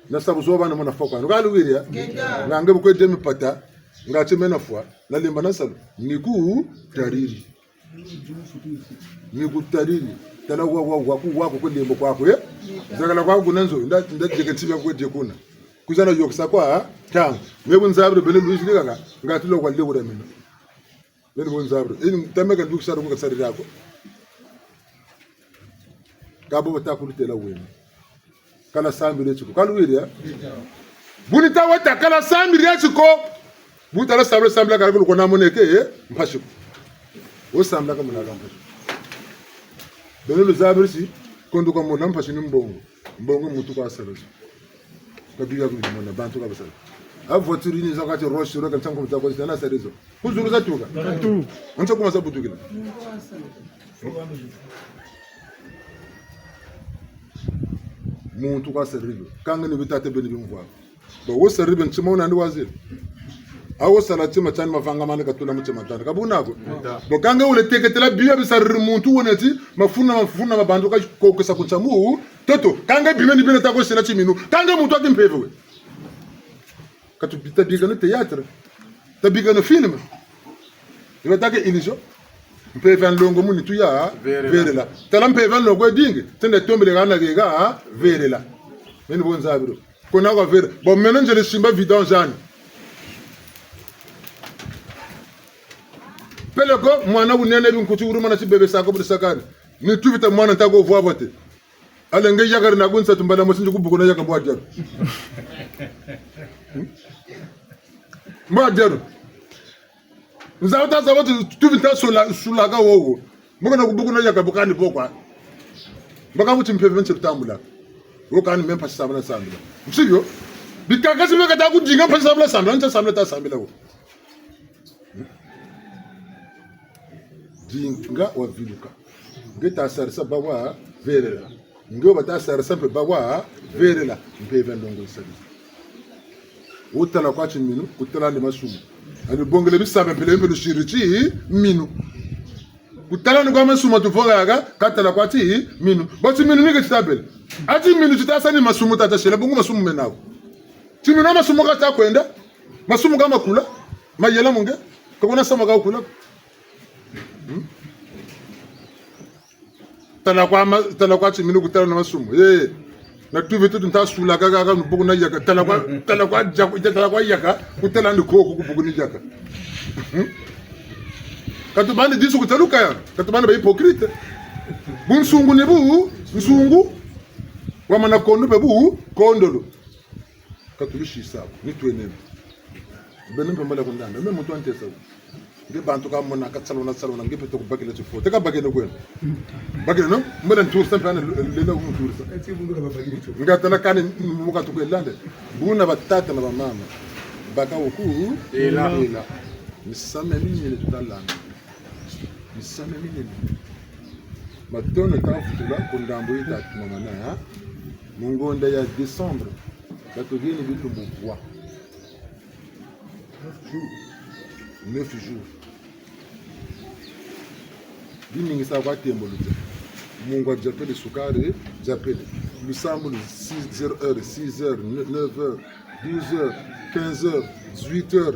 na sabu zo bana mona foka ngalu wiria ngange bu ko demi pata ngati mena fo na limba na sabu niku tariri tariri tala wako ko limbo kwako zakala kwako kunanzo ndajeketibya ko dekuna kuzana yoksa kwa tang mebu nzabro bele luisi kaka ngati lo kwa lebura mina bele bo nzabro ini tameka nduksa ro ngakasari yako kabo batakulitela wena kala sambire chiko kalwiria bunita wata kala sambire chiko butala sambla kala ko namoneke mpashiko osambla kama na mpashiko bele luzabirisi kondo kwa mona mpashini mbongo mutu kwa sababu kabiga kumona bantu kabisa avoturi ni zakati roshi roka tsango mutako sana sarezo kuzuru zatuka tu onto kuma sabutu kila muntu kwa sarezo kanga ni bitate beni bimvwa bo wo sarebe nchimona ndi waziri awo salati machani mavanga mane katuna mchema tanda kabunako bo kanga ule teketela biya bisarri muntu woneti mafuna mabandu ka kokesa kuchamu toto kanga bimeni bene tako sela chiminu kanga muntu akimpeve we katupita biga no théâtre tabiga no film ibatake illusion mpeve nlongo muni tuya verela tala mpeve nlongo dinge tende tombele kana gega verela meni bonza biro kona kwa vere bo menanje le simba vidange jane peleko mwana unene binkuti uruma na sibebe sako budisakani ni tuvita mwana tako vwa bote alenge yakari na gunsa tumbala mosinju kubuko na yakabwa jaru mwa jaru nzauta zawatu tuvita sulaga wowo mukana kubuko na yakabukani pokwa mbaka muti mpeve nche tambula wokani mempa sabana sambila msibyo bikakasi beka ta kudinga pa sabala sambila nche sambila ta sambila wo dinga wa viluka ngeta sarisa bawa verela ngo bata sarisa pe bawa verela mpeve ndongo isabi utala kwa chiminu utala ni masumu ani bongele bisabe pele mbele shirichi minu utala ni kwa masumu tufoga yaga katala kwa ti minu boti minu nige titabele ati minu titasa ni masumu tata shela bungu masumu menako chiminu na masumu kata kwenda masumu kama kula mayela munge kakuna sama ka kula tala kwa chiminu kutala na masumu na tuve tu nta sula kaka mbugu na yaka tala kwa yaka kutala ndi koko kubugu ni yaka katubani disu kutaluka ya katubani ba hypocrite bunsungu ne bu nsungu wa mana kondo be bu kondolo katulishi sabu ni twene benem pe mala kundanda me mutu ante sabu nge bantu ka mona ka salona nge pe to bakile ci fo te ka bakile ko bakile no mbadan tour sampe ana le na mu tour sa nga tana kan mu ka to ko lande buna batata na mama baka oku ela misame minene tutalanda misame minene matone ta futula kundambo ita tumana ya mungonda ya décembre batogeni bitu bukwa 9 jours biningi sa kwa tembo lute mungu ajapele sukari japele lusambo 6h 6h 9h 12h 15h 18h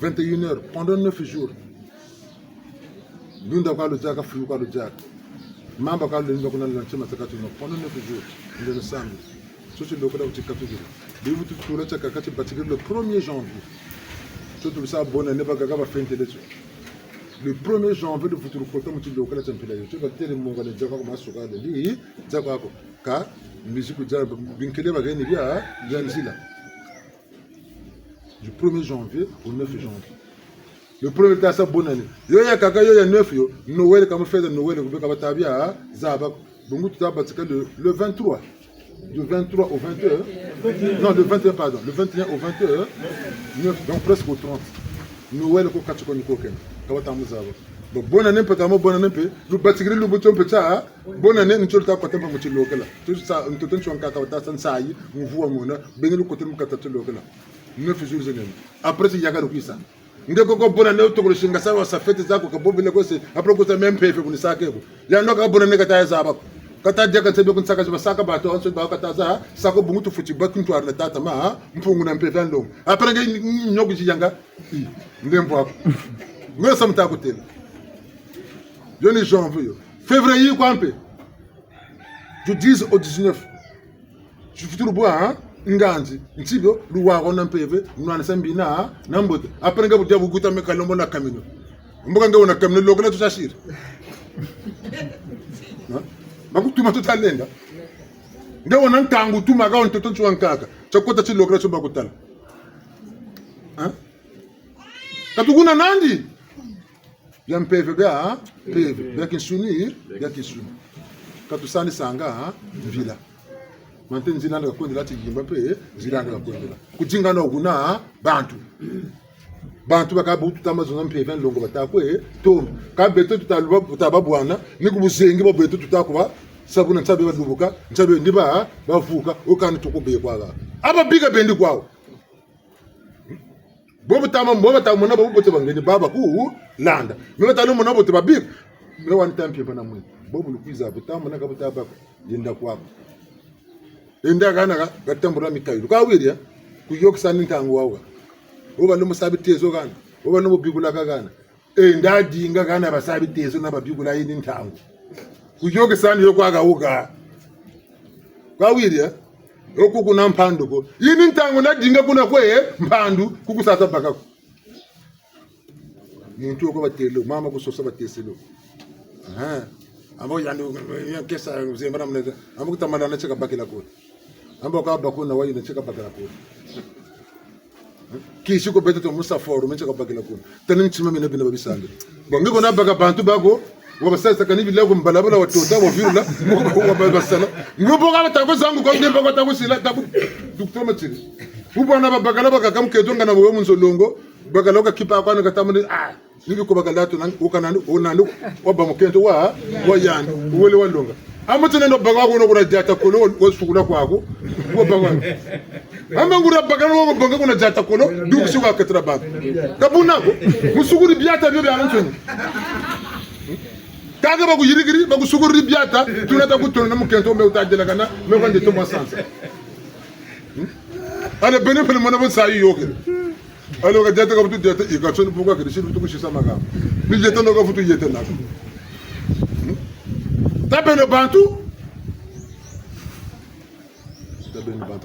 21h pendant 9 jours lunda kwa lo jaka fu kwa lo jaka mamba kwa lo ndo kuna la chema takatu no pendant 9 jours le samedi sote ndo kwa utika tugira bivu tukula chaka kati batigir le 1er janvier sote ça bonne année ba gaga ba fente dessus le 1er janvier de futur kota muti ndo kwa tempela yo tu ba tele mungu le jaka kwa suka de li jaka ko ka musique ja binkele ba gani bia janzila du 1er janvier au 9 janvier. Le premier temps, c'est bonne année. Yo ya kaka yo ya 9 yo, Noël comme fait de Noël ko ka batabia zaba. Bongo tout batika le 23. Du 23 au 21. Non, le 21 pardon, le 21 au 21, 9 donc presque au 30. Noël ko katiko ni ko ken. Ka batamu zaba. Bon bonne année peut-être bonne année pe, lu batikri lu buton pe ça, bonne année ni tolta ko tempa mo ci lokala. Tout ça on te tente on ka ta san sai, on voit mona, benelu ko tem ka ta lokala. 9 jours zenene après c'est yaga lokisa ndeko ko bona ne to ko shinga sawa sa fete zako ko bobile ko se après ko sa même pefe ko ni sake ko ya no ka bona ne ka ta za ba ka ta je ka tebe ko saka ba saka ba to on se ba ka ta za sako bungu to futi ba kintu arna tata ma mpungu na pefe ndo après ngai nyogo ci yanga ndempo ak ngo sam ta ko tel joni janvier février ko ampe du 10 au 19 je futur bois hein nganzi ntibyo luwako na mpeve nwana sambina na mbote apre ngabu jabu guta me kalombo na kamino mboka ngawo na kamino lokona tutashira na makutuma tutalenda ngawo na ntangu tuma ga onto tontu wankaka chakota chi lokona chumba kutala ha katuguna nandi ya mpeve bya peve bya kinsunir bya kisunu katusani sanga vila Manten zilanda kwendela tigimba pe zilanda kwendela kujinga no kuna bantu bakabu tutamazo mpeve longo batakwe to ka beto tutaluba tutababwana nikubusengi bo beto tutakuba sabuna ntabe badubuka ntabe ndiba bavuka okani tukube kwaga aba biga bendi kwawo bobo tama na bobo bote bangeni baba ku landa mwe talo mona bote babik mwe wan tampi bana mwe bobo lukiza botama na kabuta bako yenda kwako enda kana gatambura mikayilu ka wiria kuyokisa nintango wawa oba no musabitezo kana oba no bigula kana enda dinga kana basabitezo na babigula yini ntango kuyokisa ni yokwaga uga ka wiria okuku na mpando ko yini ntango na dinga kuna kwe mpandu kukusasa bakako muntu ko batelo mama kusosa bateselo abo yandu kesa zembara mneza abo kutamala na cheka bakila ko amba ka bakuna wayi na cheka bakila ko kishi ko beto to musa foru me cheka bakila ko tanin chima me na bina babisanga bonge ko na baka bantu bago wabasasa kanibi lego mbalabala watota wa virula wa babasala ngobo ka batako zangu ko ngemba ko tako sila tabu docteur matiri ubona babakala baka kamketonga na bo munzolongo bakala ka kipa kwa na katamani nibi ko bakala to nan ukanani onani oba mukento wa yani wole walonga amutene no baka ko no kuna jata ko no sukula kwako wo baka amba ngura bakala wo baka kuna jata ko no duk suka katra ba kabuna ko musuguri biata byo bya ntoni kaga bagu yirigiri bagu suguri biata tunata ko tonna mukento me utajela kana me ko ndito masansa ana bene pele mona bo sayi yoke alo ga jata ko tu jata e ka tsoni buka kiri shiru tuku shisa maga ni jeta no ko futu yete na tabeno bantu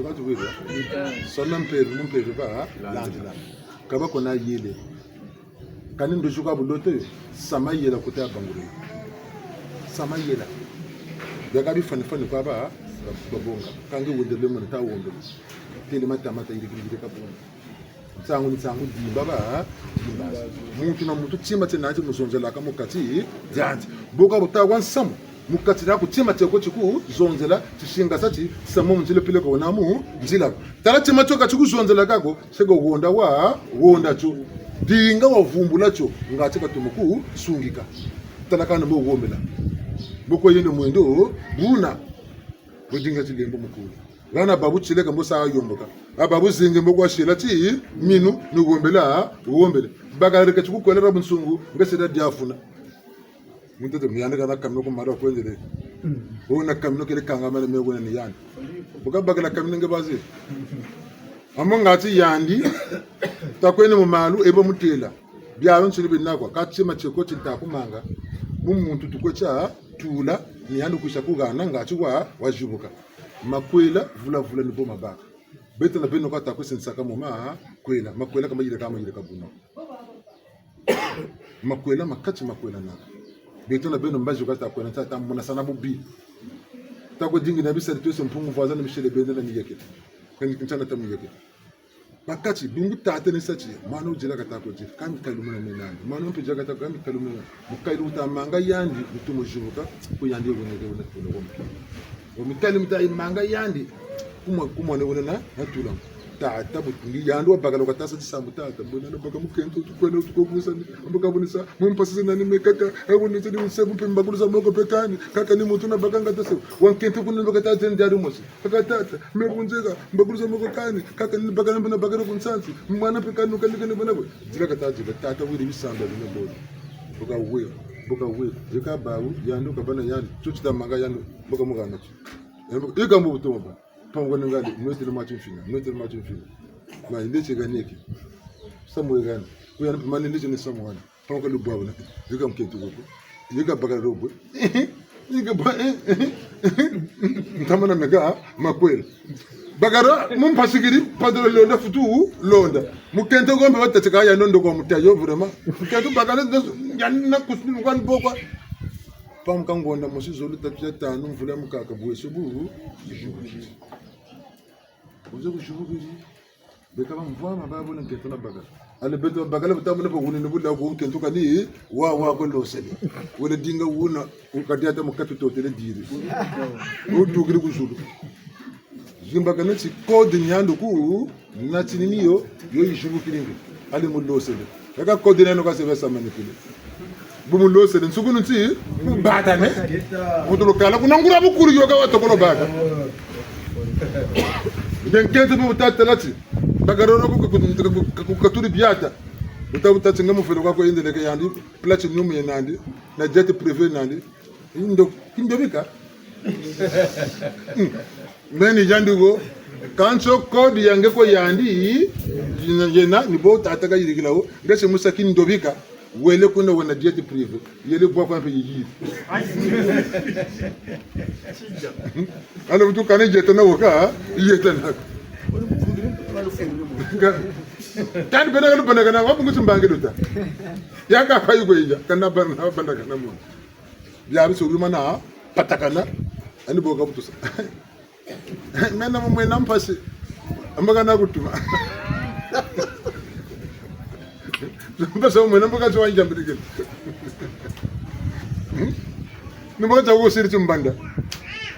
ka tu wira sonna mpere mun pere ba landila kaba ko na yele kanin do shuka buloto sama yela kota banguru sama yela daga bi fani kwa ba babonga kange wondele mun ta wondo tele mata yiri ka bonga tsangu di baba muntu na muntu tsima tena ati muzonzela ka mukati djanti boka buta wan sam mukati ra ku tsima teko chiku zonzela tishinga sati samo mzile pile ko namu nzila tara tsima toka chiku zonzela kako sego wonda chu dinga wavumbula cho ngati ka tumuku sungika talakana mo wombela boko yende mwendo buna budinga tilembo mukulu lana babu chile kambo sa yomboka ababu zinge mboko shila ti minu nugombela wombele bagare ka chuku kolera bunsungu ngasida diafuna mutete miyane kana kamno ko maro kwendele ona kamno kele kanga mane megona ni yani buka bagala kamno ngebazi amonga ti yandi takwene mu malu ebo mutela byawo nsuli binakwa katsima cheko tintakumanga mumuntu tukwecha tula ni yandi kusha kugana ngati wajibuka makwela vula ni boma baka beta na beno kata kusinsaka moma kwela makwela kama yire kabuna makwela makati makwela na beta na beno mbaji kata kwela tata mona sana bubi tako dingi na bisa tuese mpungu vaza na mishele benda na niyeke kan kinchana tamu yeke bakati bungu tata ni sachi mano jila kata ko je kan kalumuna menani mano mpe jaga kata kan kalumuna mukairu utamanga yandi mutumo jibuka ko yandi wona omikali mta imanga yandi kumone wona na tulam ta tabu ngi yandu bagalo ka tasa disambu tata bona na baga mukento tukwena tukokusa mboka bonisa mumpasise nani mekaka ebonise ni sebu pemba kuza moko pekani kaka ni mutuna baganga tase wankento kunno mboka tata ndiaru mosi kaka tata mebunzeka mbakuza moko kani kaka ni bagana bana bagaro kunsansi mwana pekani ukani bana bo dira ka tata wiri bisamba ni bodo boka we yeka bawu yandu ka bana yandu tuchita manga yandu boka mugana ega mbu butomo ba pango ngali mwetele machimfina ma ndetse ganeki samwe gani kuyana pamani ndetse ni samwana pango lu bwabu na yeka mketu gogo yeka bagara robo yeka ba ntamana mega makwela bagara mumpasigiri padro londa futu londa mukento gombe watateka ya nondo kwa mutayo vraiment mukento bagara yanna kusinu kan bokwa pam kangonda mosizolo tapya tanu mvula mukaka bwesubu uzo kushubuki beka mvua mababo na nkento na bagara ale beto bagala butamu na boguni nubula ko nkento kani wa ko losele wala dinga wuna ukadiya ta mukapito tele diri udugiri kushubu jimba kana ci code nyando ku na tininiyo yo yishubu kilingi ale mulosele aka code neno ka sebe samanipile bumulosele nsukunu nti bata ne mutulo kala kunangura bukuru yoga watokolo baka ngenkete bu tatalati bagaroro ku katuri biata utabutatse ngamufero kwako yendeleke yandi platinum yenandi na jet privé nandi indo bika meni jandugo kanso code yange ko yandi yena ni bo tataka yirigilawo ngese musaki ndobika wele kuna wana jet privé yele bo kwa pe yiri alo tu kane jet na woka yeta na kan bena kana wabu ngusumbange duta yaka fayu ko ija kana bana kana mo ya biso rumana patakana ani boga butusa mena mwe nampasi ambaga nakutuma mbasa mwe nambaga so wanja mbirike nimbaga tawo siriti mbanda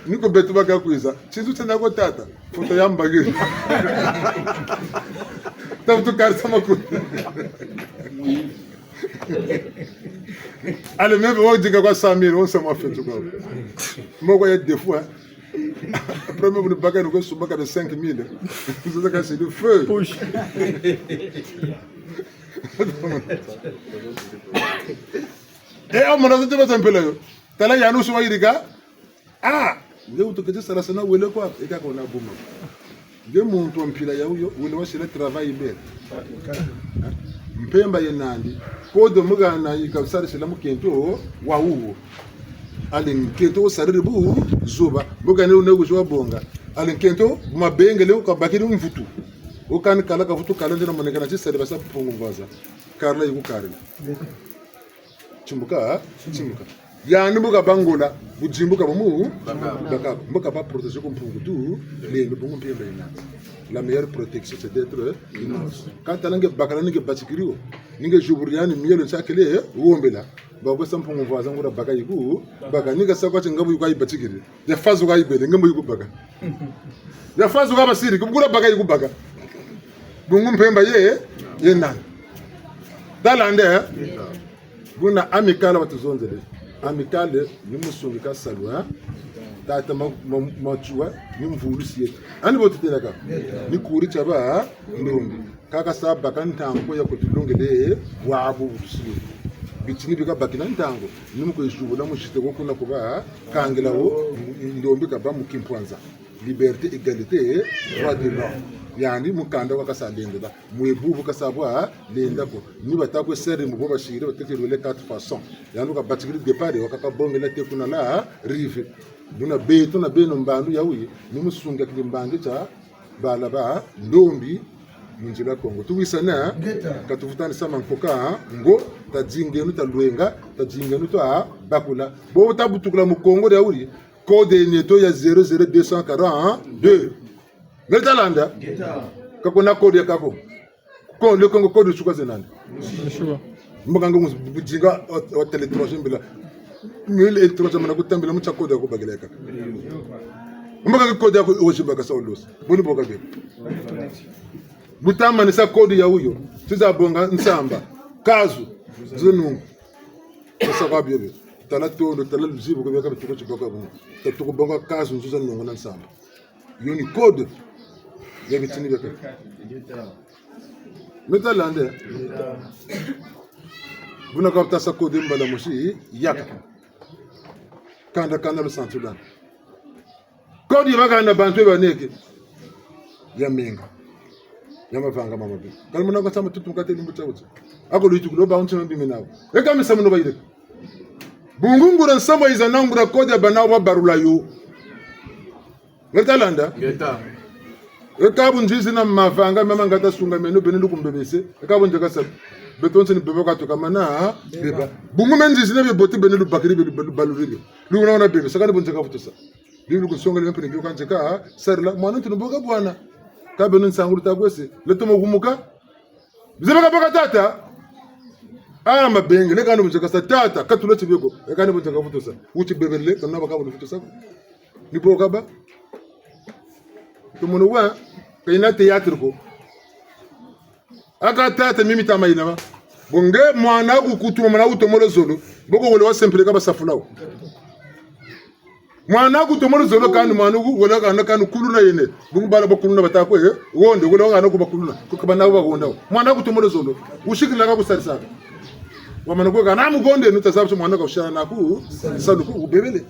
niko betu baga kuiza chizu tena ko tata foto yambage tabutu karsa maku ale mebe wodiga kwa Samir on sama fetu ko moko ya des fois premier vous ne bagarre que sur bagarre de 5000 c'est ça c'est le feu push et on m'a dit un peu là tala ya no so iriga nge utokete sala sana wele kwa eka kona buma nge muntu mpila ya uyo wele wasile travail bel mpemba yenandi kodo mugana yikabsara sila mukento wa uwo alinkento sariribu zuba mugane unego jwa bonga alinkento mabengele ukabakiri mvutu ukani kala ka vutu kala ndina monekana ci sare basa pungu vaza karla yiku karla chimbuka yani buka bangola bujimbuka bamu baka buka ba protéger comme pour tout les le bon bien là la meilleure protection c'est d'être innocent quand talange bakala ninge batikiriwo ninge juburiani mielo chakele wombela bako sampo voisin ngura baka yiku baka ninga sakwa ngabu yuko batikiri ya fazo ga ibele ngambo yuko baka ya fazo ga basiri kubura baka yiku baka bungu mpemba ye nan dalande buna amikala batuzonzele amikale ni musungika salwa tata machuwa ni mvulusiye ani botitela ka ni kuri chaba ndongi kaka saba kantango ya kutulungele wa abu busiye bitini bika bakina ntango ni muko ishubu na mushite kokuna kuba kangelawo ndombi ka ba mukimpwanza liberté égalité droit de l'homme yani mukanda wakasalenda mwebubu kasabwa lenda ko ni batakwe sere mu boba shire batekere le 4 façons yani ka batikiri départ wakakabonge la tekuna la rive duna beto na beno mbandu yawi ni musunga kilimbange cha bala ba ndombi munjila Kongo tuwisana katufutani sama nkoka ngo tajingenu talwenga tajingenu to bakula bo tabutukula mu Kongo yawi code neto ya 00242 Metalanda kakona code ya kako ko le Kongo code chuka zenani mbanga ngo bujinga wa télétravail bila mil électrocha mana kutambila mucha code yako bageleka mbanga code yako ojiba ka saulos boni boka be butama ni sa code ya huyo siza bonga nsamba kazu zenu sasa kwa bebe tala tondo tala luzibu ko beka tuko chikoka bo tuko bonga kazu nzuza nongo na nsamba yoni code ya bitini beka metalande buna ko ta sa code mbala mushi yaka kanda lo santulan code yaga na bantu baneke ya minga yama vanga mama bi kalmuna ko sama tutum kate limbu tawuti ako luitu ko ba onto mbi minawo e kam sama no bayde bungungura sama izanangura code banawo ba barula yo ngetalanda Geta. e kabu njizi na mavanga mama ngata sunga meno benelu kumbebese e kabu njeka sab betonse ni bebe ka to kamana beba bungu menjizi ne be boti benelu bakiri be balurige lu na bebe sakani bonjeka futosa lu ko songa le mpene bi kan jeka sarla mwana tunu boga bwana ka benu nsanguru tagwese le to mogumuka bizeba ka tata mabenge le kanu bonjeka sa tata katulo tibeko e kanu bonjeka futosa uti bebele kana baka bo futosa ni boga ba tumono wa kaina théâtre ko aka tata mimi tamaina ba bonge mwana kukutuma mwana utomolo zolo boko wole wa simple ka basafulawo mwana kutomolo zolo kanu mwana wole kana kanu kuluna yene bungu bala bakuluna batako wonde wole kana ko bakuluna ko kabana ba wonda mwana kutomolo zolo ushikila ka kusarisa wamana ko kana mugonde nutasabu mwana ka ushana naku salu ko ubebele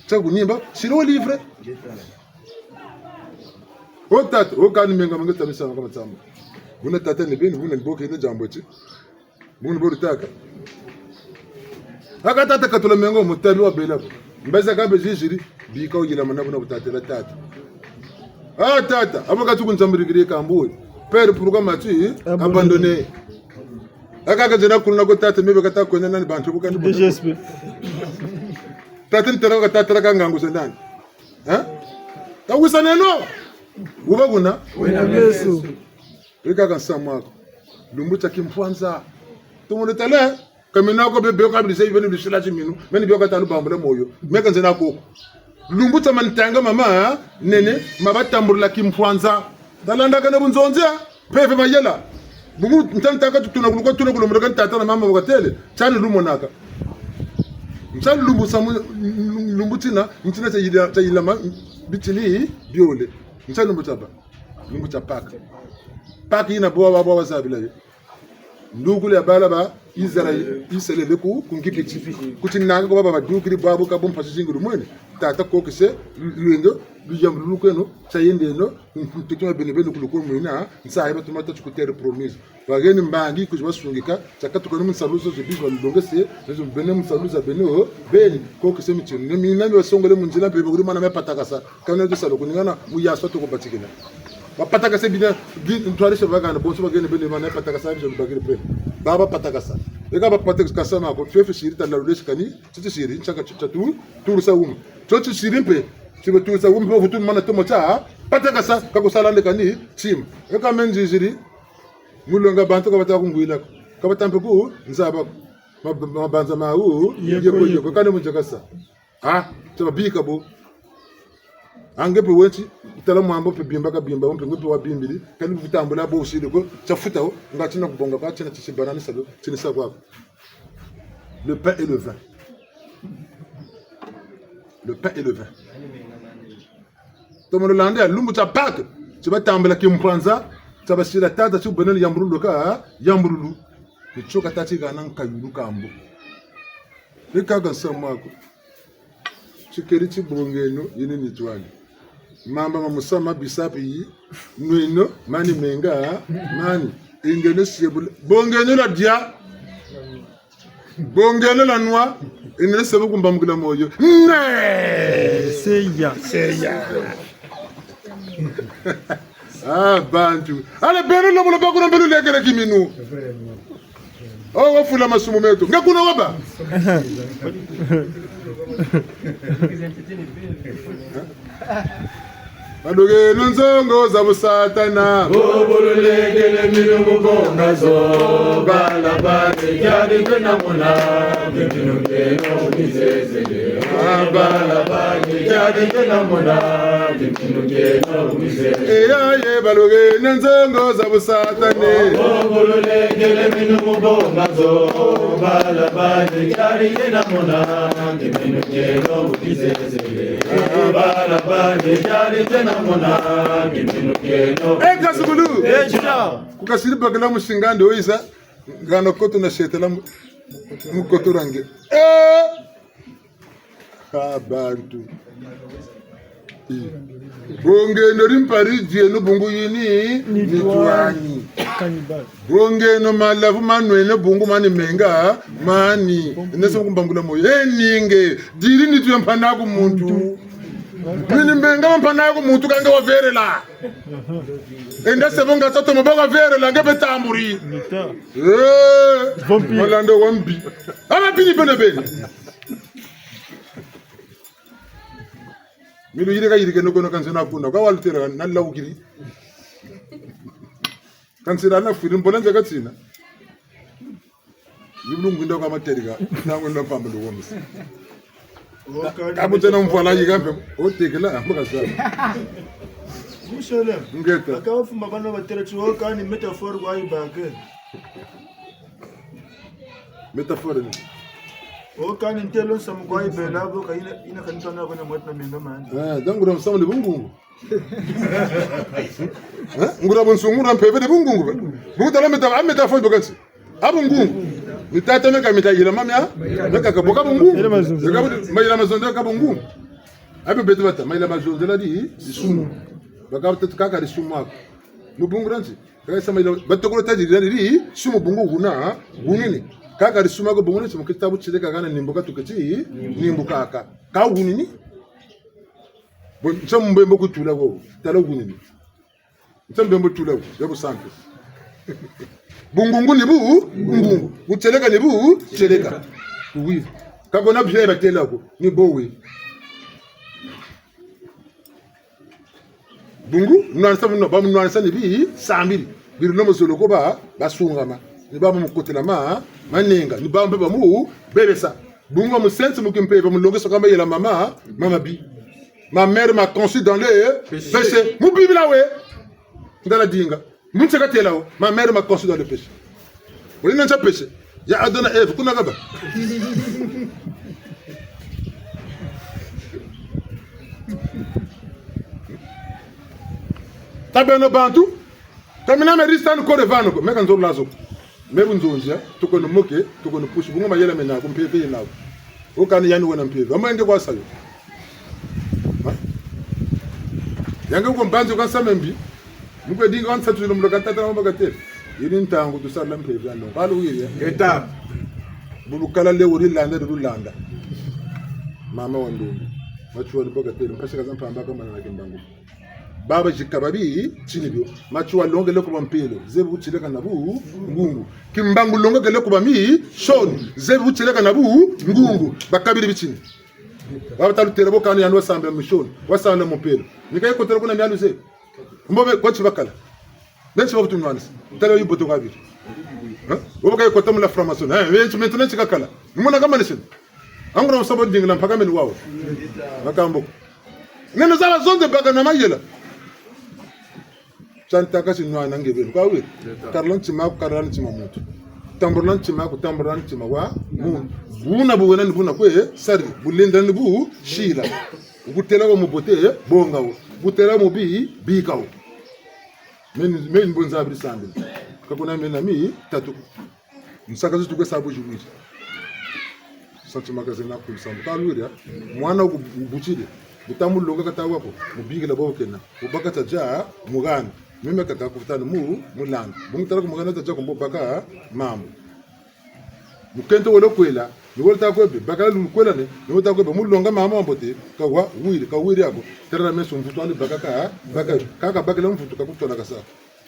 chagu nimba sino livre o tata o kanu menga menga tamisa kama tsamba buna tata ne beni buna boke ne jambochi buna boru taka aka tata katula mengo mutabi wa bela mbeza ka be jiri bi ka yila mana buna butatela tata tata abaka tuku nzambirigire kambo père pourquoi m'as-tu abandonné aka ka jena kulna ko tata mebe kata ko nana bantu ko kan DGSP tata ntera ka tata ka ngangu sendani ta wisaneno uba kuna Yesu eka kansamwa lumbuta kimpwanza tumuno tale kamina ko bebe ko abise ibeni bishila chiminu meni byo katanu bambule moyo meka nzena ko lumbuta mantanga mama nene mabatamburla kimpwanza dalanda kana bunzonzia pepe bayela bungu ntantaka tutuna kuluko tuna kulumura kan tata na mama bakatele chani lumonaka msali lumbutina mtina chayila bitini biole msali lumbuta paka ina bowa zabila ndugule bala ba Israel ku kungipiti kutinanga ko baba dugiri babu ka bompa singuru mwene tata ko kise luendo lujam lukeno sayende no tukuma benebenu kuluko mwina nsaiba tumata tukutere promise bageni mbangi kujwasungika chakatuko no msaluzo zibizwa ndongese nezo bene msaluza beno beni ko kise mitini ne mina wasongole munjila bebe kuri mana mepatakasa kana to salo kuningana muyaso to kubatikina Bapataka se bina ntwari se bagana bonso bagene bene mana pataka sa biso bagene pre. Baba pataka sa. Eka ba pataka kasa ma ko fefe siri ta la leskani, titi siri chaka chatu, turu sa Toti siri pe. Sibe turu sa bo futu mana to mocha, pataka sa ka ko sala lekani tim. Eka menji siri. Mulonga bantu ka bataka ngwila. Ka batampe ku nzaba mabanza ma yeko kana munjaka sa. Ah, taba bika bo. Angepe wenti tala mwambo pe bimba ka bimba on pe ngope wa bimbili kani vitambula bo usidi ko chafuta ho ngatina kubonga ba tina tisibanani salo tini savoir le pain et le vin. Le pain et le vin. Tomo lande a lumbu ta pak tiba tambula kimpanza taba sira tata tu benel yambrulu ka yambrulu ni choka tati ga nan kayulu kambo ni kaga samako chikeriti bongeno yini nitwani mamba mamusama bisapi nuino mani menga mani ingene sebule bongeno la dia bongeno la noix ingene sebu kumbamugula moyo seya ah bantu ale beno lo mulo bakuna belu legere kiminu oh wafula masumu metu ngakuna waba Baluge nunzongo za busatana Obululegele milugu bongazo Balabani kyari kena muna Bikinuke no bizezele Balabani kyari kena muna Bikinuke no bizezele Eyaye baluge nunzongo za busatane Obululegele milugu bongazo Balabani kyari kena muna Bikinuke no bizezele Balabani kyari kena Eka sugulu kukasiri bagala musingande oisa gano koto na shetela mukoto range bantu bonge no rimpari die no bungu yini nitwani bonge no malavu manwe no bungu mani menga mani nese kumbangula moyo ninge diri nitu mpana ku muntu Mini mbenga mpana ku muntu kange wa verela enda sebonga tsoto mboga verela ngebe tamburi malando wambi ama bini bene milu yirika no kono kansena kuna kwa waltera na lawukiri kansena na firin bolanje katsina yibulungu ndo kama teriga nango ndo pambulo womisi Kamu tena mfala yigambe otekela amaka sana Musholem ngeta akawufuma bana batera chuoka ni metaphor kwa ibake metaphor ni okani ntelo samu kwa ibela bo ka ina kanitana bana mwatna menga man dangura msamu de bungungu ngura bonsungura mpeve de bungungu butala metaphor bokansi abungungu mitata meka mitayira mamya meka kaboka bungungu mayira mazonde kabungungu abe betu bata mayira mazonde la di isumu bakabta tukaka di sumu ako mubungu ranzi kaya mayira batokolo tajira di sumu bungu guna gunini kaka di sumu ako bungu ni kitabu chideka kana nimboka tukati nimboka aka ka gunini bon chambe mboku tula go tala gunini chambe mboku tula go yabo sanke bungungu ni bungungu uteleka ni teleka oui kabona bje batela ko ni bowe bungu nwansa muno ba nwansa ni bi sambiri biri no mosolo ko ba basungama ni ba mu kotela manenga ni ba mbe ba mu bebesa bungu mu sense mu kimpe ba mu longeso kama yela mama bi ma mère m'a conçu dans le péché mu bibila we ndala dinga ma mère m'a conçu dans le péché. Vous voyez, dans péché. Il y a Adonai Ève, vous n'avez pas. Tabeno bantu, kamina me rista no kore vano, me kan zo lazo. Me bunzonja, to kono moke, to kono push, bunga mayela mena ko mpeve ina. O kan yani wona mpeve. Ama ende kwa sayo. Yanga ko mbanzo kan samembi. Mukwe dinga wan satu lo mlokata ta mbaga te yini ntangu to sala mpeve ando balu yiri eta bulu kala le wori landa do landa mama wando machu wali boga te mpasha kazan pamba kama na kimbangu baba jikababi chinibyo machwa longe leko bampelo zebu chileka nabu ngungu kimbangu longe leko bami shoni zebu chileka nabu ngungu bakabiri bichini baba talutera bokani yanwa sambe mishoni wasana mopelo nikai kotera kuna myalu ze mbobe kwa chibakala nenchi babutu nwanisa tala yiboto kabiri wobo kai kotama la framason wenchi maintenant chikakala mona kama nishin angura msabo dingla mpaka meli wao bakambo neno zala zonde baga na mayela chanta kasi nwana ngebelu kwa we karlan chima ku karlan chima mutu tamburlan chima ku tamburlan chima wa mu buna bu wenani buna kwe sari bulinda ni bu shila gutela ko mubote bonga wo gutela mu bi kawo men bonza abri sambe kakuna mena mi tatu msaka zitu kwa sabu juwiri santi magazina ku sambe kalwira mwana ku buchide butamu longa katawa ko mubigela bo kena ubakata ja mugana mimi kaka kufutana mulanda bungitara ko mugana taja ko mbaka mamu mukento wolo kwela ni wolta ko be bakala lu kwela ne ni wolta ko be mulonga mama mbote ka wiri yako terra meso mfutu ali bakaka kaka bakala mfutu ka kutola kasa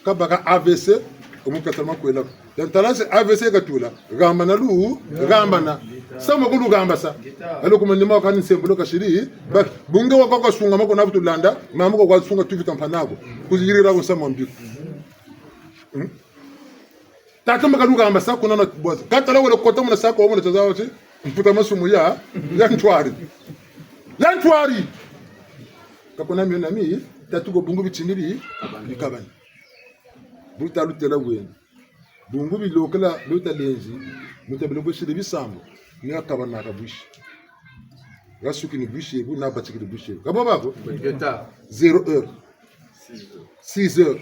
ka baka AVC umukatalma kwela dan talase AVC ka tula gamba na lu gamba na sama kulu gamba sa alo kuma nima ka nsembulo ka shiri bak bunge wa ka sunga mako na butulanda mama ko kwa sunga tuvi tampanago kuzirira ko sama mbiku tata maka lu gamba sa kuna na boza katala wala kota muna sako wa muna tazawa ti mputa masumu ya ntwari kakona miona mi tatu ko bungu bichindiri likabani buta lutela wena bungu bi lokala luta lenzi mutabelo ko shiri bisambo ni akabana ka bushi rasuki ni bushi bu na batiki ni bushi kabo bako 0 heure 6 heures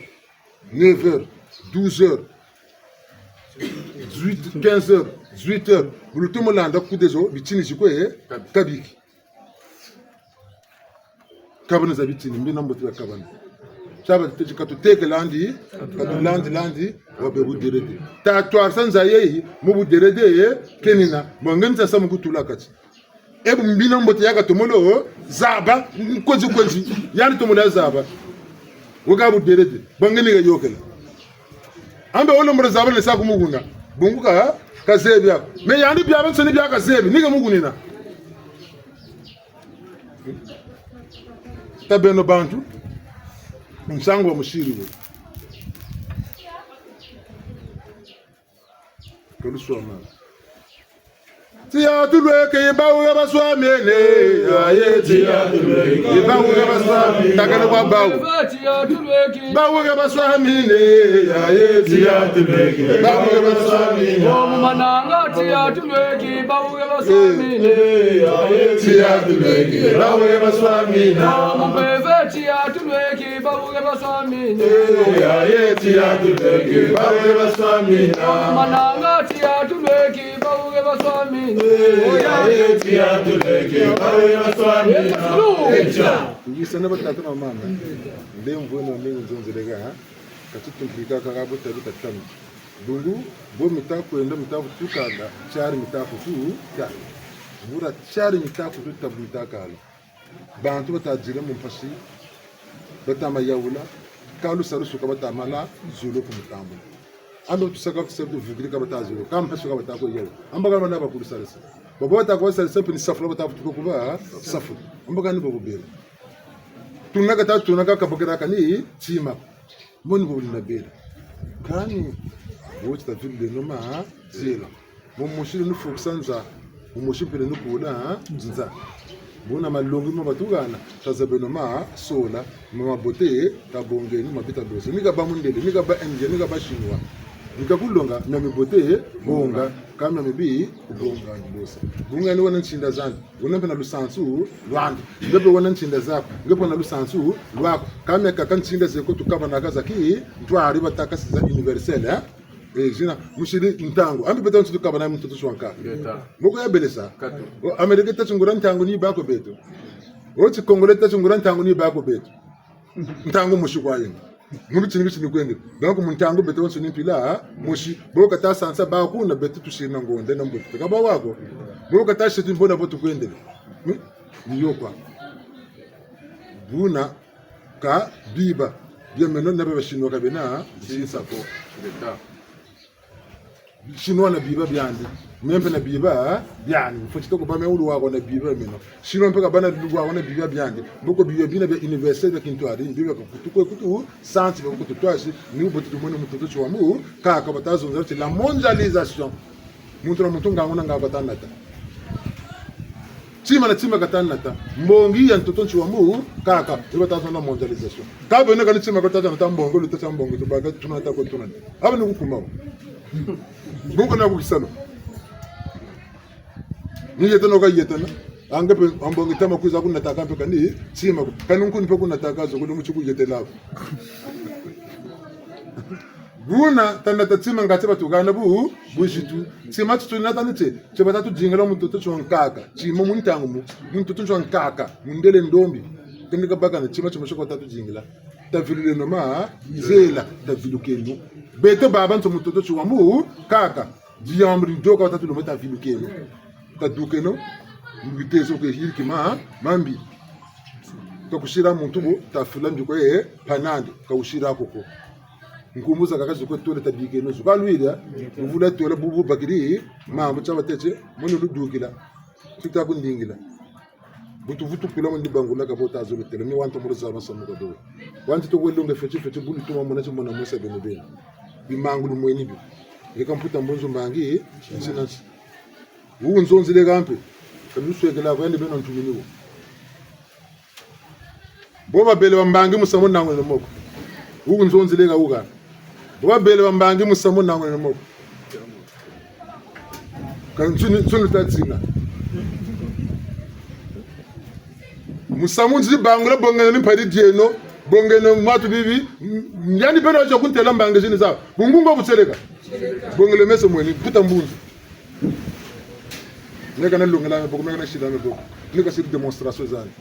9 heures 12 heures 18 15 heures 18 heures bulutumo landa ku dezo bichini jikwe kabiki kabana za bitini mbina mbotu ya kabana chaba katu teke landi katu landi wabe buderede ta twar sanza yeyi mu buderede kenina mwangenza samu kutula kati ebu mbina mbotu ya katomolo zaba konzi yani tomola zaba woga buderede bangeni ga yokela ambe wolo mura zaba le saku muguna bunguka kazebi yako me yani bya bansoni bya kazebi niga mugunina tabeno bantu msango wa mushiri we koluswa ma tiya tulweke bawo baswamene aye tiya tulweke bawo baswamene takana kwa bawo tiya tulweke bawo baswamene aye tiya tulweke bawo baswamene mananga tiya tulweke bawo baswamene aye tiya tulweke bawo baswamene mupeve tiya tulweke bawo baswamene aye tiya tulweke bawo baswamene mananga tiya tulweke bawo baswamene ngisana batatu mama ndemvu no ningu zonzelega katutumplika kakabuta bitatamu dungu bo mitako enda mitako tukanda chari mitako tu ya vura chari mitako tu tabu mitakala bantu batajira mumpashi batama yaula kalu sarusu kabatamala zulu kumutambo ando tusaka kusebdo vugiri kabatazo kampa suka batako yewe ambaga bana bakuru salisa babo batako salisa pini safla batako tukuba safu ambaga ni babo bela tunaka kabogera kani chima moni bo na bela kani wote tafili noma zela mushiri no foksanza mushipele no kula nza bona malongi mabatugana tazabeno ma sola mama bote tabongeni mabita dosi nika ba mundele nika ba enje nika ba shinwa nika kulonga na mibote bonga kama mibi bonga ndosa bunga ni wana nchinda zangu unembe na lusansu lwangu ngebe wana nchinda zako ngebe na lusansu lwako kama kaka nchinda zeko tukaba na kaza ki ntwari batakasi za universelle jina mushiri ntango ambe beta ntu tukaba na mtu shwanka moko ya belesa amerika tachungura ntango ni bako beto oti kongole tachungura ntango ni bako beto ntango mushikwa yini muri chini chini kwende donc muntango beto wonso ni pila mushi boka ta sansa ba ku na beto tushina ngonde na mboto kaba wako boka ta shiti mbona boto kwende ni yokwa buna ka biba bien maintenant na ba chinois ka bena si sako chinois na biba biandi mempe na biba biandi faut to ko ba me ulu wa na biba meno chinois mpe ka bana lu wa na biba biandi boko biba bina be université de Kintoari biba ko kutu santi ko kutu toasi ni botu to mono mutu to mu ka ka batazo nzati la mondialisation mutra mutu ngangona ngabatanata tima na tima katanata mbongi ya ntoto chiwamu kaka ibatazo na mondialisation ka bene kana tima katanata na mbongo luto cha mbongo to baga tunata ko tunata aba ni gukuma bongo na kukisalo ni yeto no ka yeto na anga pe ambongi tama kuza kuna taka pe kani tima kanu kuni pe kuna taka zo kudu muchuku yete lavo buna tanata tima ngati batugana bu bushitu tima tutuna tanite chebata tujingala mutoto chonkaka chimo muntangu mu mutoto chonkaka mundele ndombi kendika baka na chima chimashoko tatu jingala tavilule noma zela tavilukenu beto baba nto mutoto chiwamu kaka diambri doka tatu lometa tavilukenu tadukeno mbitezo ke hirkima mambi tokushira muntu bu tafula ndiko panandi kaushira koko nkumbuza kakazi ko tole tabike no zubalwira uvula tole bubu bakiri mambo chaba teche mono ludukila fita kundingila butu vutu kula mo ndibangula ka bota azulu tele mi wanto muruza masamu ko do wanti to welonga feti bulu tuma mona chuma na musa bene bene bi mangulu mweni bi lekamputa mbonzo mbangi sinansi unzonzi lekampe kaluswekela kwende beno ntuminiwo boba bele bambangi musamu nangwe nomoko unzonzi leka uka boba bele bambangi musamu nangwe nomoko kan tsunu tatsina musamu nzi bangula bongena ni mpadi dieno bongena matu bibi yani beno jo kuntela mbangi zini za bungungo butseleka bongele mese mweni puta mbunzu neka na lungela me bokome na shida me bok nika sir demonstration zani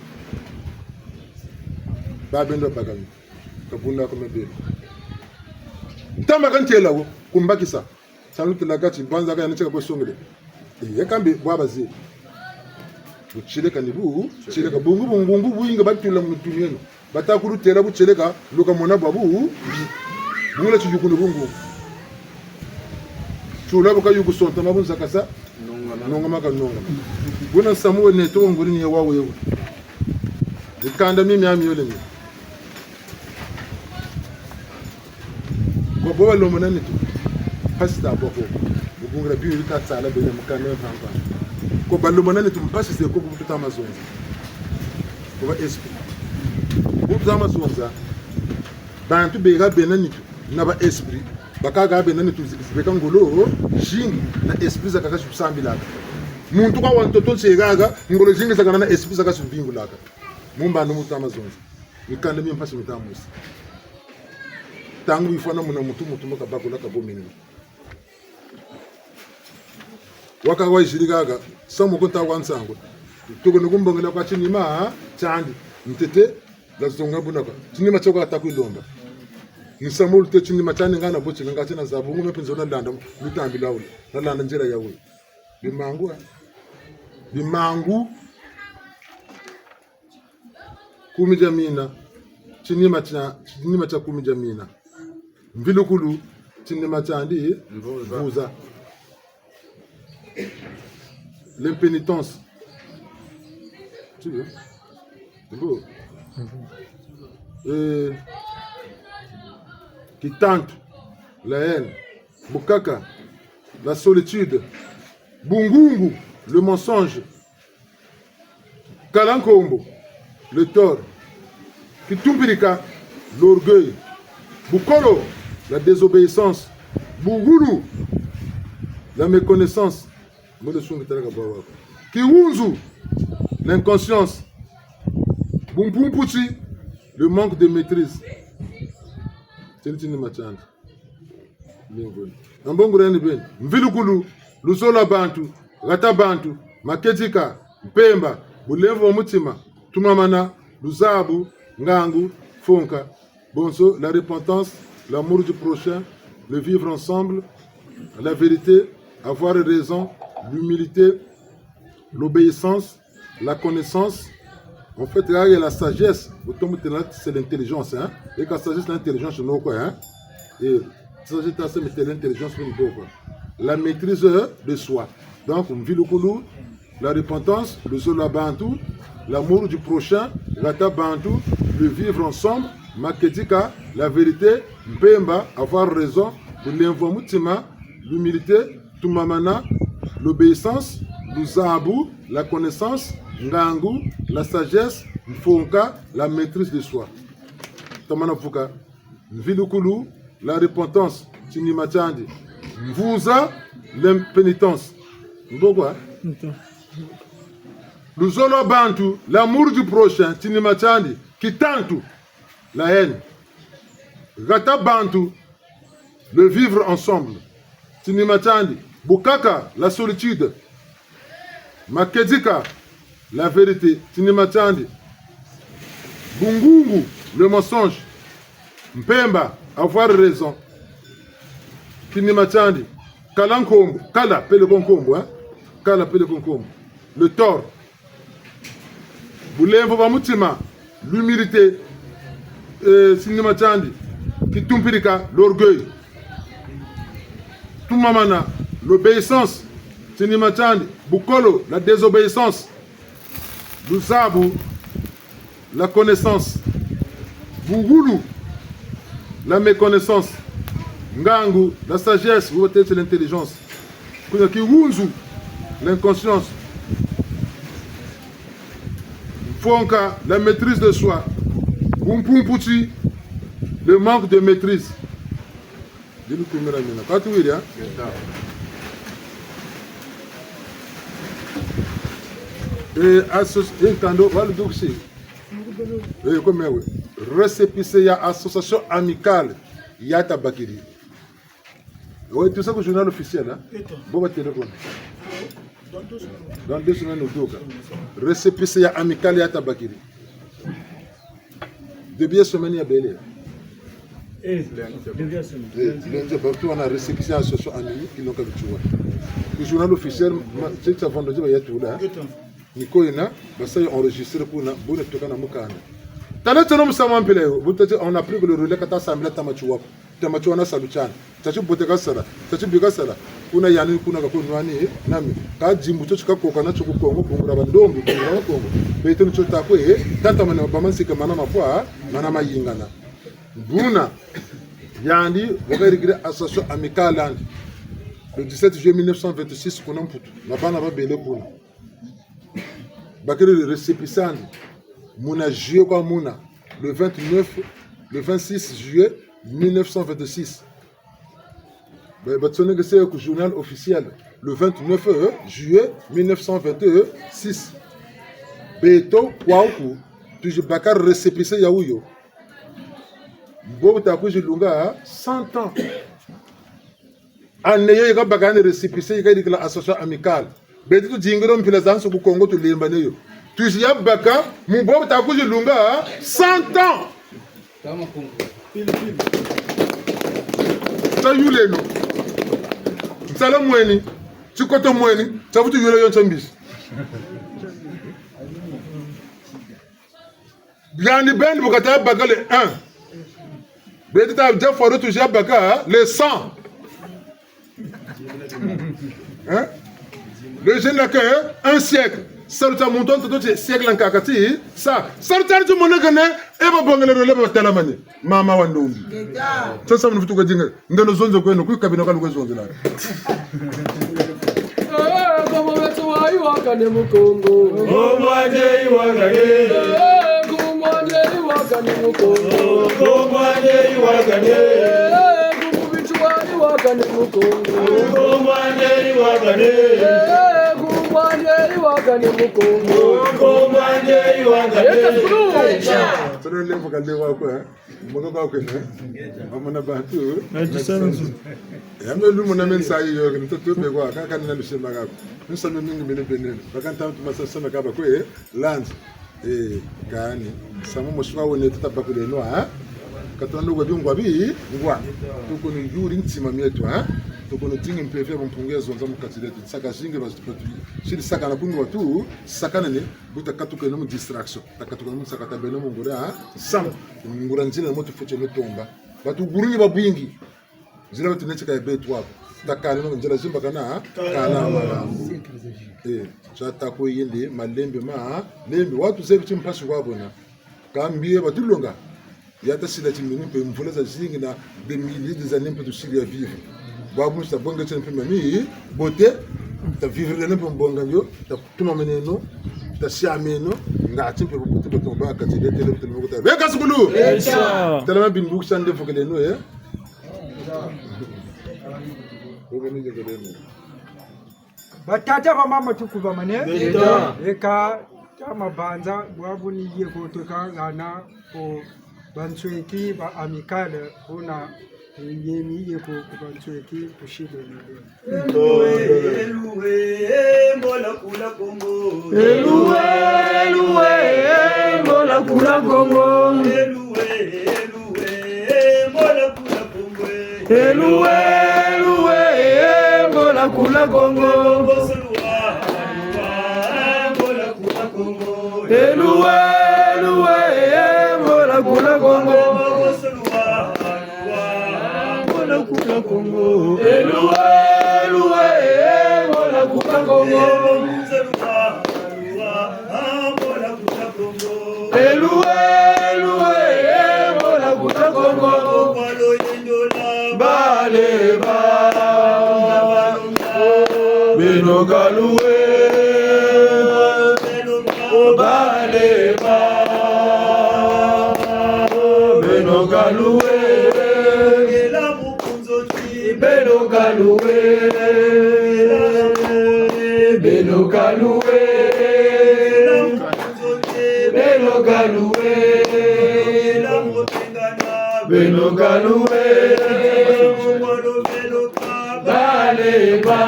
ba bendo bagami kabunda ko mebe tamba kan telawo kumbakisa salutu lagati banza ka ncheka ko songele yekambe bwaba zi buchileka nibu chileka bungu buyinga batula mutumyeno batakuru tela buchileka luka mona babu bungula chiyukunu bungu chula buka yugu sonta mabunza kasa nonga maka nonga buna samuwe ne to nguri ni wawo yewu ikanda mimi ami yole ni bo lo monani tu pasta boko bugungra bi rita tsala be mukana mfamba ko ballo monani tu pasta se ko butu tamazonza ko ba esprit butu tamazonza bantu be ga benani tu na ba esprit bakaga benani tu zibeka ngolo jingi na esprit za kaka subsambilaka muntu kwa wantoto segaga ngolo jingi za kana na esprit za kasubingulaka mumba no mutu tamazonza ikanda mimi mpasi mutamusi tangu ifana muna mutu maka bakula ka bomini waka wa ishirigaga samu konta wansango tuko nukumbongela kwa chini ma chandi mtete la zonga bunaka chini machoka atakwilomba nisamulu te chini machani ngana bochi ngati na zabu ngume penzo na landa lutambi lawula na landa njira yawe bimangu kumi jamina chini macha kumi jamina mvilukulu chini machandi mvuza l'impénitence tu vois c'est beau qui tente la haine bukaka la solitude bungungu le mensonge kalankombo le tort kitumbirika l'orgueil bukolo la désobéissance bugulu la méconnaissance kiwunzu l'inconscience bumpumpuchi le manque de maîtrise tentini machanda lingoni nambongureni ben mvilukulu lusola bantu gata bantu maketika mpemba bulevo mutima tumamana luzabu ngangu fonka bonso la repentance l'amour du prochain le vivre ensemble la vérité avoir raison l'humilité l'obéissance la connaissance En fait, la sagesse, c'est l'intelligence. Hein? Et quand la sagesse, c'est l'intelligence, c'est quoi? Hein? Et la sagesse, c'est l'intelligence, c'est quoi? La maîtrise de soi. Donc, on vit le koulou, la repentance, le zola bantou, l'amour du prochain, l'ata bantou, le vivre ensemble, makedika, la vérité, mbemba, avoir raison, l'invomutima, l'humilité, tumamana, l'obéissance, l'uzabu, la connaissance, ngangu, la sagesse, mfonka, la maîtrise de soi. Tamana fuka, vilukulu, la repentance, tinimachandi, mvuza, l'impénitence. Pourquoi? Le zolo bantu, l'amour du prochain, tinimachandi, kitantu, la haine. Gata bantu, le vivre ensemble. Tinimachandi, bukaka, la solitude. Makedika, la vérité. Tinimachandi. Bungungu, le mensonge. Mpemba, avoir raison. Tinimachandi. Kalankombo, kala, pele konkombo, hein? Kala, pele konkombo. Le tort. Boulembo bamutima, l'humilité. Tinimachandi. Kitumpirika, l'orgueil. Tumamana, l'obéissance. Tinimachandi, Bukolo, la désobéissance. Lusabu, la connaissance. Bugulu, la méconnaissance. Ngangu, la sagesse, vous voyez, c'est l'intelligence. Kiwunzu, l'inconscience. Fonka, la maîtrise de soi. Bumpumputi, le manque de maîtrise. Quand tu veux, hein? Et kando wala doxi comme oui récépissé ya association amicale Yata Bakiri. Oui, tout ça que le journal officiel hein. Bon va téléphone. Dans 2 semaines ou 2 récépissé ya amicale Yata Bakiri. Depuis semaine ya belé. Lundi, partout on a récépissé à association amicale qui n'ont qu'à le journal officiel c'est ça vendredi va y être là. Nikoina, ça y est enregistré pour ne toquer na mukana. Tanatano msamampele, on a pris le relais kata samla tamachuwa. Tamachuwa na saluchan. Tachi boteka sala, tachi biga sala. Kuna yani kuna ka kunwani nami. Ka jimbuto chika kokana chuku kongo kongura bandombi kongura kongo. Beto nchota ko tata mana bamansi ka mana mafwa, mana mayingana. Buna yandi wakirigire association amicale le 17 juillet 1926 kuna mputu. Mabana ba bele kuna. Bakiri le récépissant Mouna juillet quoi Mouna le 26 juillet 1926. Batsone que c'est le journal officiel le 29 juillet 1926. Beto Kwaoku toujours Bakar récépissé Yaouyo. Bobo Takuji Lunga 100 ans. Anneyo yaka Bakane récépissé yaka dit la association amicale. Beti tu jingiro mpila zansu ku Congo tu limbane yo. Tu si yabaka mubobo takuji lunga 100 ans. Kama Congo. Ta yuleno. Tsala mweni. Chikoto mweni. Tafutu yule yon chambis. Blandi ben bukata baka le 1. Beti ta déjà foro tu yabaka le 100. Hein? Le jeune n'a qu'un siècle. Saluta montant tout siècle en kakati. Ça tu mon gane et va bon le relais tala mani. Mama wandumbi. Ça me futuka dinga. Ngano zonzo ko no ku kabino kan ko zonzo la. Como wetu wa iwakane mukongo. Omwaje iwakane. Kumwaje iwakane mukongo. Omwaje iwakane. Kumbichu wa iwakane mukongo. Omwaje iwakane. Kumwaje iwakane mukongo. Omwaje iwakane. Solo le mo kale wa ko hein. Mo ko ko ne. Amana bantu. Yambe lu mo na men sa yo ke to be kwa ka kan na bise maga. Nsa no mingi mele benene. Bakanta tu masa sama ka ba ko land. Gani. Samo mo shwa wone tata ba ko le no ha. Katondo go bi ngwa bi ngwa. To ko ni yuri ntima mieto ha. tokono tingi mpefe mpungia zonza mukatiletu saka jinge basi shiri saka na kungu watu saka nene buta katuka no distraction takatuka no saka tabeno mungura sam mungura nzina moto fuche no tomba batu guruni babwingi zira batu neche ka betu wapo takana no njira zimba kana kana malambo chata ko yende malembe lembe watu zebi chimpashi wabona kambie batulonga yata sila chimini pe mvula za zingi na des milliers des années pour tushiri ya vivre babu sa bonga tene pe mami bote ta vivre le pe bonga yo ta tuma meneno ta siameno nga timpe ko bote to ba ka tele tele tele ko ta be kasbulu tele bin bu sande fokele no batata ba mama tukuba mane eka kama banza babu ni ye ko to ka ngana ko bantsweki ba amicale ona yemi ye ko bantsweki kushile ni Eluwe mola kula Kongo Eluwe mola kula Kongo Eluwe mola kula Kongo Eluwe mola kula Kongo mola kula Kongo Eluwe mola kula Kongo mola kula Kongo Eluwe mola kula Kongo Eluwe mola kula Kongo Baleba Beno galuwe Baleba Beno galuwe Beno galuwe Beno galuwe Beno galuwe Beno galuwe Baleba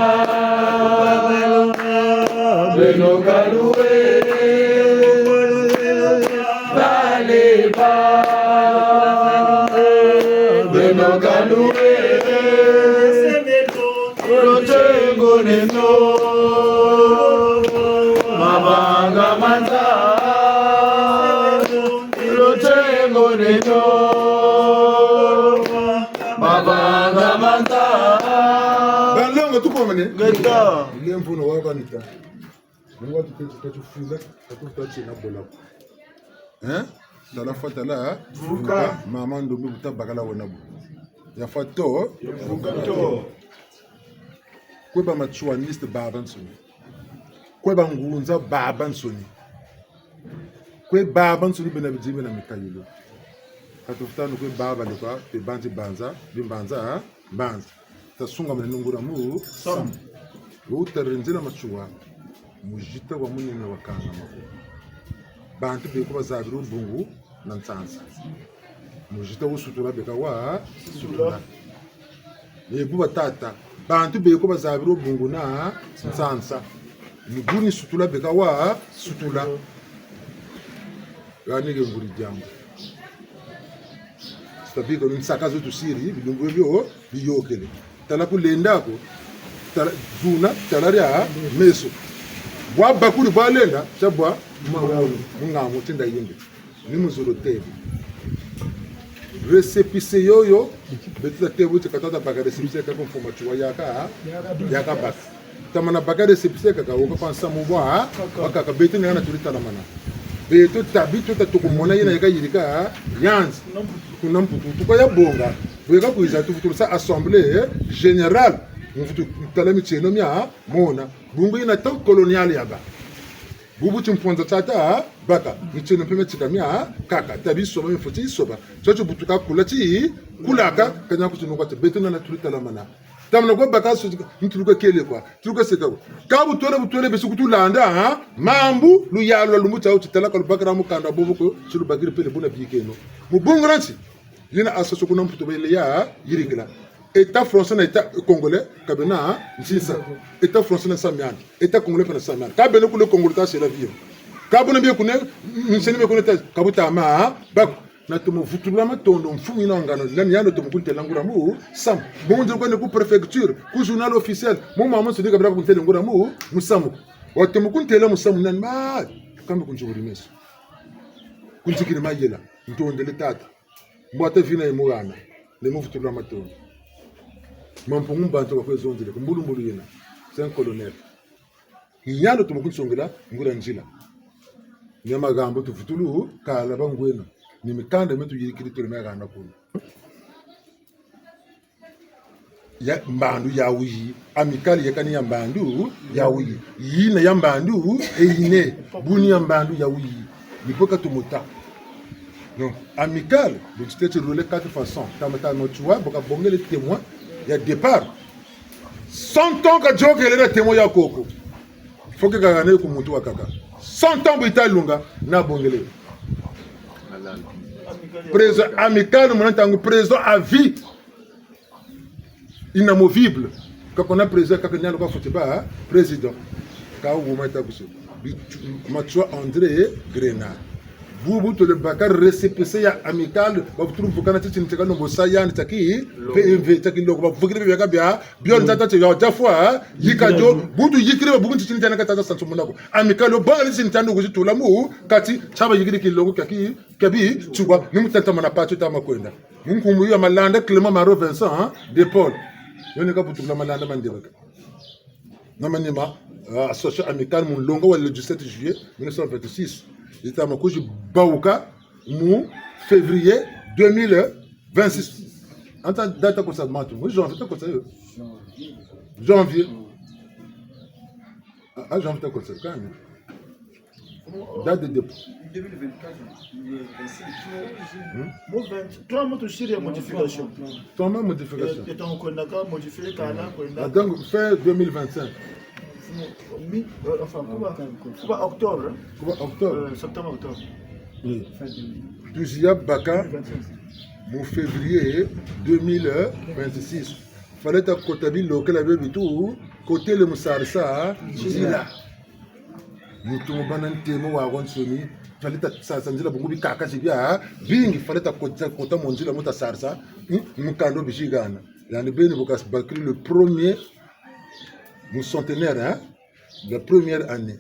Beno galuwe Baleba Beno galuwe Rotengo neno Mabanga manza Rotengo neno Mabanga manza balongo tukomene Geta ile mfuno wa banita mungu tutachufunda tutachina bola tala fatala vuka mama ndombi butabakala wona bu ya fato vuka kweba machuaniste babansoni kweba ngunza babansoni kwe babansoni bena bijime na mikayilo katufutano kwe baba lekwa pe banzi banza bimbanza banza tasunga mnengura mu sam utarinzira machuwa mujita wa munene wakanga mako bantu be kuba zabiru bungu na nsansa mujita usutura beka wa sutura buba tata bantu be kuba zabiru bungu na nsansa muguni sutura beka wa sutura yanige nguri jambo stabiko nsaka zo tusiri bilungu byo biyokele tala kulendako tala zuna talaria meso bwa bakuri bwa lenda chabwa mawulu mungamu tinda yimbe ni muzulu tebe resepise yoyo betita tebu tikatata baka resepise ka konfoma chuwa yaka bas tamana baka resepise ka woka pansa mubwa baka beti ngana tulita na mana beto tabito tatukumona yina yaka yirika yanzi kunamputu tukaya bonga weka kuiza tufuturusa assemblée générale mfutu talami cheno mia mona bungu ina tan colonial yaba bubu chimponza tata baka mcheno peme chikamia kaka tabi soba mfuti soba chocho butuka kulati kulaka kanya kutunuka betuna na tulita la mana tamna go baka so ntuluka kele kwa tuluka seka ka butore besu kutulanda mambu lu yalo lu muta utitala ka bakara mukanda bobo ko sulu bagiri pele bona bikeno mu bongranci yina asoso kuna mputo bele ya yirigila état français na état congolais kabena nsisa état français na samiani état congolais na samiani kabena ku le congolais ta c'est la vie kabona bien ku ne nseni me ku ne ta kabuta ma bak na tomo vutula matondo mfumi na ngano ngani yano tomo kuntela ngura mu sam bonjo ko ne ku préfecture ku journal officiel mo mama so diga bra ku kuntela ngura mu musamu wa tomo kuntela musamu nan ma kambe kunjuri meso kunjikiri mayela ntondele tata mbota vina imugana ne mu vutula matondo mampungu mbanto kwa zonzile kumbulu yena c'est un colonel yano tomo kunsongela ngura njila nyama gambo tufutulu kala bangwena ni mikanda metu yikiri tole megana kuno ya mbandu ya wuyi amikali yakani ya mbandu ya wuyi yina ya mbandu eyine buni ya mbandu ya wuyi nipoka tumuta non amical donc c'était roulé quatre façons tamata no tuwa boka bongele témoin ya départ 100 ans ka jogele le témoin ya koko faut que gagane ku mutu wakaka 100 ans bita lunga na bongele président amical mon tango président à vie inamovible quand on a président quand on a le football président ka wuma ta kuso Mathieu André Grenard bubu to le bakar récépissé ya amical ba trouve kana titi ntika no bosaya ntaki PMV taki loko ba vukire be kabia bion tata te ya fois yikajo butu yikire ba bubu titi ntana kata sanso munako amical lo ba lisi ntando ko tula mu kati chaba yikire ki loko kaki kabi tuba nimu tata mana patu ta makwenda munkumu ya malanda Clément Maro Vincent de Paul yone ka butu la malanda mandebaka namanima association amicale mon longo le 17 juillet 1926 j'étais à Makouji Baouka, mou février 2026. En tant que date, ça demande tout. Janvier, quoi ça? Janvier. Ah, janvier, quoi ça? Quand même. Date de dépôt. 2024. 23 mois de Syrie modification. 3 mois modification. Et tant qu'on a modifié Kana. Donc, fin 2025. Enfin, octobre. Octobre. Septembre, octobre. Oui. Tousia Baka, mon février 2026. Fallait que Kotabi local avait tout, côté le Moussarsa, Gila. Nous tombons dans un thème où on sonne. Fallait que ça s'en dira beaucoup de caca, c'est bien. Bing, fallait que Kota Monjila Mota Sarsa, Mukando Bichigana. Il y a un béni le premier. Mon centenaire, hein, la première année.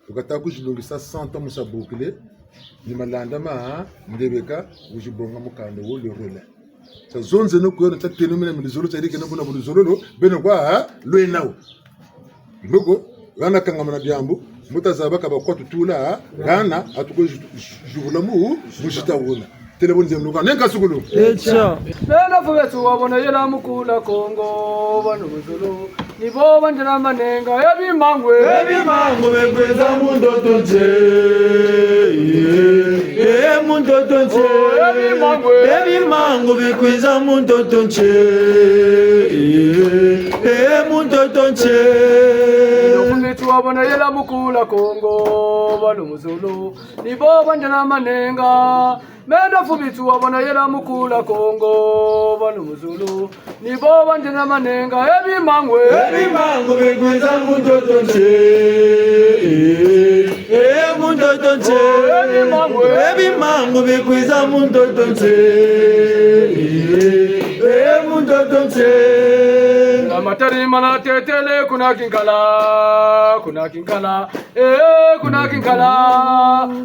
Au Katakou, je l'ai 100 ans, Moussa Boukle, ni Malandama, Ndebeka, où je bonga Mukando, le relais. Sa zone zeno ko na tateno mena mizolo tsaidi kena kuna bulizolo beno kwa lo enao. Logo, gana kanga mana diambo, mutazaba ka bakwa tutula, gana atuko juvulamu, mujita wona. Telefone zenu kwa nenga sukulu. Echa. Nena fubetu wabona yela mukula Kongo bano buzulu. Nibo bandana manenga ebi mangwe bekweza mundo tonche mundo tonche ebi mangwe bekweza mundo tonche mundo tonche fubetu wabona yela mukula Kongo bano buzulu. Nibo bandana manenga Menda fubitu wabona yela mukula Kongo bano muzulu. Nibo bandana manenga ebi mangwe bekweza mundo tonche mundo tonche ebi mangwe bekweza mundo tonche mundo tonche Matari mana tetele kuna kinkala kuna kinkala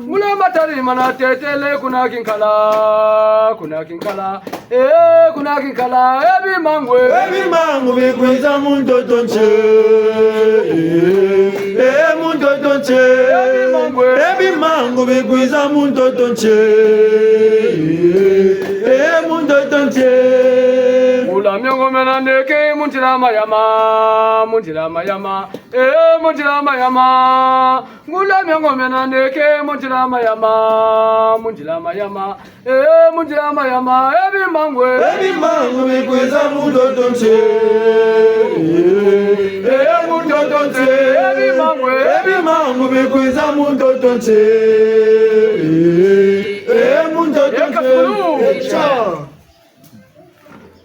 mula matari mana tetele kuna kinkala kuna kinkala ebi mangwe bekweza mundo tonche mundo tonche ebi mangwe bekweza mundo tonche mundo tonche mula miongo mena neke munjira mayama munjira mayama mula miongo mena neke munjira mayama ebi mangwe bekweza mundo tonche mundo tonche ebi mangwe bekweza mundo tonche mundo tonche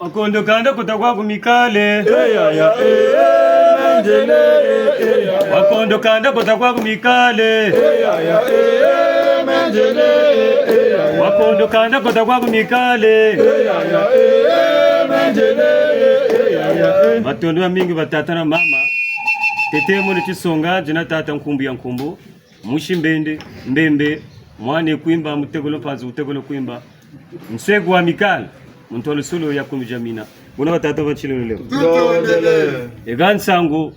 Akondo kanda kutakwa kumikale menjele Akondo kanda kutakwa kumikale menjele wakondo kanda kota kwa kumikale matondo ya mingi batata na mama tete mo lichisonga jina tata nkumbu ya nkumbu mushi mbembe mwane kuimba mutegolo panzi utegolo kuimba msegu wa mikale muntolo solo ya kumijamina bona batata bachilo leo egan sango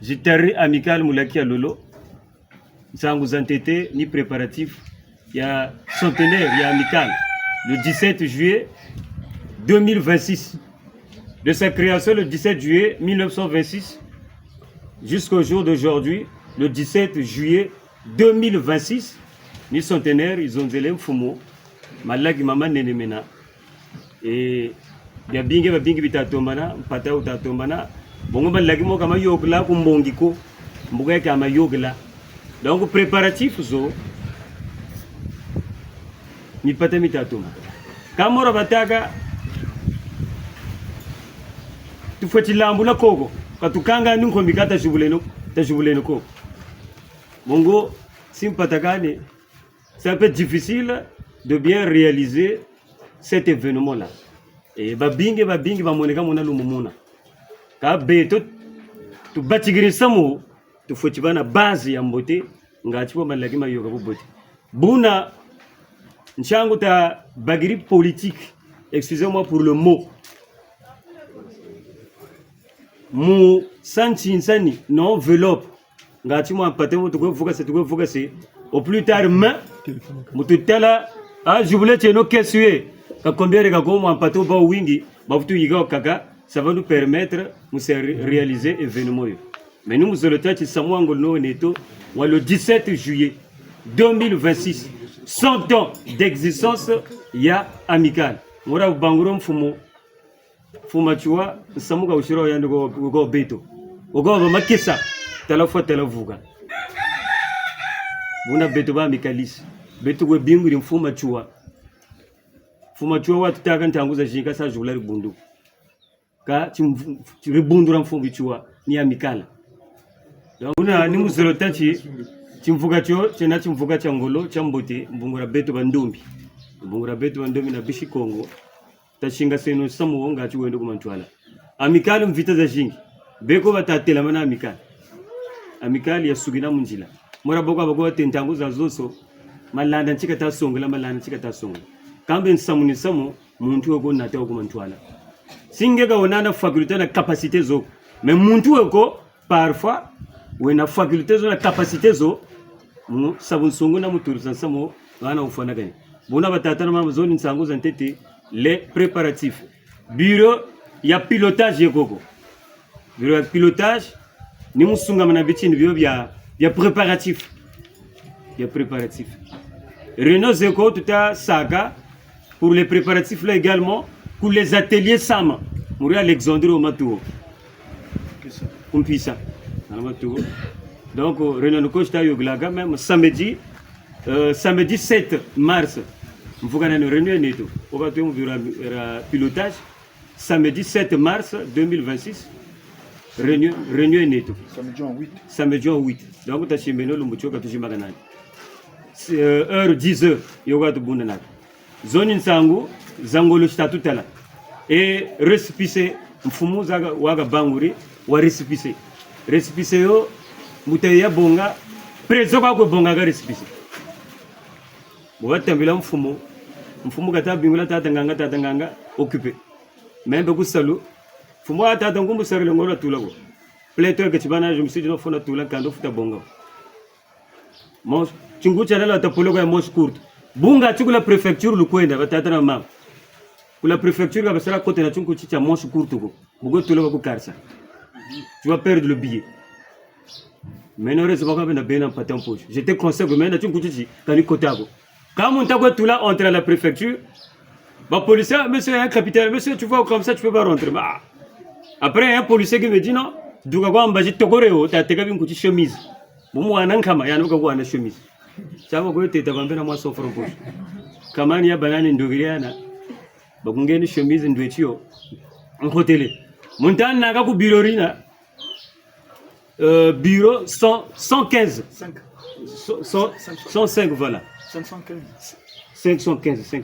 jitari amical mulaki lolo sango zantete ni préparatif ya centenaire ya amical le 17 juillet 2026 de sa création le 17 juillet 1926 jusqu'au jour d'aujourd'hui le 17 juillet 2026 ni centenaire ils ont zélé mfumo malaki mama nenemena et ya bingi bitatombana mpata utatombana bongo malaki mo kama yogla kumbongiko mbuga kama yogla donc préparatif zo ni pata mitatoma kamora bataka tufati lambula koko katukanga ninko mikata tajubuleno ko bongo simpatakane c'est un peu difficile de bien réaliser cet événement là et babingi bamoneka mona lumumuna ka beto tu batigirisamu tu fotibana base ya mbote ngati bo malaki mayoga bobote buna nchangu ta bagiri politique excusez-moi pour le mot mu santi insani non enveloppe ngati mo apate mo tukwe focus au plus tard main mututala je voulais te no questionner combien de gars ont empaté au bas wingi bafutu yiga kaka ça va nous permettre de réaliser événement mais nous le temps qui samwango no neto le 17 juillet 2026 100 ans d'existence ya amical mora banguro mfumo fuma chua samuka ushiro yando go beto ogo makisa talavuga buna beto ba amicaliste beto go binguri mfuma chua watu taka ntanguza jinga sa jula ribundu ka ribundura mfumbi chua ni amikala donc una ni muzelo tachi chimvuga cho chena chimvuga cha ngolo cha mbote mbungura beto bandombi na bishi Kongo tashinga seno samu nga chi wendo kumantwala amikala mvita za jingi beko batatela mana amikala ya sugina munjila mora boko bago tentanguza zoso malanda nchika tasongola kambe nsamu muntu weko nate wako mantwala singeka onana faculté na capacité zo mais muntu weko parfois wena faculté zo na capacité zo mu sabun na muturu samu wana ufana gani bona batata na mama zoni nsango zantete les préparatifs bureau ya pilotage yekoko bureau ya pilotage ni musunga mana bitini bio ya préparatif Renault Zeko tuta saga pour les préparatifs là également pour les ateliers SAM Mourir Alexandre au Matouo Kumpisa donc Renault Costa Yoglaga même samedi 7 mars il faut qu'on ait une réunion neto on va faire un pilotage samedi 7 mars 2026 réunion neto samedi en 8 donc tu as chimeno le mucho katushi maganani heure 10 heures yoga to bunda zone nsangu zangolo statutala et récépissé mfumu zaga waga banguri wa récépissé yo muteya bonga prezo kwa ko bonga ga récépissé bo tambila mfumu kata bingula tata nganga occupé même beaucoup salu mfumu tata ngumbu serle ngolo tulako pléteur que tibana je me suis dit no fona tula kando futa bonga mon chingu chanela tapolo kwa moche courte bunga chukula préfecture lukwenda batata na mama kula préfecture ka basala côté na chungu chicha moche courte ko bugo tulako ko karsa tu vas perdre le billet mais non reste pas na bena patin poche je te conseille que maintenant chungu chichi kani kotako quand on t'a là entre la préfecture bah policier monsieur un capitaine monsieur tu vois comme ça tu peux pas rentrer bah après un policier qui me dit non duka kwa mbaji togoreo tateka binkuchi chemise mumwana nkama yanuka kwa na chemise chama kwa tete bambena mwa sofro poche kamani ya banani ndogiriana bakungeni chemise ndwetio nkotele montana naka ku birorina bureau 115 105 voilà 515 515.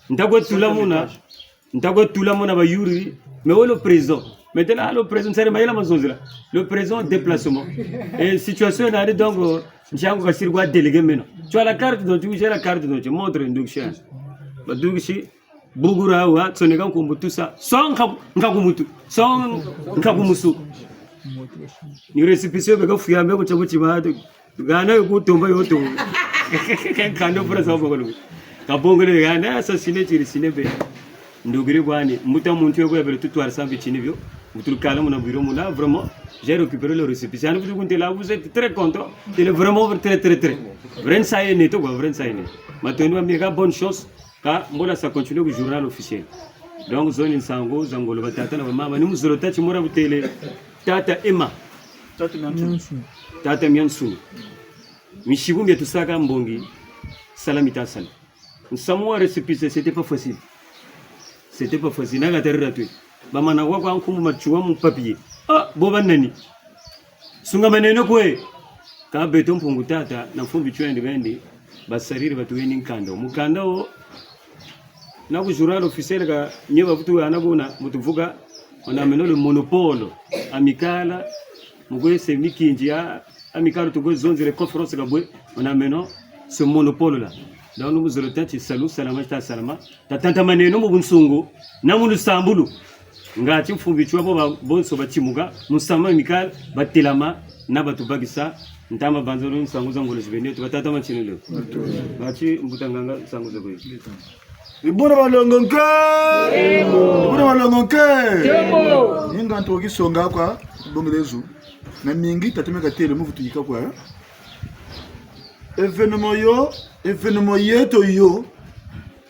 Ndako tout la mona ba yuri mais où le président maintenant le président c'est maïla mazozela le président déplacement et situation là donc njango ka sirwa délégué maintenant tu as la carte donc tu as la carte donc tu montres induction ba dugishi bugura wa tsoneka kumbutu sa son ngakumutu son ngakumusu ni récépissé be ka fuya me ko chabuchi ba gana ko tomba yo to kando presa bo ko kabongole gana assassiné tirisine be ndugiri bwani muta muntu yo bebe tout war sans bitini bio mutul kala mon bureau mon là vraiment j'ai récupéré le récépissé vous comptez là vous êtes très content il est vraiment très vraiment ça est net quoi vraiment ça est net maintenant méga bonne chose car moi ça continue le journal officiel donc zone insango zangolo batata na mama ni muzolota chimura butele tata Emma tata Miansu mishibu mia tusaka mbongi salamita sala nsamwa récépissé c'était pas facile naga terra tu ba mana wa kwa nkumu machuwa mu papier boba nani sunga maneno kwe ka beto mpungu tata na fumbi chwende bendi basariri batuweni nkanda mukanda na ku journal officiel ka nyeba butu anabona mutuvuga on a mené le monopole amical mugwe c'est mikinjia amical to go zone de conférence ka bwe on a mené ce monopole là donc nous vous remercions salut salama salama tatanta maneno mu bunsungu na mu sambulu ngati mfumbichwa bo bonso bachimuga musama mikal batelama na batubagisa ntama banzoro nsangu zangolo zibene tubatata machino leo bachi mbutanganga nsangu zabo ibona balongonke ninga ntoki songa kwa bongerezu na mingi tatemeka tele mu vutuyika kwa événement yeto yo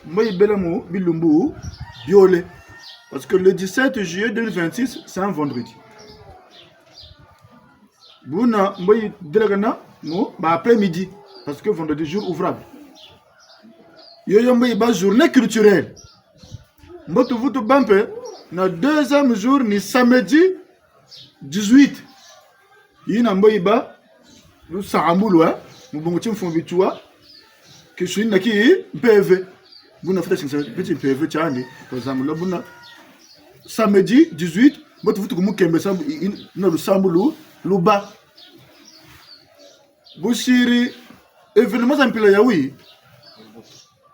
moi belamo bilumbu biolé parce que le 17 juillet 2026 c'est un vendredi buna moi delagana mo ba après midi parce que vendredi jour ouvrable yo moi ba journée culturelle mboto vuto bampe na deuxième jour ni samedi 18 yina moi ba lu saambulu mbongo chimfumbi chua kishini naki PV buna fata sinsa petit PV chani par exemple là buna samedi 18 botu futu kumukembe sabu na lusambulu luba bushiri événement zampila yawi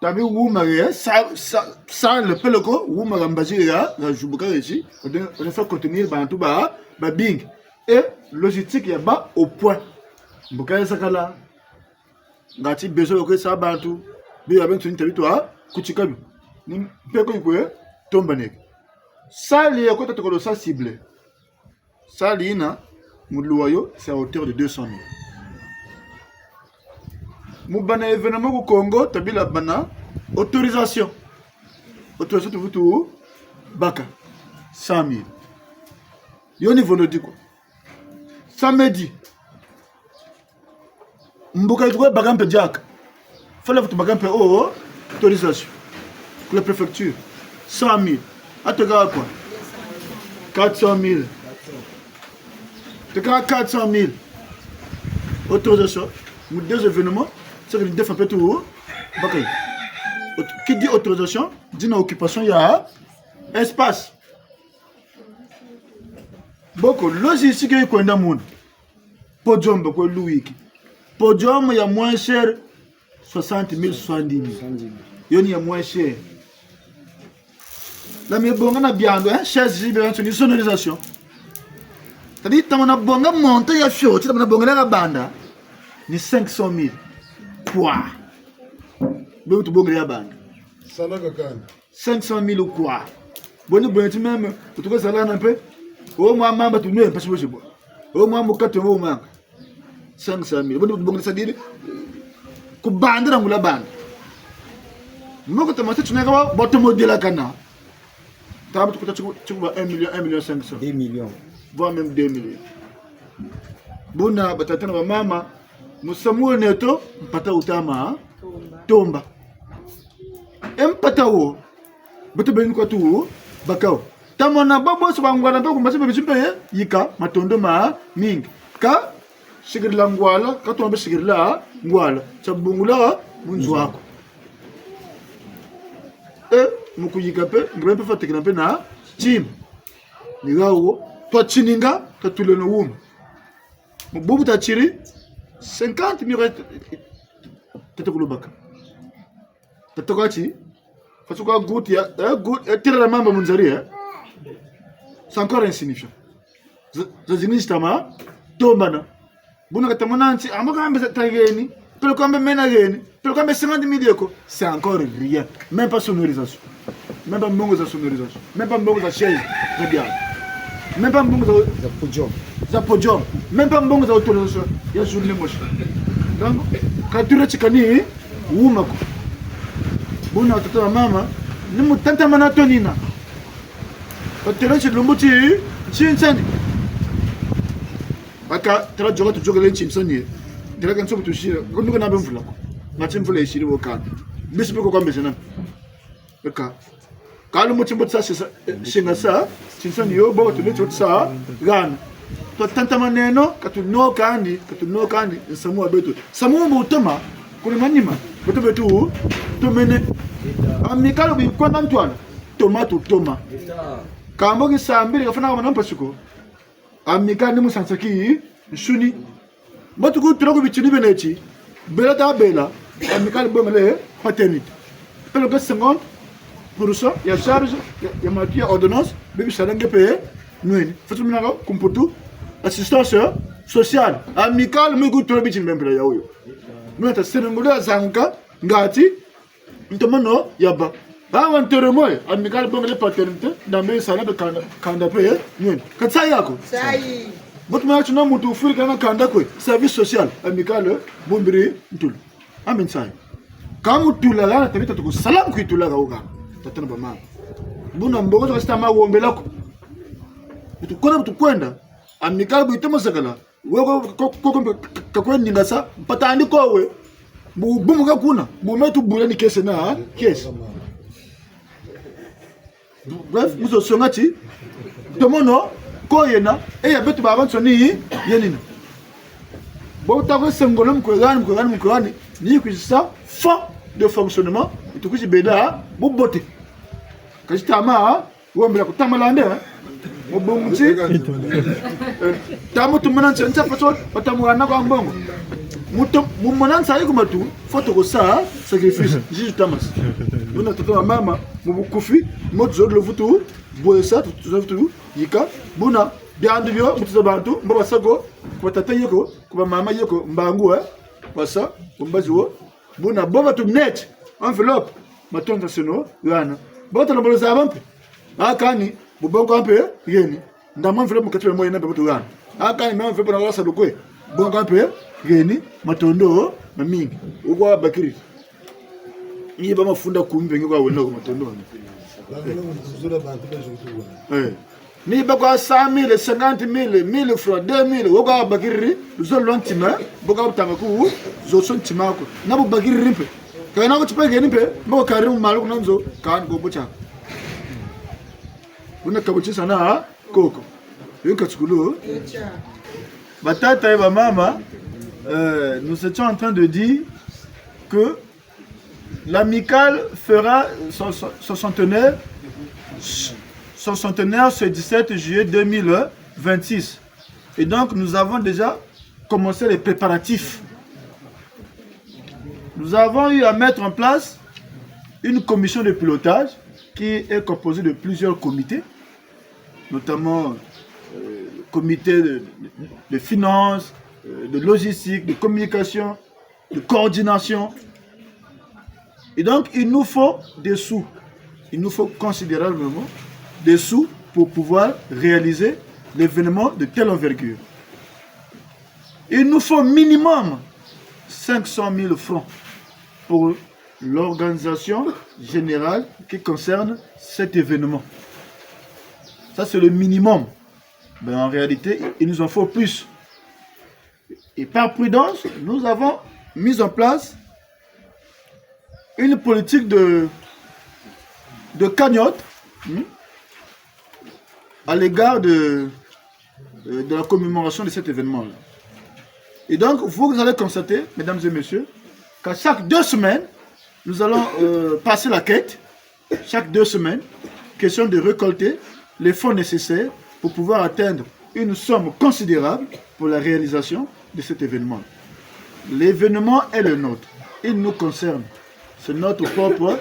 tabi wumare sa le peloko wumara mbaji ya jubuka rechi on fait contenir bantu ba bing et logistique ya ba au point mbuka sakala ngati besoin que ça bantu bi abentu ni territoire kuchikabi ni peko ikwe tomba nek sali ya kota tokolo sa ciblé sali ina muluwayo c'est à hauteur de 200 000 mubana événement au Congo tabila bana autorisation de vutu baka 100 000 yoni vendredi quoi samedi mbuka itwe bagampe jack fallait vutu bagampe autorisation pour la préfecture 100 000 atega quoi 400 000 tega 400 000 autorisation pour deux événements c'est que def un peu tout bakay qui dit autorisation dit une occupation il y a espace beaucoup logistique yi kwenda monde podium bako louiki podium ya moins cher 60 000 70 000 yoni ya moins cher la me bonga na biando chaise bien sur sonorisation c'est-à-dire tamana bonga monter ya fio tu tamana bonga la banda ni 500 000 quoi mais tu bonga ya banda Salaka kan 500 000 quoi boni tu même tu peux ça là un peu au moins mamba tu ne pas possible au moins mo kato mo manga 500 000 boni c'est-à-dire ku bandira ngula banda moko tamata tunaka boto modela kana tabu tukuta 1 million 500 2 millions voire même 2 millions bona batata na mama musamu neto mpata utama tomba empata wo boto beni ko tu bakao tamona babo so bangwana to kumba sibe bimpe yika matondo ma mingi ka shigirla ngwala ka tombe shigirla ngwala chabungula munzu wako mukuyika pe ngebe pe fatekina pe na chim nigawo to chininga to tuleno wum mububu ta chiri 50 mille tetekulubaka tetokati fasuka goût ya goût tira mamba munzari c'est encore insignifiant zazini tama tombana buna katamonanti amaka ambe tageni pelo kambe mena geni pelo kambe 50 000 ko c'est encore rien, même pas sonorisation, même pas mbongo za sonorisation, même pas mbongo za chaise regarde, même pas mbongo za podium, même pas mbongo za autorisation ya journée moche. Donc kadure chikani umako buna watoto mama ni mutanta manatonina otelonche lumbuti chinsani aka tera joga tu joga len chinsani tera kan so tushira kondo na bemvula ko na chimvula ishiri wokan bisipo ko kwambe sana aka kalu mutimbo tsa shinga sa chinsani yo bo tu lecho tsa gana to tanta maneno katuno kandi samu abeto samu mutama kule manima beto betu to mene amikalo bi kwanda ntwana tomato toma kambo ki sambiri kafana kama nampa shuko amikani musansaki shuni motu ku turako bichini benechi bela ta bela amikali bomele paternité pelo que 50% ya charge ya matia ordonnance bibi salange paye nweni fatu minaka kumputu assistance sociale amikali mu ku turako bichini bembele ya huyo nwata senengola zanka ngati ntomono yaba bawa nteremoy amikali bomele paternité ndambe sala be kanda paye nweni katsa yako sai botu ma chuna mutu ufuri kana kanda kwe service social amikali bombiri ntulu amen sai kamu tulaga tabita tuko salam ku tulaga uga tatana ba mama buna mbogo to stama wombela ko tukona tukwenda amikali buitemo sakala wego ko ko nyingasa patandi ko we bumu ka kuna bumetu bulani kese na kese bref muso songati tomono ko yena ya betu baba nsoni yenina bo tako sengolom ko gani ni ku sa fond de fonctionnement to ku beda bo bote kasi tama wombela kutamalande mo bomutsi tamu tumana ntsha fato patamwana kwa mbongo muto mumona nsayi kumatu foto ko sa sacrifice jiji tamas buna toto mama mubukufi modzo le futu boesa tuzofutu yika buna biandu byo mutuzo bantu mbaba sago kwa tata yeko kwa mama yeko mbangu basa kumbaziwo buna boba tu net enveloppe matonda seno yana bota lobolo za bampe akani bubongo ampe yeni ndama enveloppe mukatwe moyo na boto yana akani na enveloppe na wasa dokwe bongo ampe yeni matondo mamingi uko bakiri ni ba mafunda kumbe ngiko wena ko matondo ni ba kwa 100 000 50 000 1000 francs 2000 uko bakiri zo lontima boka butanga ku zo sontima ko na bo bakiri rimpe kana ko tupege nimpe mo karimu malu nanzo kan go bocha una kabuchi sana koko yuka tsukulu batata et maman nous étions en train de dire que l'amicale fera son centenaire ce 17 juillet 2026. Et donc nous avons déjà commencé les préparatifs. Nous avons eu à mettre en place une commission de pilotage qui est composée de plusieurs comités, notamment le comité de finances, de logistique, de communication, de coordination. Et donc, il nous faut des sous. Il nous faut considérablement des sous pour pouvoir réaliser l'événement de telle envergure. Il nous faut minimum 500 000 francs pour l'organisation générale qui concerne cet événement. Ça, c'est le minimum. Mais en réalité, il nous en faut plus. Et par prudence, nous avons mis en place une politique de cagnotte à l'égard de la commémoration de cet événement-là. Et donc, vous allez constater, mesdames et messieurs, qu'à chaque 2 semaines, nous allons passer la quête chaque 2 semaines, question de récolter les fonds nécessaires pour pouvoir atteindre une somme considérable pour la réalisation de cet événement. L'événement est le nôtre. Il nous concerne. C'est notre propre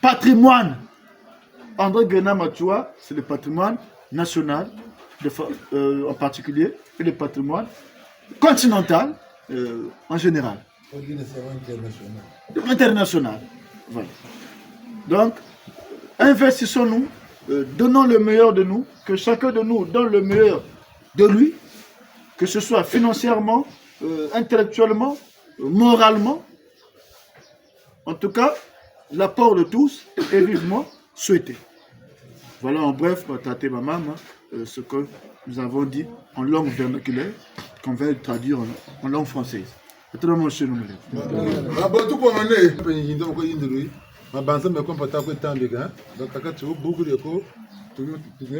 patrimoine. André Guéna Machoua, c'est le patrimoine national, en particulier, et le patrimoine continental en général. International. Voilà. Donc, investissons-nous, donnons le meilleur de nous, que chacun de nous donne le meilleur de lui, que ce soit financièrement, intellectuellement, moralement. En tout cas, l'apport de tous est vivement souhaité. Voilà en bref, Tate Maman, ce que nous avons dit en langue vernaculaire, qu'on va traduire en langue française. C'est vraiment chez nous.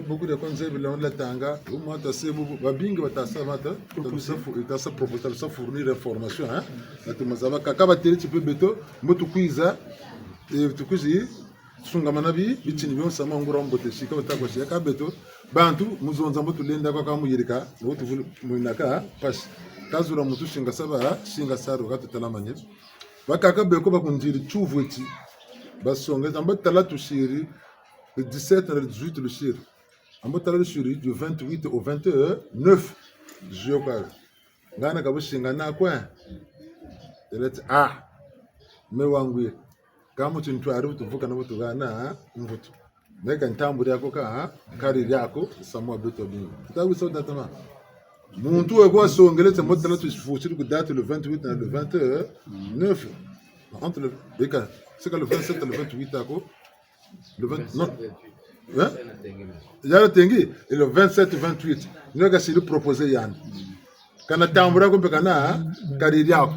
Beaucoup de conseils la tanga au moins assez babinga batasa mata ça proposer ça fournir information hein la tumazaba kaka bateli tu peux beto motu kuiza et tu kuzi sunga manabi bitini bion sama ngura mbote shika batako shika beto bantu muzonza motu lenda kwa kama yirika motu muinaka pas kazura motu shinga saba shinga saro gatutala manye bakaka beko bakunjiri chuvweti basonga zamba tala tushiri le 17 et le 18 le shir. En mot le shiri du 28 au 29 juillet. Ngana kabushinga na kwa. Elete mewangwe. Kama tuntwari utuvuka na butu gana mvutu. Meka ntamburi yako ka kari yako samwa beto bingo. Tawi so datama. Muntu ego songelete mot la tu fuchiri ku date le 28 et le 29. Entre le beka c'est que le 27 et le 28 ako le 20, non. Hein? Il y a le tengi. Et le 27-28, nous avons proposé Yann. Quand on a tambura comme Pekana, Karidia.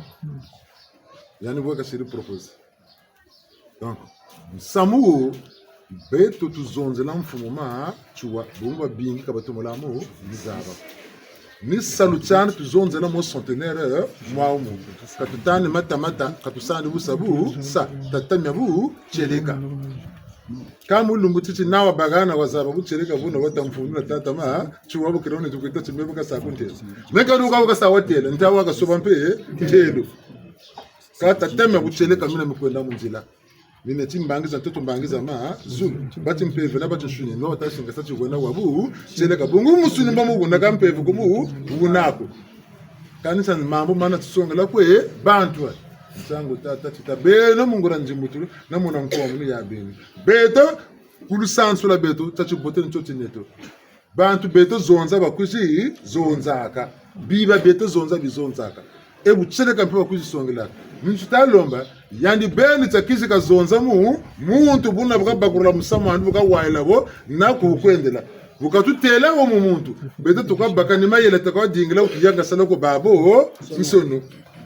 Yann nous avons proposé. Donc, Samu, Beto tu zonze lam fumuma, tu vois, Bumba Bing, Kabatumolamu, Nizaba. Ni salutan tu zonze lam centenaire, moi, Katutani Matamata, Katusani Busabu, sa, Tatamiabu, Cheleka. Kama ulumbuti nawa bagana wazaba buchereka vuna watamfuna tata ma chuwa bukirone tukwita chimebe ka sakunte meka ruka ka sawatela ndawa ka sobampe telo ka tatema buchereka mina mikwenda munjila mine timbangiza toto mbangiza ma zulu bati mpeve na bati shunye no tashinga sati kwenda wabu chereka bungu musuni mbamu gunda ka mpeve kumu unako kanisa mambo mana tsonga la kwe bantu Sango tata tita beno mungura njimutulu na muna nkomu ya beni beto kulusansu la beto tachi bote nchoti neto bantu beto zonza bakuzi zonzaka biba beto zonza bizonzaka ebu chele kampe bakuzi songela nchuta lomba yandi beni takizi ka zonza muntu buna bakabakura musama andu bakawaila bo na kukwendela bukatutela wo muntu beto tukabaka ni mayele takwa dingila ukiyanga sala ko babo nsono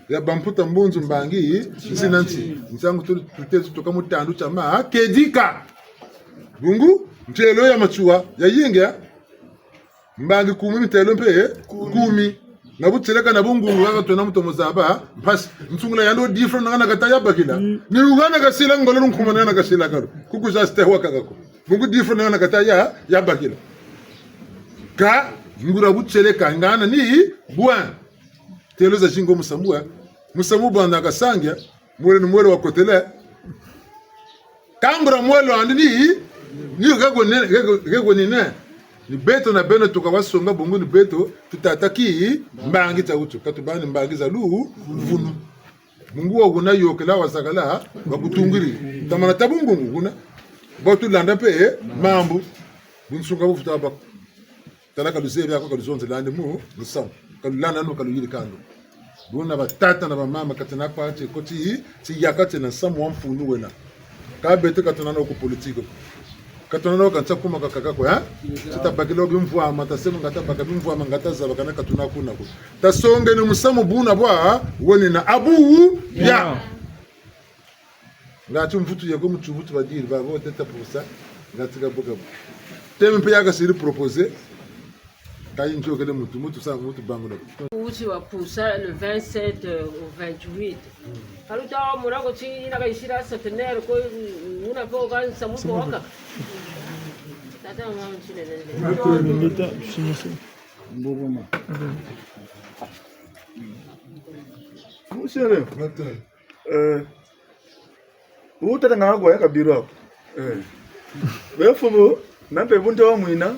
ya bamputa mbunzu mbangi sinanti nsangu tutezu toka mutandu chama kedika bungu mtelo ya machua ya yinga mbangi 10 mtelo mpe 10 na butseleka na bungu waka tona mutomo zaba pas mtsungula yando different ngana kataya bakila ni ugana kasila ngolo nkumana na kasila karo kukuza stehwa kakako bungu different ngana kataya ya bakila ka ngura butseleka ngana ni bwan telo za jingo musamu banda kasangya mwele wa kotele kambra mwele andini ni gego nene ni beto na beno tukawasonga bongo ni beto tutataki mbangi ta utu katubani mbangi za lu vunu mungu wa guna yokela wasakala bakutungiri tamana tabungu nguna botu landa pe mambu bunsunga bufuta bako talaka luzebi akwa kaluzonze lande mu musam kalulana no kaluyiri kando Buna batata na bamama katana kwa koti ti yakate na samu mfunu wena ka bete katana no ko politiko katana no kantsa kuma kakaka ko ha titabakilo bimvwa mata sema ngata baka bimvwa mangata za bakana katuna kuna ko tasonge ni musamu buna bwa woni na abu ya ngati mfutu yako mchubutu badiri ba bo teta pusa ngati ka boka teme pe yaka siri proposer Kainjo kele mutu sa mutu bango da. Uchi wa pusa le 27 au 28. Kaluta mura ko chi na ka isira centenaire ko una po kan samu po waka. Tata mama chile dele. Milita shinese. Mbogoma. Musere. Uta nga go ya kabiro. Befumo nampe bunta wa mwina.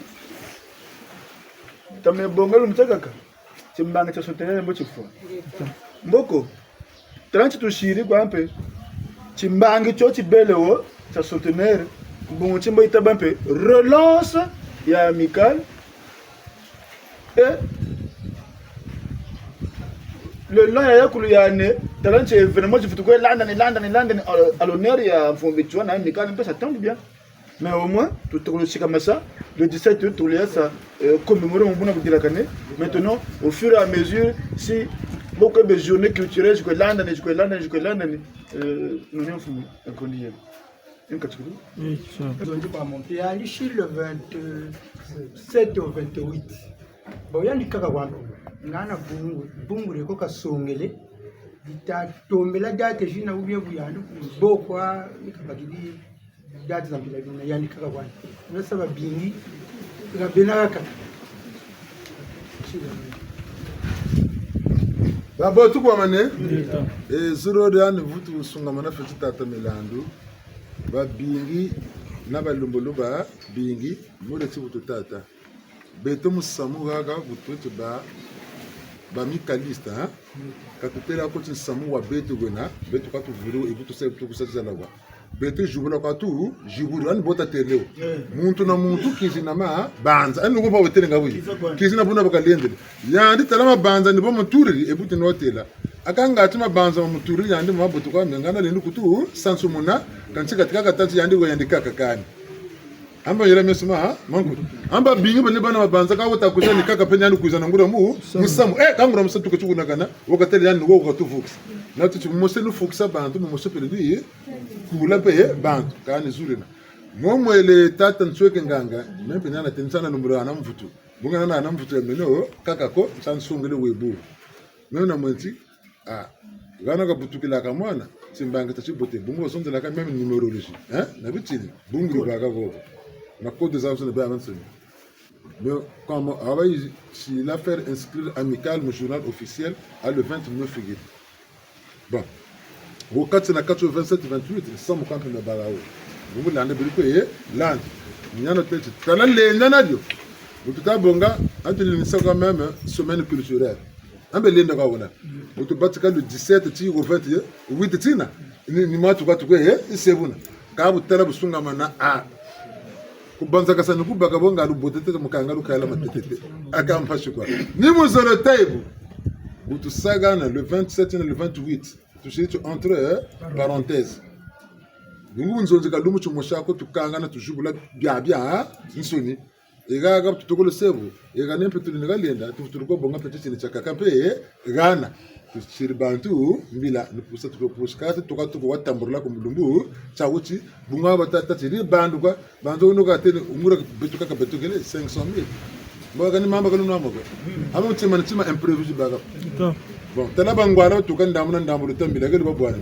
Tame bongalo mtakaka. Chimbanga cha sotenene mbo chifu. Mboko. Tranchi tushiri kwa mpe. Chimbangi cho chibelewo cha sotenere. Mbongo chimbo itabampe relance ya amical. Et le long ya yakulu ya ne talanche événement je futukwe London à l'honneur ya mfumbichwa na amical mpesa tombe bien. Mais au moins, tout le comme ça, le 17 août, tout le ça commémorer mon bon de la canne. Maintenant, au fur et à mesure, si beaucoup de journées culturelles, je vais London, nous sommes inconnus. Une catégorie. Oui, ça. Et à l'issue le 27 au 28. Bon, il y a des cas où ngana bungu reko kasongele itatomela date jina ubye buyanu bokwa ikabagidi date za mbila bina yani kaka bwana unasaba bingi ngabena kaka Babo tu kwa mane zuro de ane vutu sungamana feti tata milandu ba bingi na balumbuluba bingi mure ti vutu tata beto musamu gaga vutu ba mikalista katutela ko ti samu wa beto gona beto ka tu vuru e vutu se tu kusatsa lawa beto jubula ka tu jiburu an bota teleo muntu na muntu kizina ma banza an ngo ba wetele ngawi kizina buna bakalendele yandi talama banza ni bo muturi e buti no tela akanga atima banza muturi yandi mabutu kwa ngana le nukutu sansumuna kanchika tika katati yandi go yandi kaka kani amba yele mesuma mangu amba bingi bane bana banza ka wota kuzani kaka penya ni kuzana ngura mu musamu kangura musatu kuchukuna kana wakatele yandi go ko fux na tu mose no fuxa bantu mose pele kula pe bantu kani zurina momwe le tata nsweke nganga mempe nana tensana numero ana mvutu bunga nana mvutu meno kaka ko sansungele webu mena mwenti gana ka butukila ka mwana simbanga tachibote bungo sonde la ka même numérologie na bitini bungu ba ka go na code des avocats de Bavanson mais comme si l'affaire inscrire amicale au journal officiel à le 29 février bon au 427 28 ça me campe na balao bungu lande biliko land nyana tete kana le nyana dio bututa bonga ateli ni ça quand même semaine culturelle ambe lenda ka wona butu batika le 17 ti au 28 tina ni matu ka tukwe isebuna ka butala busunga mana kubanza kasani kubaka bonga lubotete mukanga lukala matete akampashi kwa ni muzoro taibu butu sagana le 27 et le 28 tu entre parenthèses dungu nzonzi kalumu chumoshako tukanga tujubula bya nsoni egaga tutokolo sebu ega nempe tulinga lenda tutuko bonga petete ni chaka pe gana tuchiri bantu mbila nipusa tukopuskata tukatuko watamburla kumulumbu chawuchi bunga batata tiri bandu kwa bandu unoka tene umura betuka ka betukele 500,000 mbaga ni mamba kalumna moko amu chima ni chima imprévu baga bon tala bangwara tukan ndamuna ndamuru tambila gele babwana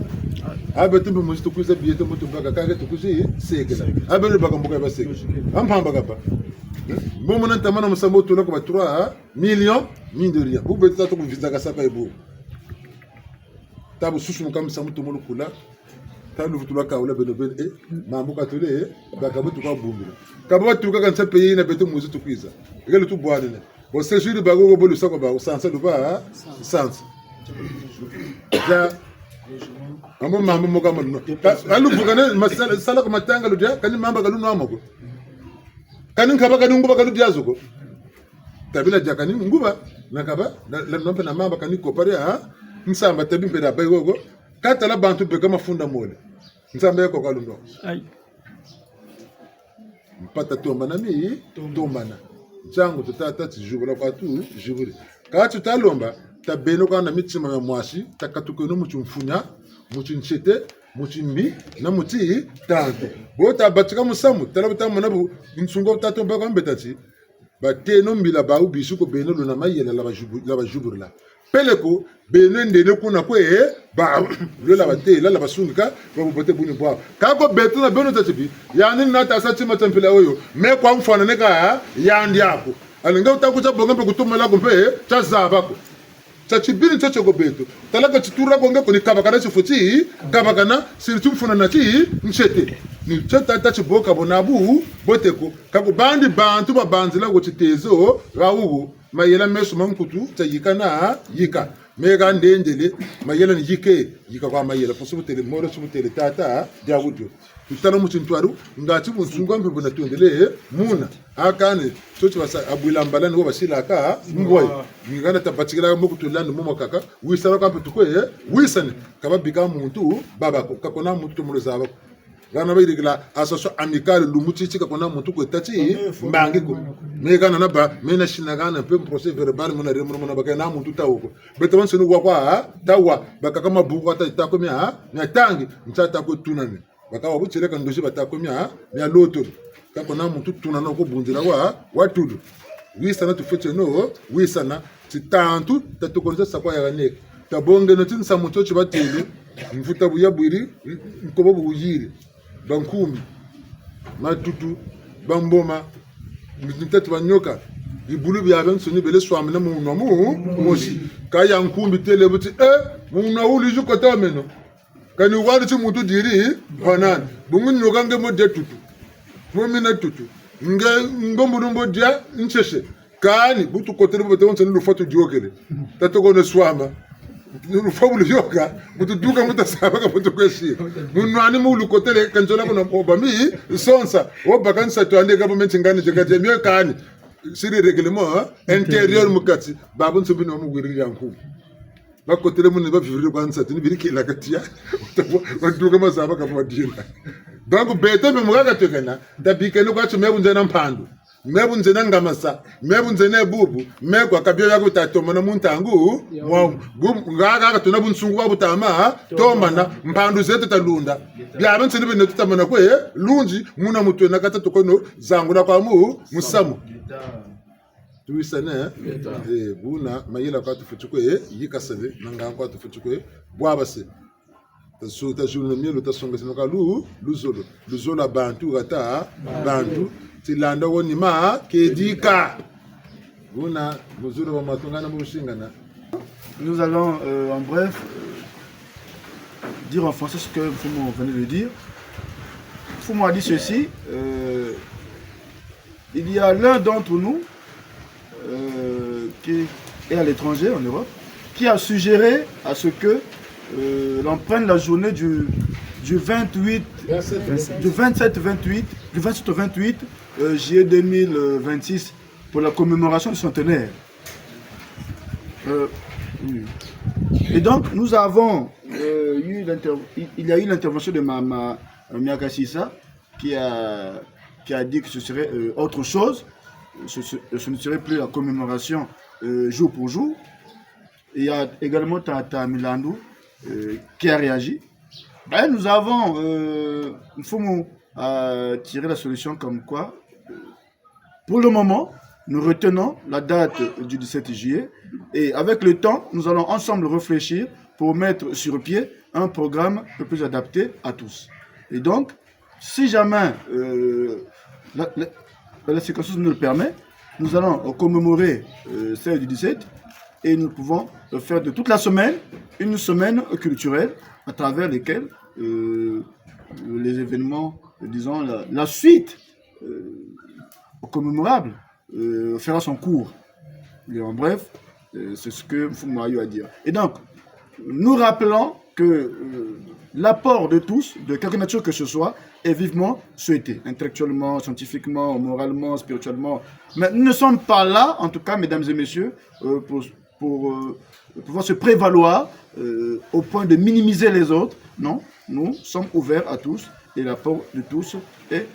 abetu bimuzi tukuza biyete mutu baga kage tukuzi sekela abelu baga mboka ba sekela ampamba gaba bon mon entamana musambo tula ko 3 millions mine de rien bu betata to visa ka sapa ebu tabu susu kam samu to mulu kula tabu futula ka wala beno ben mambo ka tole baga butu ka bumbu ka ba tuka kan sa pays na betu muzi tukuza gele tu boane ne bo séjour bago go bolu sako ba sansa do ba sans ja ambo mambo mo kam no alu bugane masala sala ko matanga lu dia kan mamba galu no amako kanin kaba kanin nguba kalu dia zoko tabila ja kanin nguba na kaba la nompe na mamba kanin kopare nsamba tabi mpeda bai gogo kata la bantu be kama funda mole nsamba yako kalu ndo mpata tomba na mi tomba na jangu tutata tijubula kwa tu jubuli kati talomba tabeno kana mitima ya mwashi takatukono muchumfunya muchinchete muchimbi na muti tante bota batika musamu talabata manabu nsungo tatomba kwa mbetati bateno mbila ba ubisu ko beno lona mayela la bajubur la peleko beno ndene kuna ko ba lo la bate la basungika ba bote buni bwa ka ko beto na beno tatibi yani na ta sa tima tempela oyo me kwa mfana ne ka ya ndiako alinga utakuja bonga pe kutumela ko pe cha zabako chachibiri chocho go beto talaka chitura bonga ko ni kabakana chifuti kabakana siritu mfuna nati nchete ni chata tachi boka bonabu boteko kako bandi bantu ba banzila go chitezo rawu mayela mesu mankutu tayikana yika mega ndendele mayela ni yika kwa mayela poso tele moro su tele tata dia wudio tutana muchintwaru ngati munsunga mbe bona tuendele muna akane chochi basa abwila mbalani wo basila aka ngoy ngana tapatikira mo kutulanda mo kaka wisara kampe tukwe wisane kaba bika muntu baba kakona muntu to muloza bako gana bayirigla asoso amical lumuti chika kona muntu ko tati mbangi ko mega na ba mena shinagana pe procès verbal mo na remo mo na baka na muntu tawko beto sunu kwa tawa baka kama buku ta ko mia na tangi mtata ko tunane baka wabuchele kan doshi batakomia ya loto kakona muntu tunana ko bunzira wa tudu wisana tufeche no wisana titantu tatukonza sakwa ya nek tabonge no tinsa muntu chibatele mfuta buyabwiri nkobo buyiri bankumi matutu bamboma mtatu banyoka ibulu bya bensoni bele swamina mu nomu moshi kaya nkumbi tele buti mu na uli jukota meno kani wali ti mutu diri hanan bungun nogange mo de tutu mo mina tutu ngombu mbo dia ncheshe kani butu kotere bote wonse lu fatu diokele tatoko no swama lu fabulu yoga butu duka muta sabaka butu kweshi munwani mu lu kotere kanjola ko na obami sonsa obakansa to ande government ngani jegate myo kani siri règlement intérieur mukati babun subino mu gwiri yanku bakotere mun ba vivre kwa nsati ni biriki la katia waduka mazaba ka madina donc bete be mugaga tekena da bikeno kwa tume bunze na mpandu mebunze na ngamasa mebunze na bubu mekwa kabyo ya kutatoma na muntangu mwa ngaga ka tuna bunsungu ba butama tomana mpandu zetu talunda bya abantu ni bene tutamana kwe lunji muna mutwe na kata tokono zangula kwa mu musamu tuisane buna mayela kwa tufuchukwe yikasebe nanga kwa tufuchukwe bwabase ta journée mielo ta songa sinoka luzolo bantu gata bantu tilanda woni ma kedika buna buzuro wa matungana mushingana. Nous allons en bref dire en français ce que Fumo venait de dire. Fumo a dit ceci, il y a l'un d'entre nous qui est à l'étranger, en Europe, qui a suggéré à ce que l'on prenne la journée du 27 au 28 juillet 2026 pour la commémoration du centenaire. Et donc nous avons il y a eu l'intervention de Mama Miakasisa qui a dit que ce serait autre chose. Ce ne serait plus la commémoration jour pour jour. Il y a également Tata Milandou qui a réagi. Ben, nous avons Fumo a tiré la solution comme quoi, pour le moment, nous retenons la date du 17 juillet et avec le temps, nous allons ensemble réfléchir pour mettre sur pied un programme un peu plus adapté à tous. Et donc, si jamais la circonstance nous le permet, nous allons commémorer celle du 17 et nous pouvons faire de toute la semaine une semaine culturelle à travers lesquelles les événements, disons la suite commémorable fera son cours. Et en bref, c'est ce que Fumo a eu à dire. Et donc, nous rappelons que l'apport de tous, de quelque nature que ce soit, est vivement souhaité, intellectuellement, scientifiquement, moralement, spirituellement. Mais nous ne sommes pas là, en tout cas, mesdames et messieurs, pour pouvoir se prévaloir au point de minimiser les autres. Non, nous sommes ouverts à tous et l'apport de tous est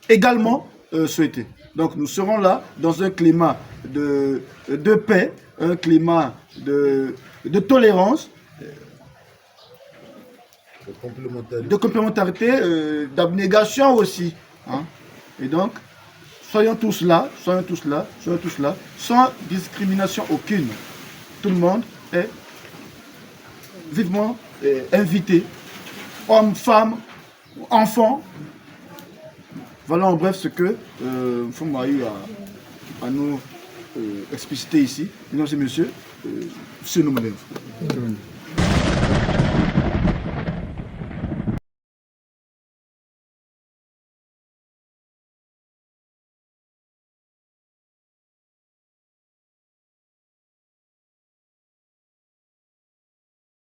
également souhaité. Donc nous serons là dans un climat de paix, un climat de tolérance, de complémentarité, d'abnégation aussi. Hein. Et donc, soyons tous là, sans discrimination aucune. Tout le monde est vivement invité, hommes, femmes, enfants. Voilà en bref ce que Mfumou a eu à nous expliciter ici. Mesdames et messieurs, c'est nous-mêmes.